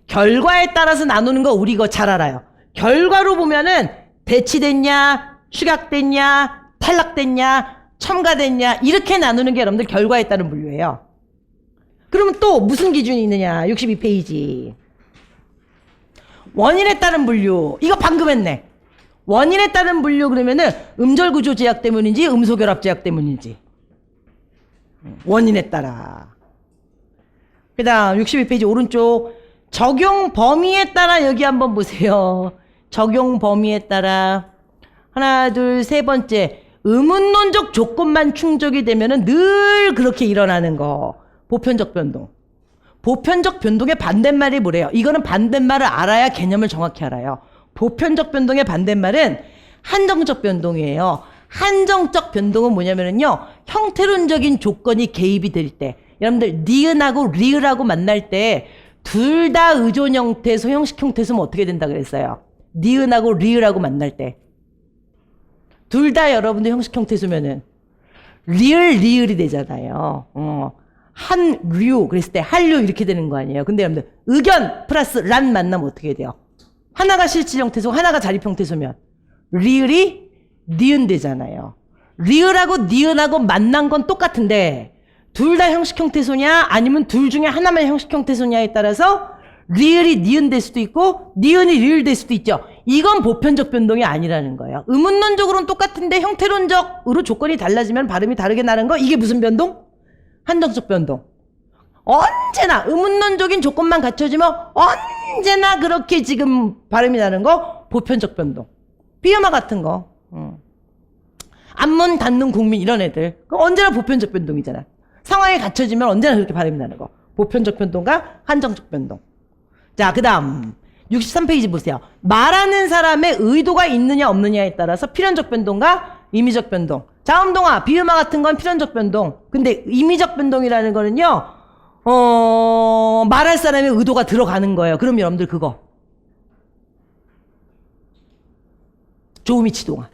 결과에 따라서 나누는 거 우리 이거 잘 알아요. 결과로 보면은 대치됐냐, 추격됐냐, 탈락됐냐, 첨가됐냐 이렇게 나누는 게 여러분들 결과에 따른 분류예요. 그러면 또 무슨 기준이 있느냐? 62페이지. 원인에 따른 분류. 이거 방금 했네. 원인에 따른 분류 그러면은 음절구조 제약 때문인지 음소결합 제약 때문인지. 원인에 따라. 그 다음 62페이지 오른쪽. 적용 범위에 따라 여기 한번 보세요. 적용 범위에 따라. 하나, 둘, 세 번째. 의문론적 조건만 충족이 되면은 늘 그렇게 일어나는 거. 보편적 변동. 보편적 변동의 반대말이 뭐래요? 이거는 반대말을 알아야 개념을 정확히 알아요. 보편적 변동의 반대말은 한정적 변동이에요. 한정적 변동은 뭐냐면요, 형태론적인 조건이 개입이 될 때, 여러분들 니은하고 리을하고 만날 때 둘 다 의존 형태, 소형식 형태수면 어떻게 된다 그랬어요? 니은하고 리을하고 만날 때 둘 다 여러분들 형식 형태수면은 리을이 되잖아요. 한류 그랬을 때 한류 이렇게 되는 거 아니에요. 근데 여러분들 의견 플러스 란 만나면 어떻게 돼요? 하나가 실질 형태소, 하나가 자립 형태소면 리을이 니은 되잖아요. 리을하고 니은하고 만난 건 똑같은데 둘 다 형식 형태소냐 아니면 둘 중에 하나만 형식 형태소냐에 따라서 리을이 니은 될 수도 있고 니은이 리을 될 수도 있죠. 이건 보편적 변동이 아니라는 거예요. 의문론적으로는 똑같은데 형태론적으로 조건이 달라지면 발음이 다르게 나는 거, 이게 무슨 변동? 한정적 변동. 언제나 의문론적인 조건만 갖춰지면 언제나 그렇게 지금 발음이 나는 거 보편적 변동. 비음화 같은 거. 안문 닫는 국민 이런 애들. 언제나 보편적 변동이잖아. 상황에 갖춰지면 언제나 그렇게 발음이 나는 거. 보편적 변동과 한정적 변동. 자, 그 다음 63페이지 보세요. 말하는 사람의 의도가 있느냐 없느냐에 따라서 필연적 변동과 임의적 변동. 자음동화, 비음화 같은 건 필연적 변동. 근데 임의적 변동이라는 거는요, 말할 사람의 의도가 들어가는 거예요. 그럼 여러분들 그거. 조음이치동화.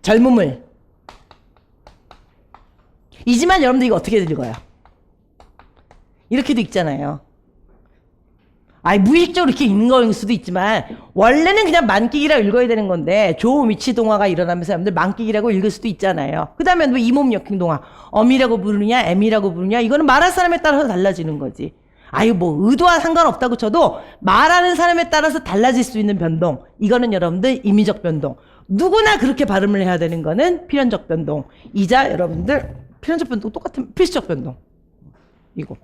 젊음을. 이지만 여러분들 이거 어떻게 읽어요? 이렇게도 읽잖아요. 무의식적으로 이렇게 읽는 거일 수도 있지만 원래는 그냥 만끽이라고 읽어야 되는 건데 조미치동화가 일어나면서 여러분들 만끽이라고 읽을 수도 있잖아요. 그 다음에 뭐 이몸역행동화, 엄이라고 부르냐 M이라고 부르냐 이거는 말할 사람에 따라서 달라지는 거지. 뭐 의도와 상관없다고 쳐도 말하는 사람에 따라서 달라질 수 있는 변동, 이거는 여러분들 임의적 변동. 누구나 그렇게 발음을 해야 되는 거는 필연적 변동. 이자 여러분들 필연적 변동 똑같은 필수적 변동. 이거.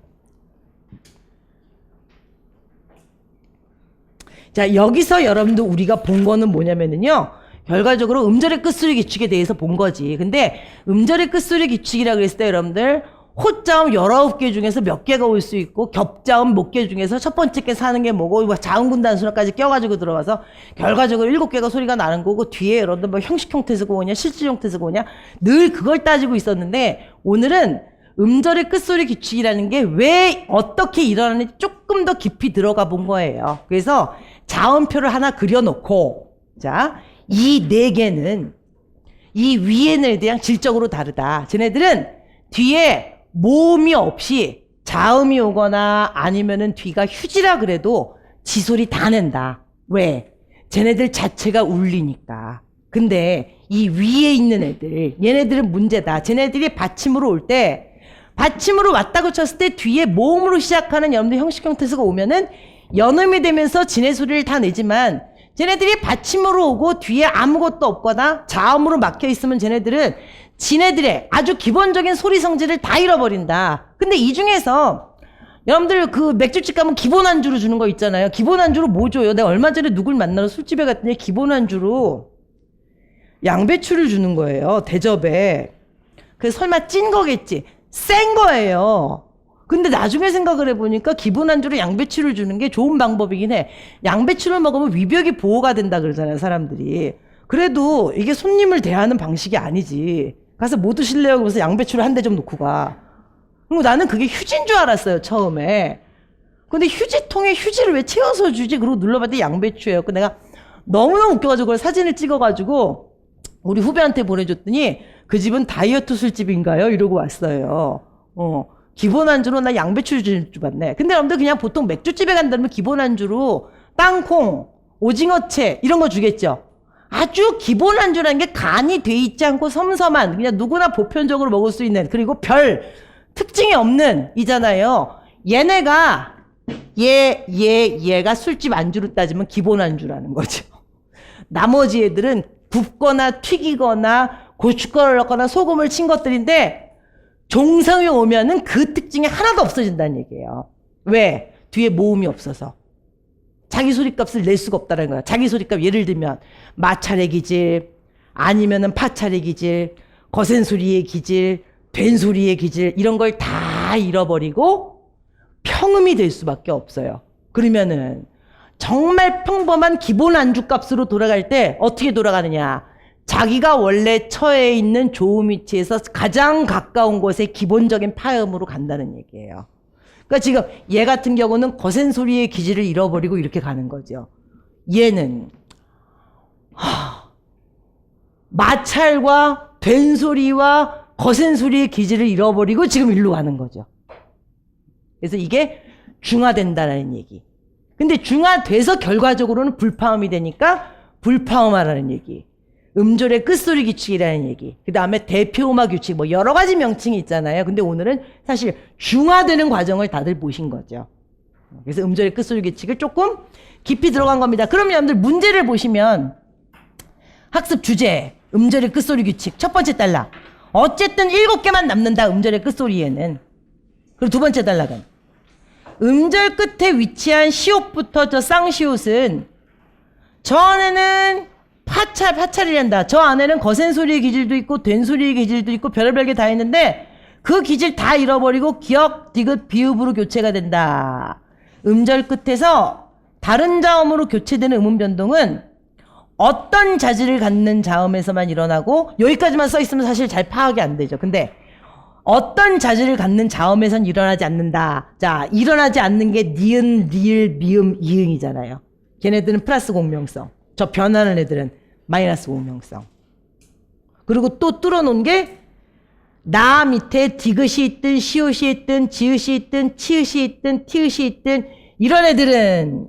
자, 여기서 여러분들 우리가 본 거는 뭐냐면은요, 결과적으로 음절의 끝소리 규칙에 대해서 본 거지. 근데 음절의 끝소리 규칙이라고 했을 때 여러분들 호자음 19개 중에서 몇 개가 올 수 있고 겹자음 몇 개 중에서 첫 번째 게 사는 게 뭐고 자음군 단순화까지 껴가지고 들어와서 결과적으로 7개가 소리가 나는 거고, 뒤에 여러분들 뭐 형식 형태에서 오냐 실질 형태에서 오냐 늘 그걸 따지고 있었는데, 오늘은 음절의 끝소리 규칙이라는 게 왜 어떻게 일어나는지 조금 더 깊이 들어가 본 거예요. 그래서 자음표를 하나 그려놓고, 자, 이 4개는 이 위에 있는 애들이랑 질적으로 다르다. 쟤네들은 뒤에 모음이 없이 자음이 오거나 아니면은 뒤가 휴지라 그래도 지소리 다 낸다. 왜? 쟤네들 자체가 울리니까. 근데 이 위에 있는 애들, 얘네들은 문제다. 쟤네들이 받침으로 올 때, 받침으로 왔다고 쳤을 때 뒤에 모음으로 시작하는 여러분들 형식 형태수가 오면은 연음이 되면서 지네 소리를 다 내지만 쟤네들이 받침으로 오고 뒤에 아무것도 없거나 자음으로 막혀 있으면 쟤네들은 지네들의 아주 기본적인 소리 성질을 다 잃어버린다. 근데 이 중에서 여러분들 그 맥주집 가면 기본 안주로 주는 거 있잖아요. 기본 안주로 뭐 줘요? 내가 얼마 전에 누굴 만나러 술집에 갔더니 기본 안주로 양배추를 주는 거예요. 대접에. 그래서 설마 찐 거겠지. 센 거예요. 근데 나중에 생각을 해보니까 기본 안주로 양배추를 주는 게 좋은 방법이긴 해. 양배추를 먹으면 위벽이 보호가 된다 그러잖아요, 사람들이. 그래도 이게 손님을 대하는 방식이 아니지. 가서 뭐 드실래요? 그래서 양배추를 한 대 좀 놓고 가. 그리고 나는 그게 휴지인 줄 알았어요, 처음에. 근데 휴지통에 휴지를 왜 채워서 주지? 그러고 눌러봤더니 양배추예요. 그 내가 너무너무 웃겨가지고 그걸 사진을 찍어가지고 우리 후배한테 보내줬더니 그 집은 다이어트 술집인가요? 이러고 왔어요. 기본 안주로 나 양배추 줄 줄 봤네. 근데 여러분들 그냥 보통 맥주집에 간다면 기본 안주로 땅콩, 오징어채 이런 거 주겠죠. 아주 기본 안주라는 게 간이 돼 있지 않고 섬섬한 그냥 누구나 보편적으로 먹을 수 있는 그리고 별 특징이 없는 이잖아요. 얘네가 얘가 술집 안주로 따지면 기본 안주라는 거죠. 나머지 애들은 굽거나 튀기거나 고춧가루를 넣거나 소금을 친 것들인데 종상에 오면은 그 특징이 하나도 없어진다는 얘기예요. 왜? 뒤에 모음이 없어서. 자기 소리값을 낼 수가 없다는 거야. 자기 소리값 예를 들면 마찰의 기질 아니면은 파찰의 기질 거센 소리의 기질 된 소리의 기질 이런 걸 다 잃어버리고 평음이 될 수밖에 없어요. 그러면은 정말 평범한 기본 안주값으로 돌아갈 때 어떻게 돌아가느냐. 자기가 원래 처해 있는 조음 위치에서 가장 가까운 곳에 기본적인 파음으로 간다는 얘기예요. 그러니까 지금 얘 같은 경우는 거센 소리의 기질을 잃어버리고 이렇게 가는 거죠. 얘는 마찰과 된 소리와 거센 소리의 기질을 잃어버리고 지금 일로 가는 거죠. 그래서 이게 중화된다는 얘기. 근데 중화돼서 결과적으로는 불파음이 되니까 불파음화라는 얘기. 음절의 끝소리 규칙이라는 얘기. 그 다음에 대표음화 규칙, 뭐 여러 가지 명칭이 있잖아요. 근데 오늘은 사실 중화되는 과정을 다들 보신 거죠. 그래서 음절의 끝소리 규칙을 조금 깊이 들어간 겁니다. 그럼 여러분들 문제를 보시면 학습 주제, 음절의 끝소리 규칙. 첫 번째 단락. 어쨌든 7개만 남는다, 음절의 끝소리에는. 그리고 두 번째 단락은 음절 끝에 위치한 시옷부터 저 쌍시옷은 저 안에는 파찰이란다. 저 안에는 거센 소리의 기질도 있고 된 소리의 기질도 있고 별의별 게 다 있는데 그 기질 다 잃어버리고 기역, 디귿, 비읍으로 교체가 된다. 음절 끝에서 다른 자음으로 교체되는 음음 변동은 어떤 자질을 갖는 자음에서만 일어나고 여기까지만 써 있으면 사실 잘 파악이 안 되죠. 근데 어떤 자질을 갖는 자음에선 일어나지 않는다. 자, 일어나지 않는 게 니은, 리을, 미음, 이응이잖아요. 걔네들은 플러스 공명성. 저 변하는 애들은 마이너스 공명성. 그리고 또 뚫어놓은 게 나 밑에 디귿이 있든 시옷이 있든 지읒이 있든 치읒이 있든 티읒이 있든 이런 애들은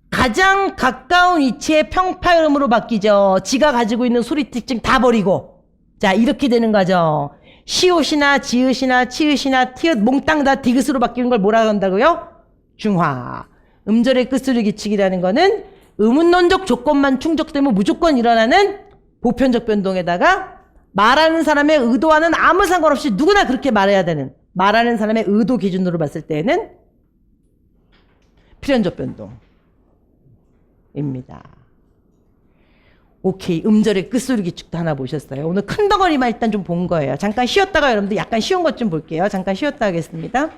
가장 가까운 위치에 평파음으로 바뀌죠. 지가 가지고 있는 소리 특징 다 버리고. 자, 이렇게 되는 거죠. 시옷이나 지읒이나 치읒이나 티읒 몽땅 다 디귿으로 바뀌는 걸 뭐라 한다고요? 중화. 음절의 끝소리 규칙이라는 거는 의문론적 조건만 충족되면 무조건 일어나는 보편적 변동에다가 말하는 사람의 의도와는 아무 상관없이 누구나 그렇게 말해야 되는 말하는 사람의 의도 기준으로 봤을 때는 필연적 변동입니다. 오케이. 음절의 끝소리 규칙도 하나 보셨어요. 오늘 큰 덩어리만 일단 좀 본 거예요. 잠깐 쉬었다가 여러분들 약간 쉬운 것 좀 볼게요. 잠깐 쉬었다 하겠습니다.